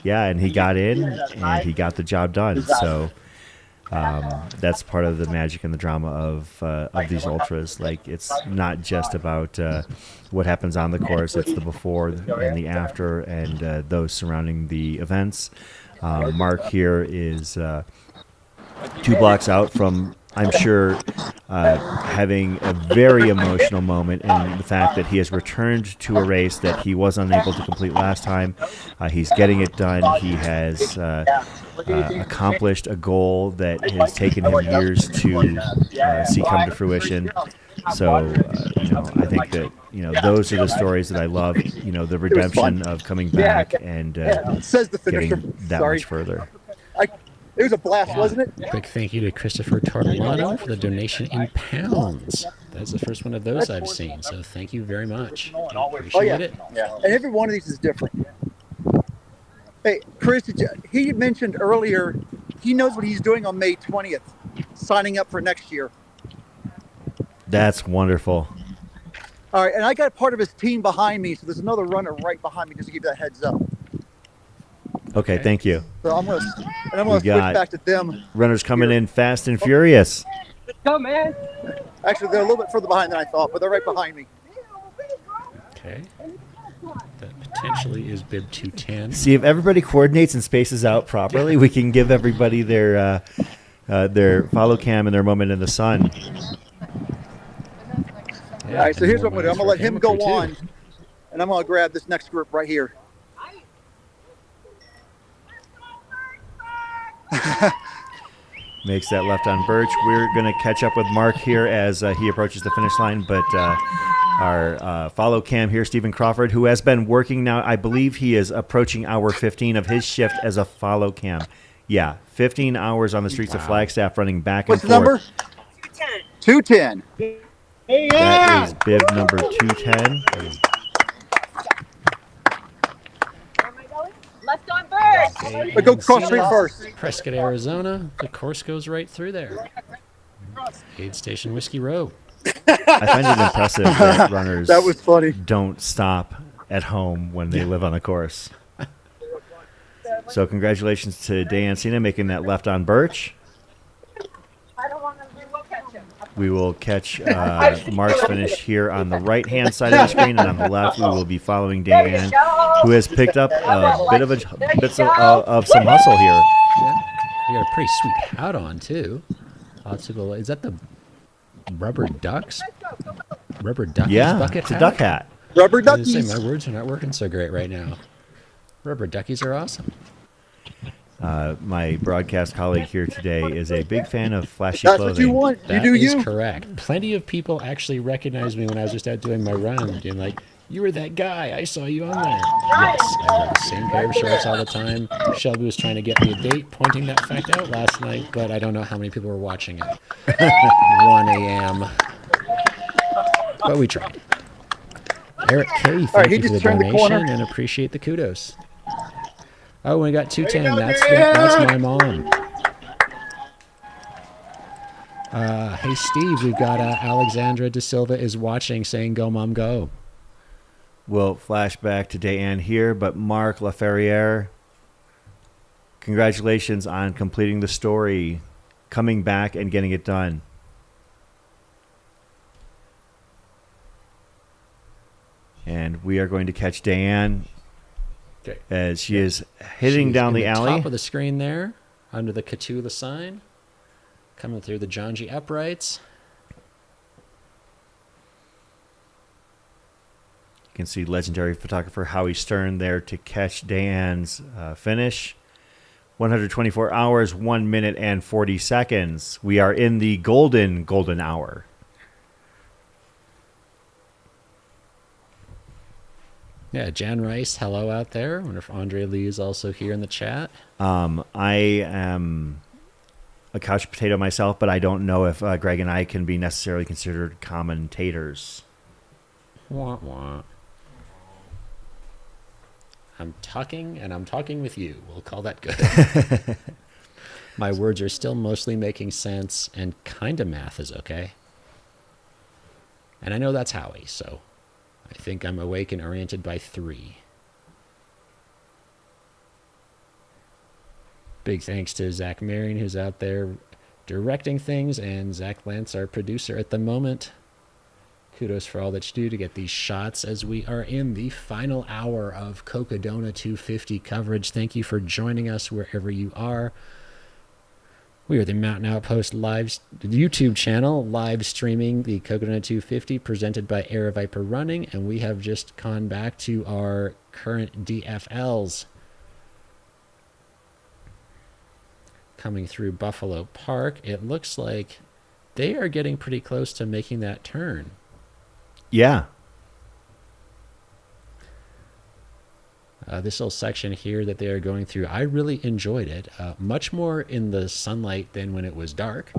Speaker 3: And he got in and he got the job done. So that's part of the magic and the drama of these ultras. Like, it's not just about what happens on the course; it's the before and the after, and those surrounding the events. Mark here is 2 blocks out from, I'm sure, having a very emotional moment in the fact that he has returned to a race that he was unable to complete last time. He's getting it done. He has accomplished a goal that has taken him years to see come to fruition. So, I think that, those are the stories that I love, the redemption of coming back and getting that much further.
Speaker 5: It was a blast, wasn't it?
Speaker 1: Quick thank you to Christopher Tortolano for the donation in pounds. That's the first one of those I've seen, so thank you very much. Appreciate it.
Speaker 5: And every one of these is different. Hey, Chris, he mentioned earlier he knows what he's doing on May 20th, signing up for next year.
Speaker 3: That's wonderful.
Speaker 5: All right, and I got part of his team behind me, so there's another runner right behind me just to give you that heads up.
Speaker 3: Okay, thank you.
Speaker 5: So I'm gonna
Speaker 3: We
Speaker 5: switch
Speaker 3: got
Speaker 5: back to them.
Speaker 3: runners coming in fast and furious.
Speaker 5: Let's go, man. Actually, they're a little bit further behind than I thought, but they're right behind me.
Speaker 1: Okay. That potentially is bib 210.
Speaker 3: See, if everybody coordinates and spaces out properly, we can give everybody their follow cam and their moment in the sun.
Speaker 5: All right, so here's what I'm gonna do. I'm gonna let him go on, and I'm gonna grab this next group right here.
Speaker 3: Makes that left on Birch. We're going to catch up with Mark here as he approaches the finish line, but our follow cam here, Stephen Crawford, who has been working now, I believe he is approaching hour 15 of his shift as a follow cam. Yeah, 15 hours on the streets of Flagstaff running back and
Speaker 5: What's the number? 210. 210.
Speaker 3: That is bib number 210.
Speaker 11: Left on bird.
Speaker 5: But go cross street first.
Speaker 1: Prescott, Arizona. The course goes right through there. Aid Station Whiskey Row.
Speaker 3: I find it impressive that runners
Speaker 5: That was funny.
Speaker 3: don't stop at home when they live on the course. So congratulations to Diane Cena making that left on Birch. We will catch Mark's finish here on the right-hand side of the screen, and on the left we will be following Diane, who has picked up a bit of some hustle here.
Speaker 1: Yeah. You got a pretty sweet hat on too. Is that the rubber ducks? Rubber duckies bucket
Speaker 3: it's a duck hat.
Speaker 5: Rubber
Speaker 1: I was gonna
Speaker 5: duckies.
Speaker 1: say, my words are not working so great right now. Rubber duckies are awesome.
Speaker 3: My broadcast colleague here today is a big fan of flashy
Speaker 5: That's
Speaker 3: clothing.
Speaker 5: what you want.
Speaker 1: That
Speaker 5: You do
Speaker 1: is
Speaker 5: you.
Speaker 1: correct. Plenty of people actually recognized me when I was just out doing my run, and like, you were that guy. I saw you on there. Yes, I wear the same pair of shorts all the time. Shelby was trying to get me a date, pointing that fact out last night, but I don't know how many people were watching it. 1 a.m. But we tried. Eric Carey, thank you for the donation and appreciate the kudos. Oh, we got 210. That's my mom. Hey, Steve, we've got Alexandra De Silva is watching, saying, "Go, Mom, go."
Speaker 3: We'll flash back to Diane here, but Mark LaFerriere, congratulations on completing the story, coming back and getting it done. And we are going to catch Diane as she is heading
Speaker 1: She's
Speaker 3: down
Speaker 1: in
Speaker 3: the alley.
Speaker 1: Top of the screen there, under the Catula sign, coming through the John G. uprights.
Speaker 3: You can see legendary photographer Howie Stern there to catch Diane's finish. 124 hours, 1 minute, and 40 seconds. We are in the golden hour.
Speaker 1: Yeah, Jan Rice, hello out there. I wonder if Andre Lee is also here in the chat.
Speaker 3: I am a couch potato myself, but I don't know if Greg and I can be necessarily considered commentators.
Speaker 1: Wah, wah. I'm talking, and I'm talking with you. We'll call that good. My words are still mostly making sense, and kind of math is okay. And I know that's Howie, so I think I'm awake and oriented by 3. Big thanks to Zach Marion, who's out there directing things, and Zach Lance, our producer at the moment. Kudos for all that you do to get these shots as we are in the final hour of Cocodona 250 coverage. Thank you for joining us wherever you are. We are the Mountain Outpost YouTube channel, live streaming the Cocodona 250 presented by Air Viper Running, and we have just gone back to our current DFLs. Coming through Buffalo Park, it looks like they are getting pretty close to making that turn.
Speaker 3: Yeah.
Speaker 1: This little section here that they are going through, I really enjoyed it. Much more in the sunlight than when it was dark.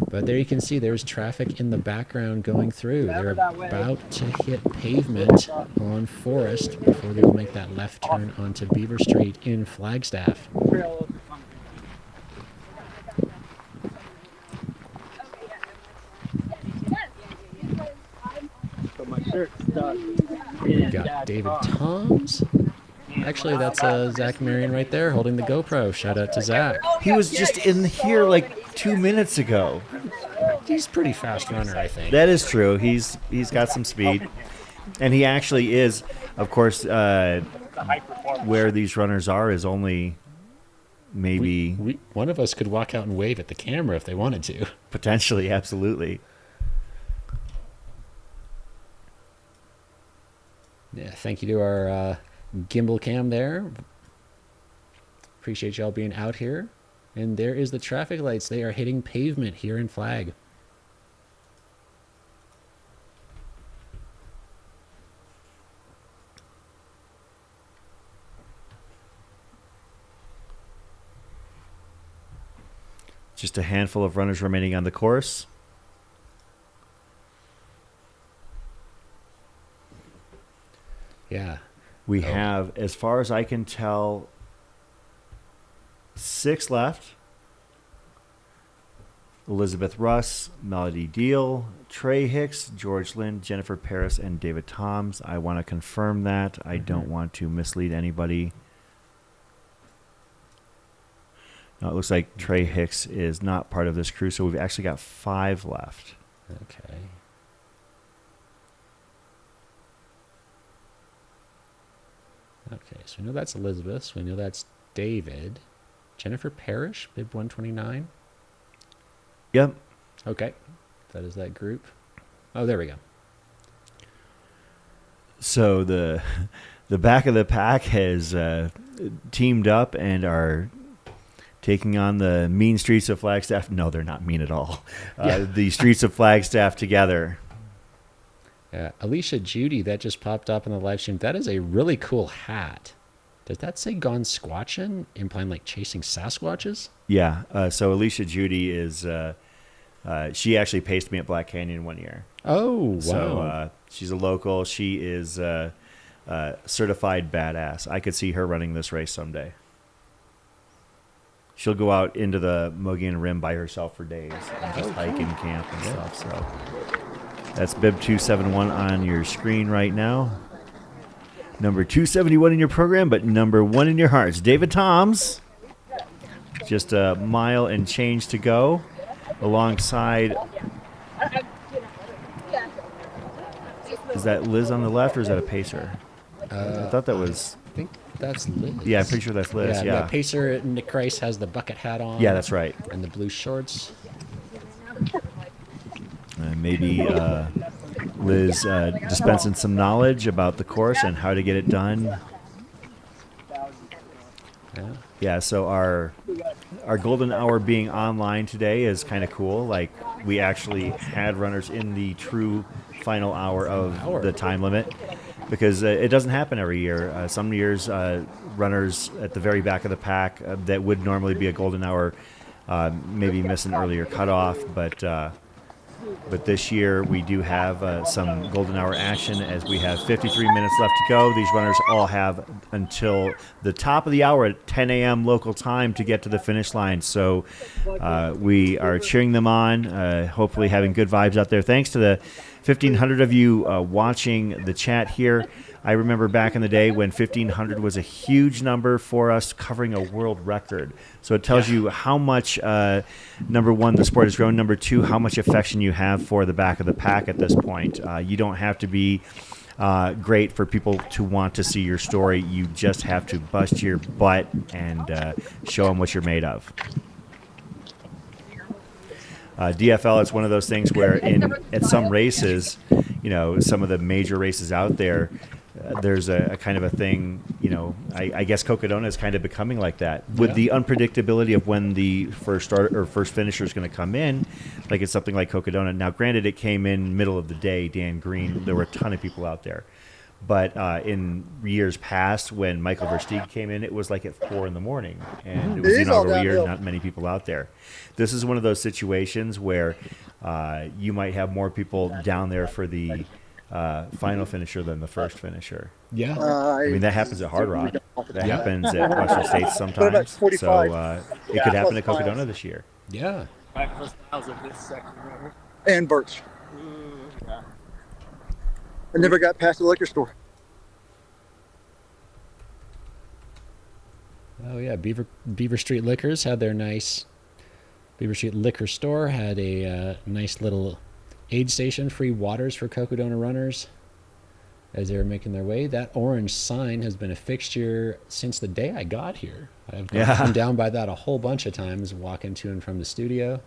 Speaker 1: But there you can see there's traffic in the background going through. They're about to hit pavement on Forest before they will make that left turn onto Beaver Street in Flagstaff.
Speaker 18: shirt stuck.
Speaker 1: We got David Toms. Actually, that's Zach Marion right there holding the GoPro. Shout out to Zach.
Speaker 3: He was just in here like 2 minutes ago.
Speaker 1: He's a pretty fast runner, I think.
Speaker 3: That is true. He's got some speed. And he actually is, of course, where these runners are is only maybe...
Speaker 1: one of us could walk out and wave at the camera if they wanted to.
Speaker 3: Potentially, absolutely.
Speaker 1: Yeah, thank you to our gimbal cam there. Appreciate y'all being out here. And there is the traffic lights. They are hitting pavement here in Flag.
Speaker 3: Just a handful of runners remaining on the course.
Speaker 1: Yeah.
Speaker 3: We have, as far as I can tell, 6 left. Elizabeth Russ, Melody Diehl, Trey Hicks, George Lind, Jennifer Paris, and David Toms. I want to confirm that. I don't want to mislead anybody. No, it looks like Trey Hicks is not part of this crew, so we've actually got 5 left.
Speaker 1: Okay. Okay, so we know that's Elizabeth. So we know that's David. Jennifer Parrish, bib 129.
Speaker 3: Yep.
Speaker 1: Okay. That is that group. Oh, there we go.
Speaker 3: So the back of the pack has teamed up and are taking on the mean streets of Flagstaff. No, they're not mean at all. The streets of Flagstaff together.
Speaker 1: Alicia Judy, that just popped up in the live stream. That is a really cool hat. Does that say Gone Squatchin', implying like chasing Sasquatches?
Speaker 3: Yeah. So Alicia Judy is, she actually paced me at Black Canyon one year.
Speaker 1: Oh, wow.
Speaker 3: So she's a local. She is certified badass. I could see her running this race someday. She'll go out into the Mogollon Rim by herself for days and just hike and camp and stuff. So that's bib 271 on your screen right now. Number 271 in your program, but number 1 in your hearts. David Toms. Just a mile and change to go. Alongside... Is that Liz on the left, or is that a pacer? I thought that was...
Speaker 1: I think that's Liz.
Speaker 3: Yeah, I'm pretty sure that's Liz, yeah.
Speaker 1: Pacer, Nick Christ has the bucket hat on.
Speaker 3: Yeah, that's right.
Speaker 1: And the blue shorts.
Speaker 3: Maybe Liz dispensing some knowledge about the course and how to get it done. Yeah, so our golden hour being online today is kind of cool. Like, we actually had runners in the true final hour of the time limit, because it doesn't happen every year. Some years, runners at the very back of the pack that would normally be a golden hour maybe miss an earlier cutoff, but this year we do have some golden hour action, as we have 53 minutes left to go. These runners all have until the top of the hour at 10 a.m. local time to get to the finish line. So we are cheering them on, hopefully having good vibes out there. Thanks to the 1,500 of you watching the chat here. I remember back in the day when 1,500 was a huge number for us, covering a world record. So it tells you how much, number one, the sport has grown. Number two, how much affection you have for the back of the pack at this point. You don't have to be great for people to want to see your story. You just have to bust your butt and show them what you're made of. DFL, it's one of those things where at some races, you know, some of the major races out there, there's a kind of a thing, you know, I guess Cocodona is kind of becoming like that with the unpredictability of when the first starter or first finisher is going to come in. Like, it's something like Cocodona. Now, granted, it came in middle of the day, Dan Green. There were a ton of people out there. But in years past, when Michael Versteeg came in, it was like at 4 in the morning, and it was the inaugural year, not many people out there. This is one of those situations where you might have more people down there for the final finisher than the first finisher.
Speaker 1: Yeah.
Speaker 3: I mean, that happens at Hard Rock. That happens at Western States sometimes. So it could happen at Cocodona this year.
Speaker 1: Yeah.
Speaker 5: 5+ miles of this second river. And Birch. I never got past the liquor store.
Speaker 1: Oh yeah, Beaver Street Liquors had their nice. Beaver Street Liquor Store had a nice little aid station, free waters for Cocodona runners as they were making their way. That orange sign has been a fixture since the day I got here. I've come down by that a whole bunch of times walking to and from the studio.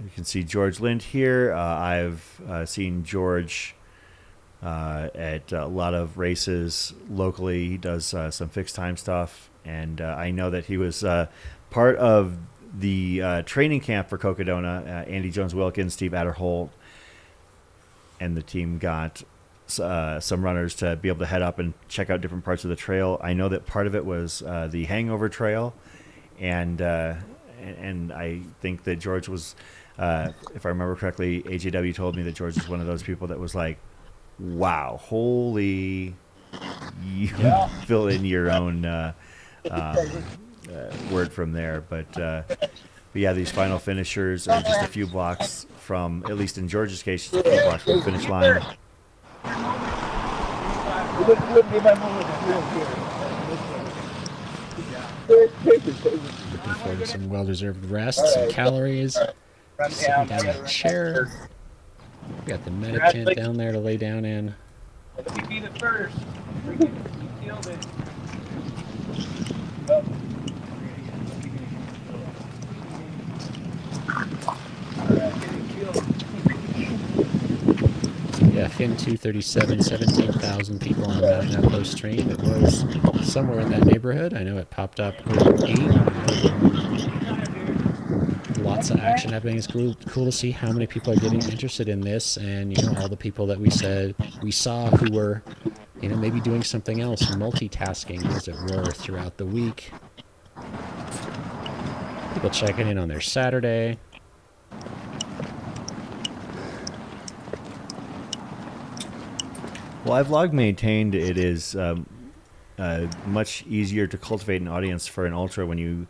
Speaker 3: You can see George Lind here. I've seen George at a lot of races locally. He does some fixed time stuff, and I know that he was part of the training camp for Cocodona. Andy Jones-Wilkins, Steve Adderholt, and the team got some runners to be able to head up and check out different parts of the trail. I know that part of it was the Hangover Trail, and I think that George was, if I remember correctly, AJW told me that George was one of those people that was like, wow, holy, you fill in your own word from there. But yeah, these final finishers are just a few blocks from, at least in George's case, just a few blocks from the finish line.
Speaker 1: Looking forward to some well-deserved rest, some calories, sitting down in a chair. We got the medic tent down there to lay down in.
Speaker 18: Let me be the first. You killed it. Oh.
Speaker 1: Yeah, Fin 237, 17,000 people on the Mountain Outpost stream. It was somewhere in that neighborhood. I know it popped up around 8. Lots of action happening. It's cool to see how many people are getting interested in this, and all the people that we saw who were maybe doing something else, multitasking as it were throughout the week. People checking in on their Saturday.
Speaker 3: Well, I've long maintained it is much easier to cultivate an audience for an ultra when you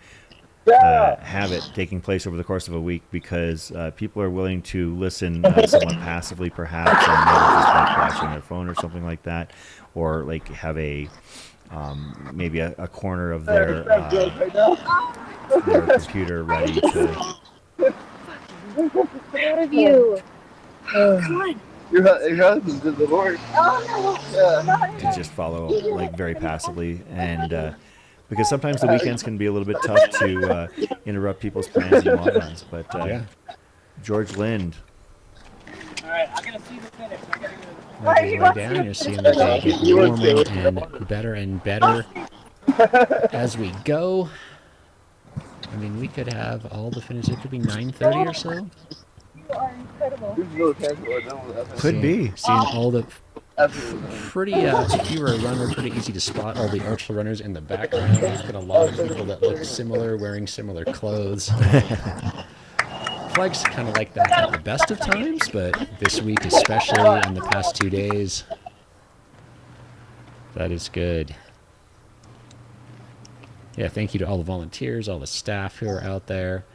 Speaker 3: have it taking place over the course of a week, because people are willing to listen somewhat passively, perhaps, and maybe just like watching their phone or something like that, or like have a maybe a corner of their computer ready to.
Speaker 8: Proud of you. Come on.
Speaker 5: Your husband's in the Lord.
Speaker 8: Oh no.
Speaker 5: Yeah.
Speaker 3: To just follow like very passively, and because sometimes the weekends can be a little bit tough to interrupt people's plans and walk-ons. But yeah, George Lind.
Speaker 18: All right, I'm gonna see the finish. I gotta go.
Speaker 1: As you lay down, you're seeing that they get warmer and better as we go. I mean, we could have all the finishes. It could be 9:30 or so.
Speaker 8: You are incredible.
Speaker 3: Could be.
Speaker 1: Seeing all the pretty, if you were a runner, pretty easy to spot all the ultra runners in the background. There's been a lot of people that look similar, wearing similar clothes. Flag's kind of like that at the best of times, but this week especially, in the past 2 days, that is good. Yeah, thank you to all the volunteers, all the staff who are out there,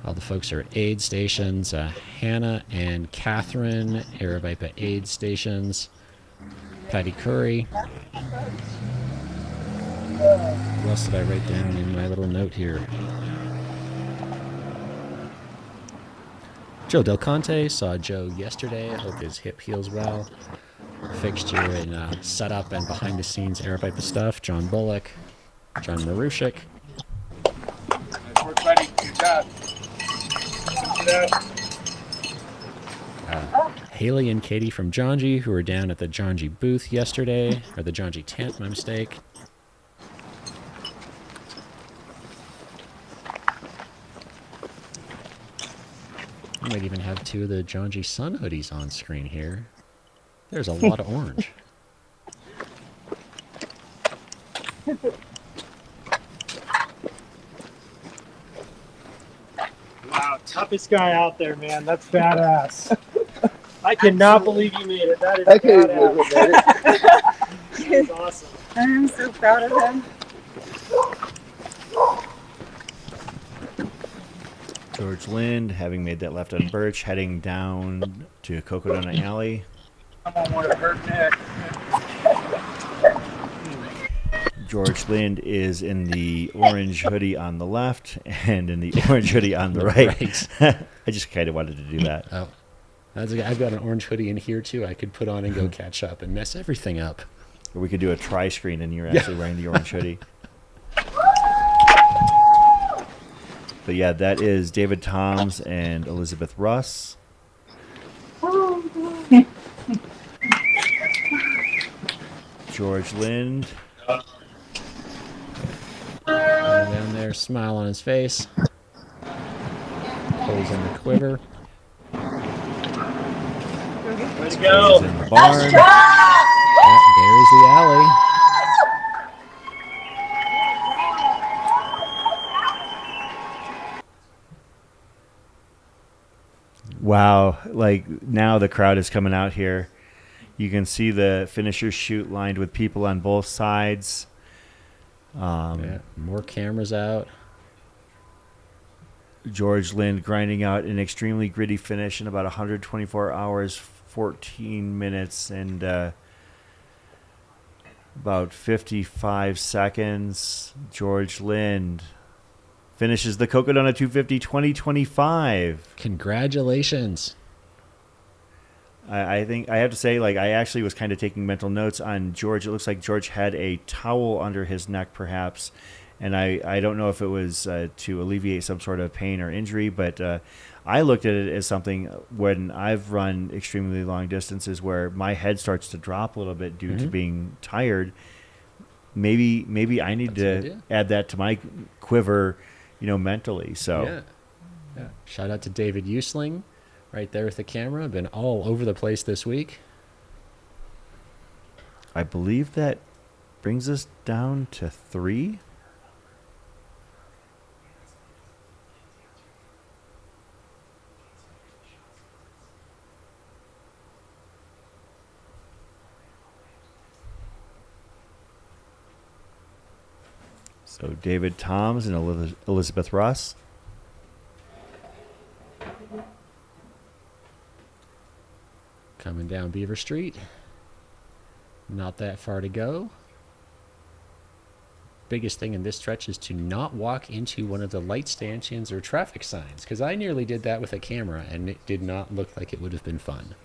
Speaker 1: all the folks who are at aid stations, Hannah and Catherine, Arabipa aid stations, Patty Curry. What else did I write down in my little note here? Joe Del Conte, saw Joe yesterday. I hope his hip heals well. Fixture and setup and behind the scenes Arabipa stuff. John Bullock, John Marushik.
Speaker 18: Work, buddy. Good job.
Speaker 1: Healey and Katie from Janji, who were down at the Janji booth yesterday, or the Janji tent, my mistake. I might even have 2 of the Janji Sun hoodies on screen here. There's a lot of orange.
Speaker 20: Wow, toughest guy out there, man. That's badass. I cannot believe you made it. That is badass. That's awesome.
Speaker 2: I'm so proud of him.
Speaker 3: George Lind, having made that left on Birch, heading down to Cocodona Alley.
Speaker 6: I'm on one of her neck.
Speaker 3: George Lind is in the orange hoodie on the left and in the orange hoodie on the right. I just kind of wanted to do that.
Speaker 1: Oh, I've got an orange hoodie in here too. I could put on and go catch up and mess everything up.
Speaker 3: Or we could do a tri-screen and you're actually wearing the orange hoodie. But yeah, that is David Toms and Elizabeth Russ. George Lind.
Speaker 1: Down there, smile on his face. Pulls in the quiver.
Speaker 20: Way to go.
Speaker 3: In the barn.
Speaker 1: There's the alley.
Speaker 3: Wow, like now the crowd is coming out here. You can see the finisher chute lined with people on both sides.
Speaker 1: Yeah, more cameras out.
Speaker 3: George Lind grinding out an extremely gritty finish in about 124 hours, 14 minutes, and about 55 seconds. George Lind finishes the Cocodona 250 2025.
Speaker 1: Congratulations.
Speaker 3: I think I have to say, like, I actually was kind of taking mental notes on George. It looks like George had a towel under his neck, perhaps. And I don't know if it was to alleviate some sort of pain or injury, but I looked at it as something when I've run extremely long distances where my head starts to drop a little bit due to being tired. Maybe I need to add that to my quiver, mentally. So
Speaker 1: yeah. Shout out to David Usling. Right there with the camera. Been all over the place this week.
Speaker 3: I believe that brings us down to 3. So David Toms and Elizabeth Russ.
Speaker 1: Coming down Beaver Street. Not that far to go. Biggest thing in this stretch is to not walk into one of the light stanchions or traffic signs, because I nearly did that with a camera and it did not look like it would have been fun.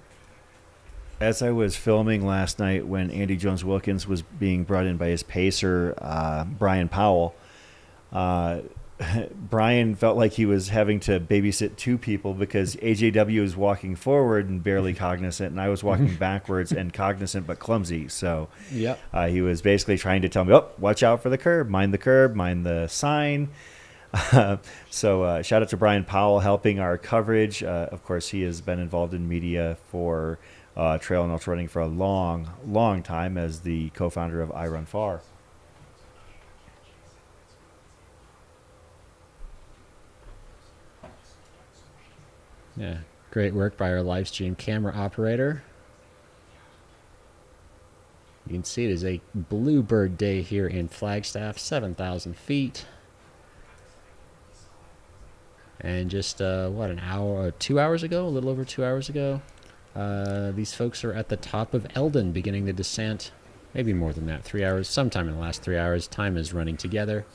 Speaker 3: As I was filming last night when Andy Jones-Wilkins was being brought in by his pacer, Brian Powell, Brian felt like he was having to babysit 2 people because AJW was walking forward and barely cognizant, and I was walking backwards and cognizant but clumsy. So he was basically trying to tell me, watch out for the curb, mind the sign. So shout out to Brian Powell helping our coverage. Of course, he has been involved in media for trail and ultra running for a long, long time as the co-founder of I Run Far.
Speaker 1: Yeah, great work by our live stream camera operator. You can see it is a bluebird day here in Flagstaff, 7,000 feet. And just, an hour, 2 hours ago, a little over 2 hours ago, these folks are at the top of Eldon beginning the descent. Maybe more than that, 3 hours, sometime in the last 3 hours. Time is running together.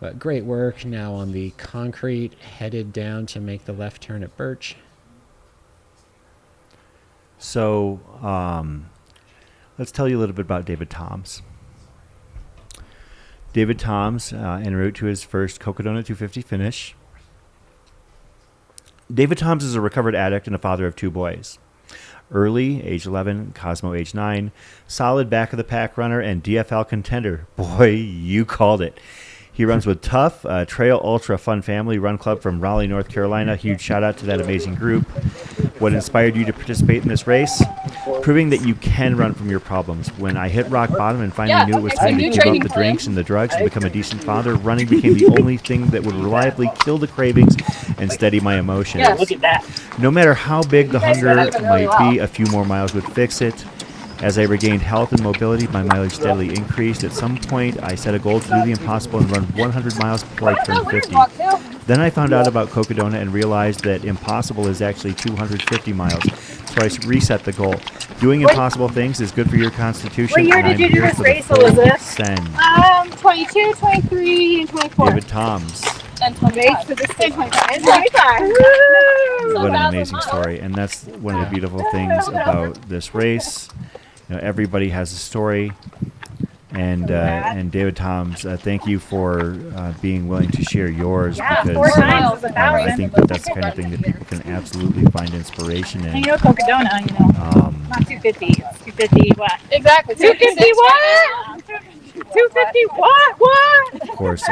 Speaker 1: But great work now on the concrete, headed down to make the left turn at Birch.
Speaker 3: So let's tell you a little bit about David Toms. David Toms, en route to his first Cocodona 250 finish. David Toms is a recovered addict and a father of 2 boys. Early, age 11, Cosmo, age 9, solid back-of-the-pack runner and DFL contender. Boy, you called it. He runs with Tough, a trail ultra fun family run club from Raleigh, North Carolina. Huge shout out to that amazing group. What inspired you to participate in this race? Proving that you can run from your problems. When I hit rock bottom and finally knew it was time to give up the drinks and the drugs and become a decent father, running became the only thing that would reliably kill the cravings and steady my emotions.
Speaker 20: Yeah, look at that.
Speaker 3: No matter how big the hunger might be, a few more miles would fix it. As I regained health and mobility, my mileage steadily increased. At some point, I set a goal to do the impossible and run 100 miles before I turned 50. Then I found out about Cocodona and realized that impossible is actually 250 miles. So I reset the goal. Doing impossible things is good for your constitution.
Speaker 11: What year
Speaker 3: and
Speaker 11: did
Speaker 3: I'm
Speaker 11: you do
Speaker 3: here
Speaker 11: this
Speaker 3: for the
Speaker 11: race,
Speaker 3: full
Speaker 11: Elizabeth?
Speaker 3: send.
Speaker 11: 22, 23, and 24.
Speaker 3: David Toms.
Speaker 11: And 25. For this and 25. And 25.
Speaker 3: What an amazing story. And that's one of the beautiful things about this race. You know, everybody has a story. And David Toms, thank you for being willing to share yours, because
Speaker 11: 4 times,
Speaker 3: I think that that's the kind of thing that people can absolutely find inspiration in.
Speaker 11: You know Cocodona, you know. Not 250. It's 250 what? Exactly. 250 what? 250 what?
Speaker 3: Of course,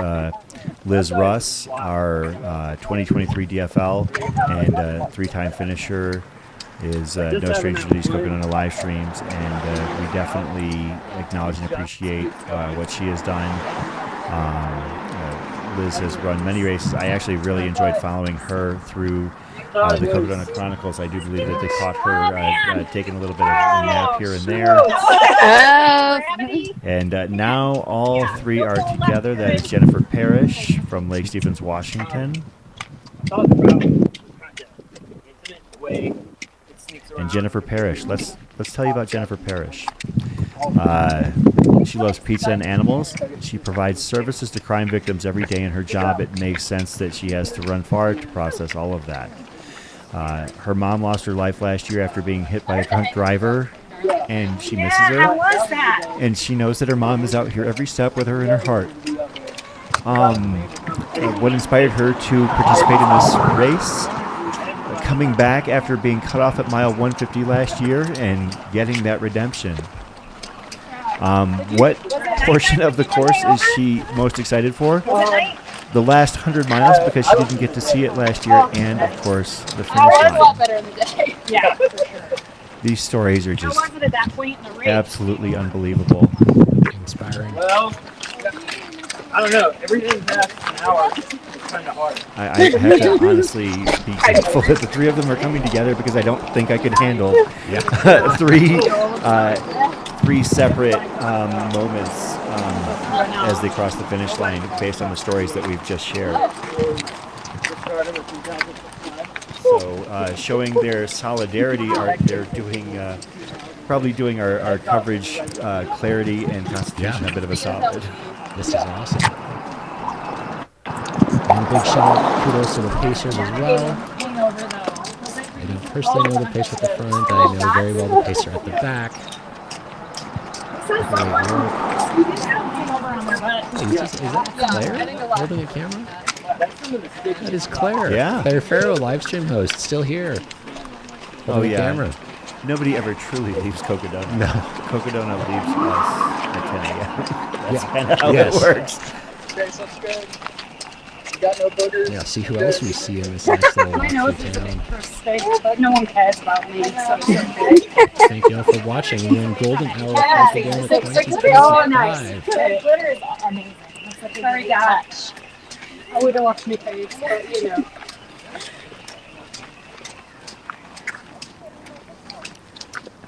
Speaker 3: Liz Russ, our 2023 DFL and 3-time finisher, is no stranger to these Cocodona live streams, and we definitely acknowledge and appreciate what she has done. Liz has run many races. I actually really enjoyed following her through the Cocodona Chronicles. I do believe that they caught her taking a little bit of a nap here and there. And now all 3 are together. That is Jennifer Parrish from Lake Stevens, Washington. And Jennifer Parrish. Let's tell you about Jennifer Parrish. She loves pizza and animals. She provides services to crime victims every day in her job. It makes sense that she has to run far to process all of that. Her mom lost her life last year after being hit by a drunk driver, and she misses her.
Speaker 11: How was that?
Speaker 3: And she knows that her mom is out here every step with her in her heart. What inspired her to participate in this race? Coming back after being cut off at mile 150 last year and getting that redemption. What portion of the course is she most excited for? The last 100 miles, because she didn't get to see it last year, and of course the finish line.
Speaker 11: A lot better in the day. Yeah, for sure.
Speaker 3: These stories are just
Speaker 11: How was it at that point in the race?
Speaker 3: absolutely unbelievable.
Speaker 1: Inspiring.
Speaker 20: Well, I don't know. Everything past an hour is kind of hard.
Speaker 3: I have to honestly be thankful that the 3 of them are coming together, because I don't think I could handle 3 separate moments as they cross the finish line, based on the stories that we've just shared. So showing their solidarity, they're doing probably doing our coverage clarity and constitution a bit of a solid.
Speaker 1: This is awesome. And big shout out, kudos to the Pacers as well. I don't personally know the Pacer at the front. I know very well the Pacer at the back. Great work. Is that Claire holding a camera? That is Claire.
Speaker 3: Yeah.
Speaker 1: Claire Farrow, live stream host, still here. Holding a camera.
Speaker 3: Nobody ever truly leaves Cocodona.
Speaker 1: No.
Speaker 3: Cocodona leaves us at 10 a.m. That's kind of how
Speaker 1: Yes.
Speaker 3: it works.
Speaker 5: Okay, sounds good. You got no boogers?
Speaker 1: Yeah, see who else we see in this nice little
Speaker 11: My nose
Speaker 1: walk
Speaker 11: is
Speaker 1: through town.
Speaker 11: but no one cares about me. So
Speaker 1: Thank you all for watching. We're in Golden Hour Cocodona 2025.
Speaker 11: Oh, nice. The glitter is amazing. Sorry, gosh. I would have watched me face, but you know.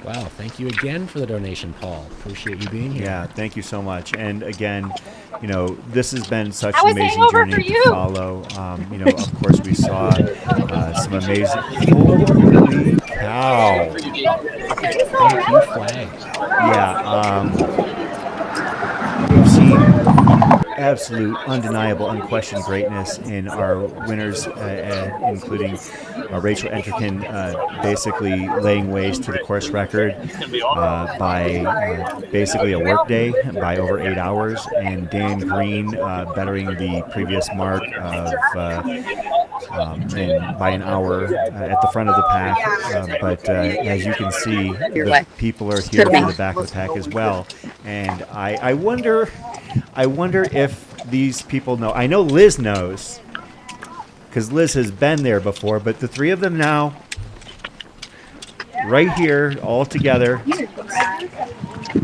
Speaker 1: Wow, thank you again for the donation, Paul. Appreciate you being here.
Speaker 3: Yeah, thank you so much. And again, you know, this has been such
Speaker 11: How
Speaker 3: an
Speaker 11: was
Speaker 3: amazing
Speaker 11: hangover
Speaker 3: journey
Speaker 11: for
Speaker 3: to
Speaker 11: you?
Speaker 3: follow. You know, of course, we saw some amazing. Holy cow!
Speaker 1: Thank you, Flag.
Speaker 3: Yeah, we've seen absolute, undeniable, unquestioned greatness in our winners, including Rachel Entrican basically laying waste to the course record by basically a work day by over 8 hours, and Dan Green bettering the previous mark of and by an hour at the front of the pack. But as you can see, the people are here for the back of the pack as well. And I wonder if these people know. I know Liz knows, because Liz has been there before, but the 3 of them now, right here, all together,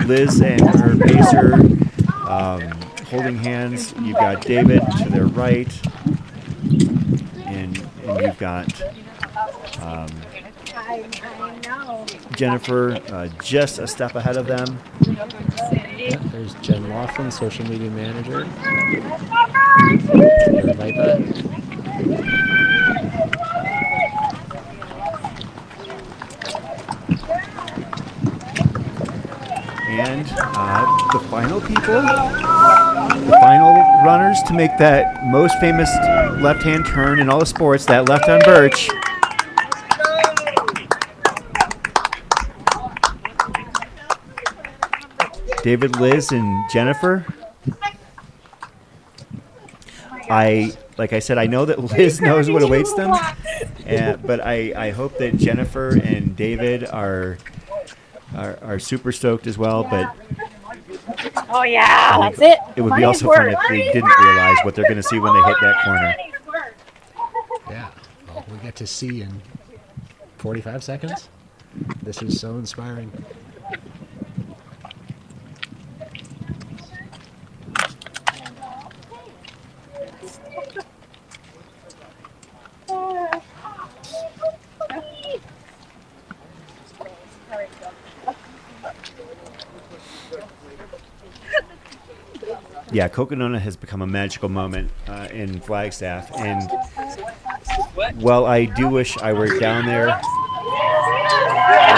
Speaker 3: Liz and her pacer holding hands. You've got David to their right, and you've got Jennifer just a step ahead of them.
Speaker 1: Yeah, there's Jen Laughlin, social media manager.
Speaker 3: And the final people, the final runners to make that most famous left-hand turn in all the sports, that left on Birch. David, Liz, and Jennifer. Like I said, I know that Liz knows what awaits them, but I hope that Jennifer and David are super stoked as well. But
Speaker 11: oh yeah, that's it.
Speaker 3: It would be also fun if they didn't realize what they're going to see when they hit that corner.
Speaker 1: Yeah, well, we get to see in 45 seconds. This is so inspiring.
Speaker 3: Yeah, Cocodona has become a magical moment in Flagstaff, and while I do wish I were down there, I'm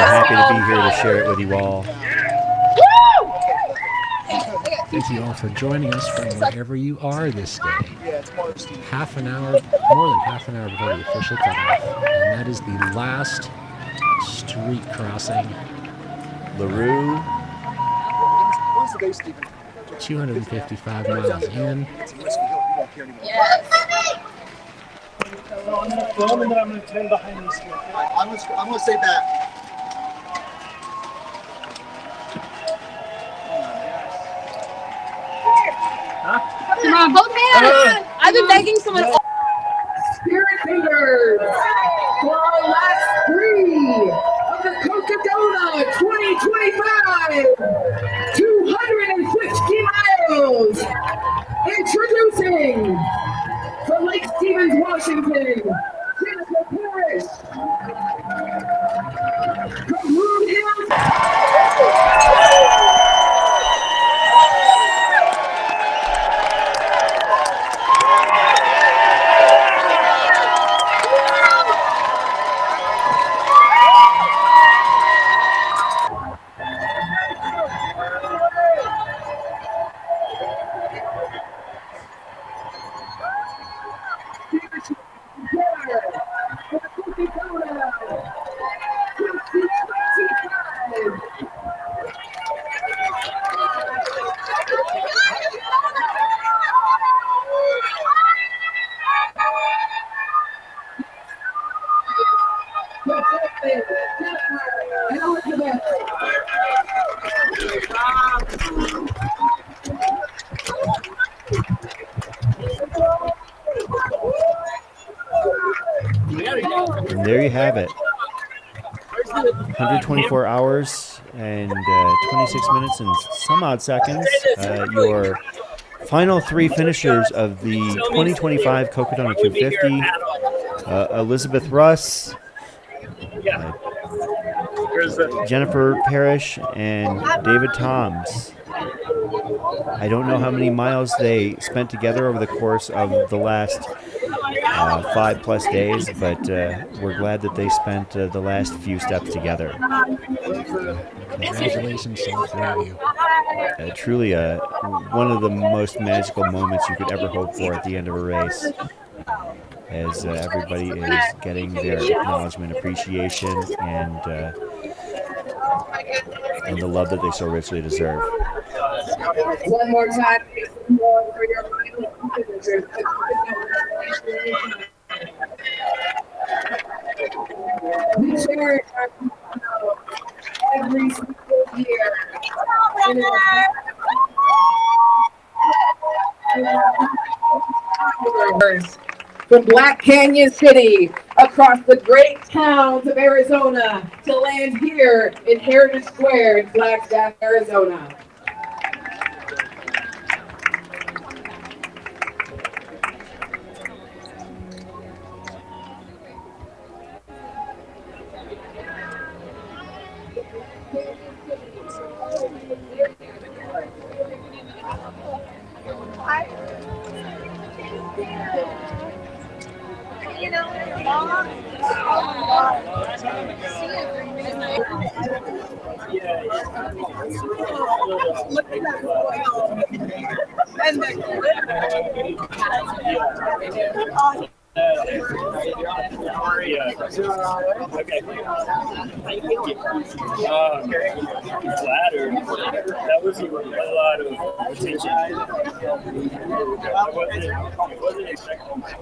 Speaker 3: happy to be here to share it with you all.
Speaker 1: Thank you all for joining us from wherever you are this day. Half an hour, more than half an hour before the official cutoff, and that is the last street crossing.
Speaker 3: LaRue.
Speaker 1: 255 miles in.
Speaker 11: Yes.
Speaker 20: I'm going to film and then I'm going to turn behind this here.
Speaker 5: I'm going to stay back.
Speaker 11: Come on, hold hands. I've been begging someone.
Speaker 19: Spirit fingers for our last three of the Cocodona 2025 250 miles. Introducing from Lake Stevens, Washington, Jennifer Parrish. From Blue Hills.
Speaker 3: And there you have it. 124 hours and 26 minutes and some odd seconds. Your final three finishers of the 2025 Cocodona 250. Elizabeth Russ, Jennifer Parrish, and David Toms. I don't know how many miles they spent together over the course of the last 5+ days, but we're glad that they spent the last few steps together.
Speaker 1: Congratulations to all three of you.
Speaker 3: Truly one of the most magical moments you could ever hope for at the end of a race, as everybody is getting their acknowledgement, appreciation, and the love that they so richly deserve.
Speaker 19: One more time for your final finishers. We cherish our every single year. From Black Canyon City, across the great towns of Arizona, to land here in Heritage Square in Flagstaff, Arizona.
Speaker 2: And the
Speaker 18: Okay. Flattered. That was a lot of attention. I wasn't expecting that.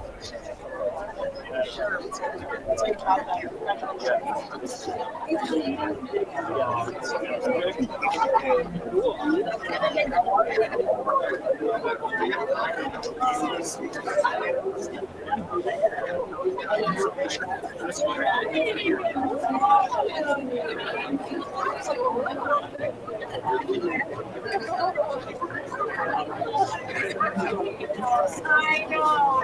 Speaker 2: I know.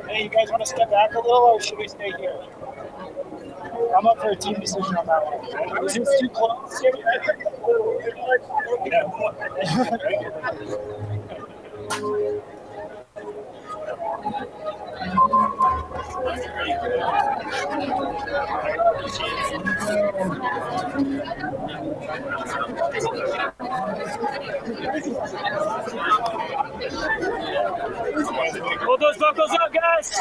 Speaker 20: Hey, you guys want to step back a little, or should we stay here? I'm up for a team decision on that one. Is this too close?
Speaker 18: Hold those buckles up, guys!
Speaker 19: As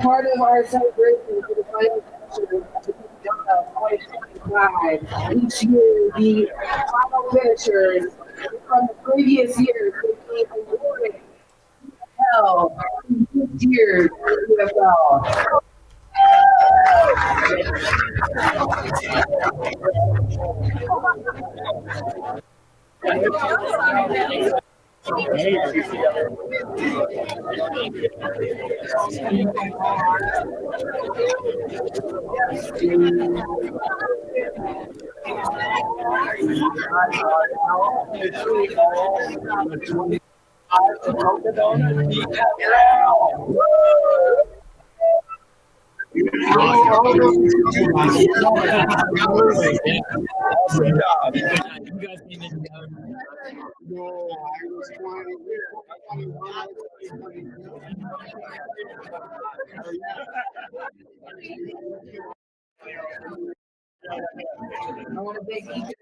Speaker 19: part of our celebration for the final session of 2025, each year the final finishers from the previous years will be awarded this year's UFL. I want to thank each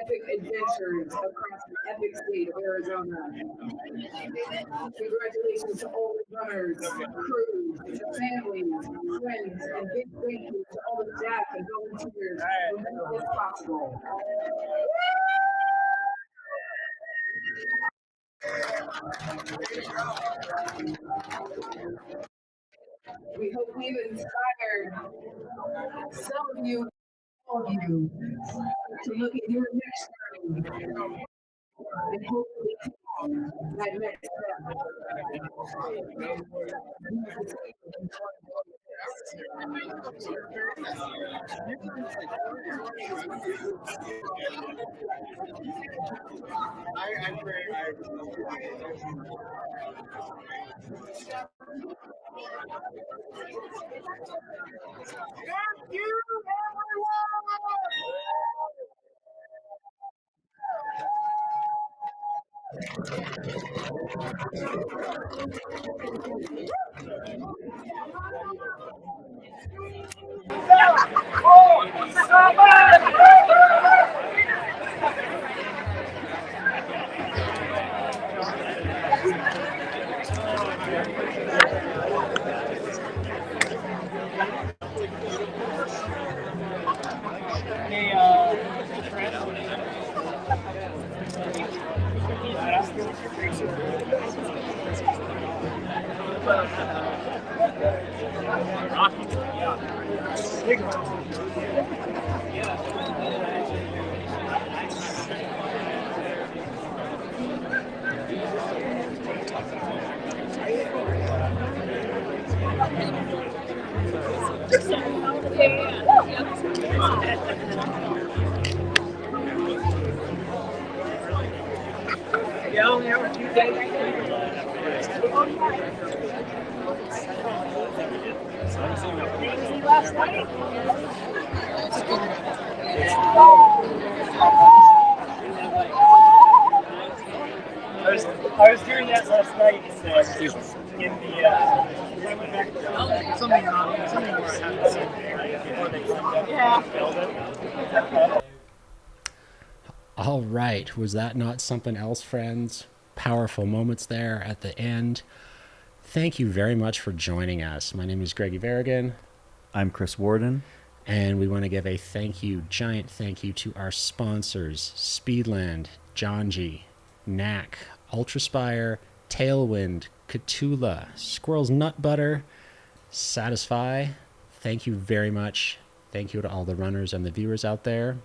Speaker 19: epic adventures across the epic state of Arizona. Congratulations to all the runners, crews, families, friends, and big thank you to all the staff and volunteers who made this possible. We hope we've inspired some of you, all of you, to look at your next journey and hopefully that next step. Thank you,
Speaker 18: Yeah, only have a few days.
Speaker 11: Last night?
Speaker 20: I was doing that last night in the something where I haven't seen before they come down.
Speaker 1: All right. Was that not something else, friends? Powerful moments there at the end. Thank you very much for joining us. My name is Greggy Verrigan.
Speaker 3: I'm Chris Warden.
Speaker 1: And we want to give a giant thank you to our sponsors, Speedland, Jonji, Knack, Ultraspire, Tailwind, Catula, Squirrel's Nut Butter, Satisfy. Thank you very much. Thank you to all the runners and the viewers out there.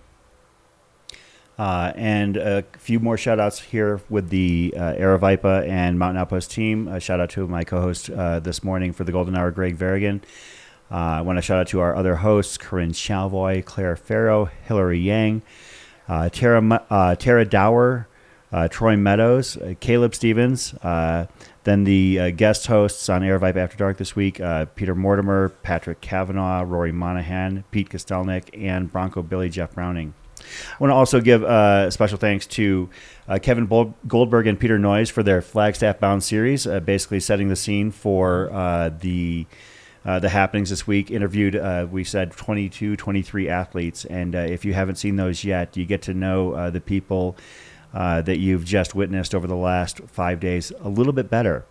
Speaker 3: And a few more shout outs here with the Aravaipa and Mountain Outpost team. A shout out to my co-host this morning for the Golden Hour, Greg Verrigan. I want to shout out to our other hosts, Corinne Chalvoy, Claire Farrow, Hillary Yang, Tara Dower, Troy Meadows, Caleb Stevens. Then the guest hosts on Aravaipa After Dark this week, Peter Mortimer, Patrick Kavanaugh, Rory Monahan, Pete Kostelnik, and Bronco Billy Jeff Browning. I want to also give special thanks to Kevin Goldberg and Peter Noyes for their Flagstaff Bound series, basically setting the scene for the happenings this week. Interviewed, we said, 22, 23 athletes. And if you haven't seen those yet, you get to know the people that you've just witnessed over the last 5 days a little bit better.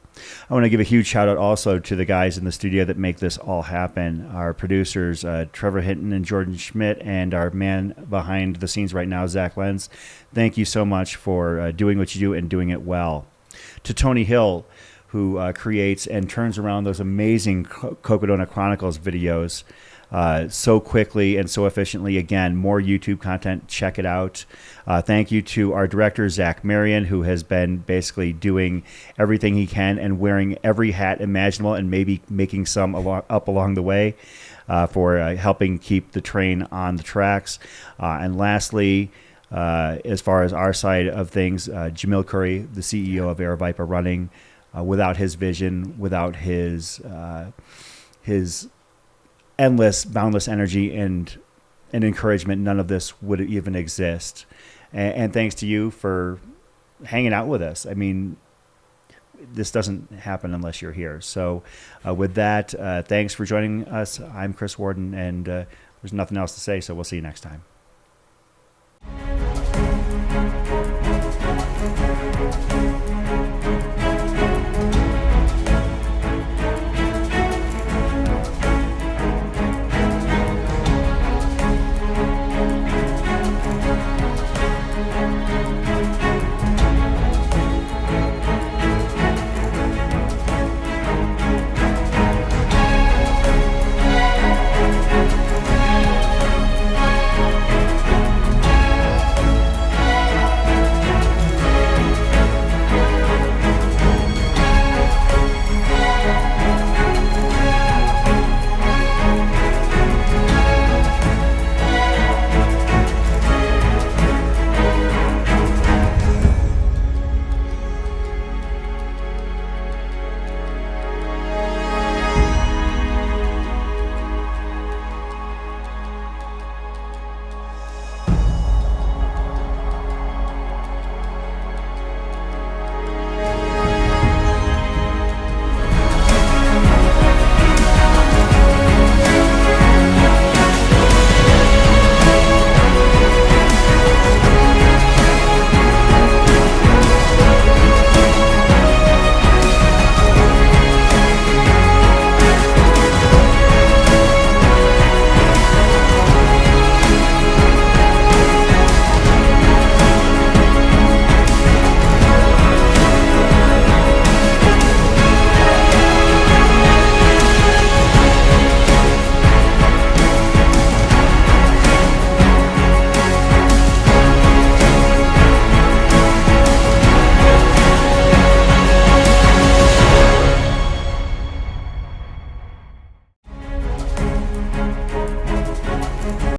Speaker 3: I want to give a huge shout out also to the guys in the studio that make this all happen. Our producers, Trevor Hinton and Jordan Schmidt, and our man behind the scenes right now, Zach Lenz. Thank you so much for doing what you do and doing it well. To Tony Hill, who creates and turns around those amazing Cocodona Chronicles videos so quickly and so efficiently. Again, more YouTube content. Check it out. Thank you to our director, Zach Marion, who has been basically doing everything he can and wearing every hat imaginable and maybe making some up along the way for helping keep the train on the tracks. And lastly, as far as our side of things, Jamil Curry, the CEO of Aravaipa Running, without his vision, without his endless, boundless energy and encouragement, none of this would even exist. And thanks to you for hanging out with us. I mean, this doesn't happen unless you're here. So with that, thanks for joining us. I'm Chris Warden, and there's nothing else to say, so we'll see you next time.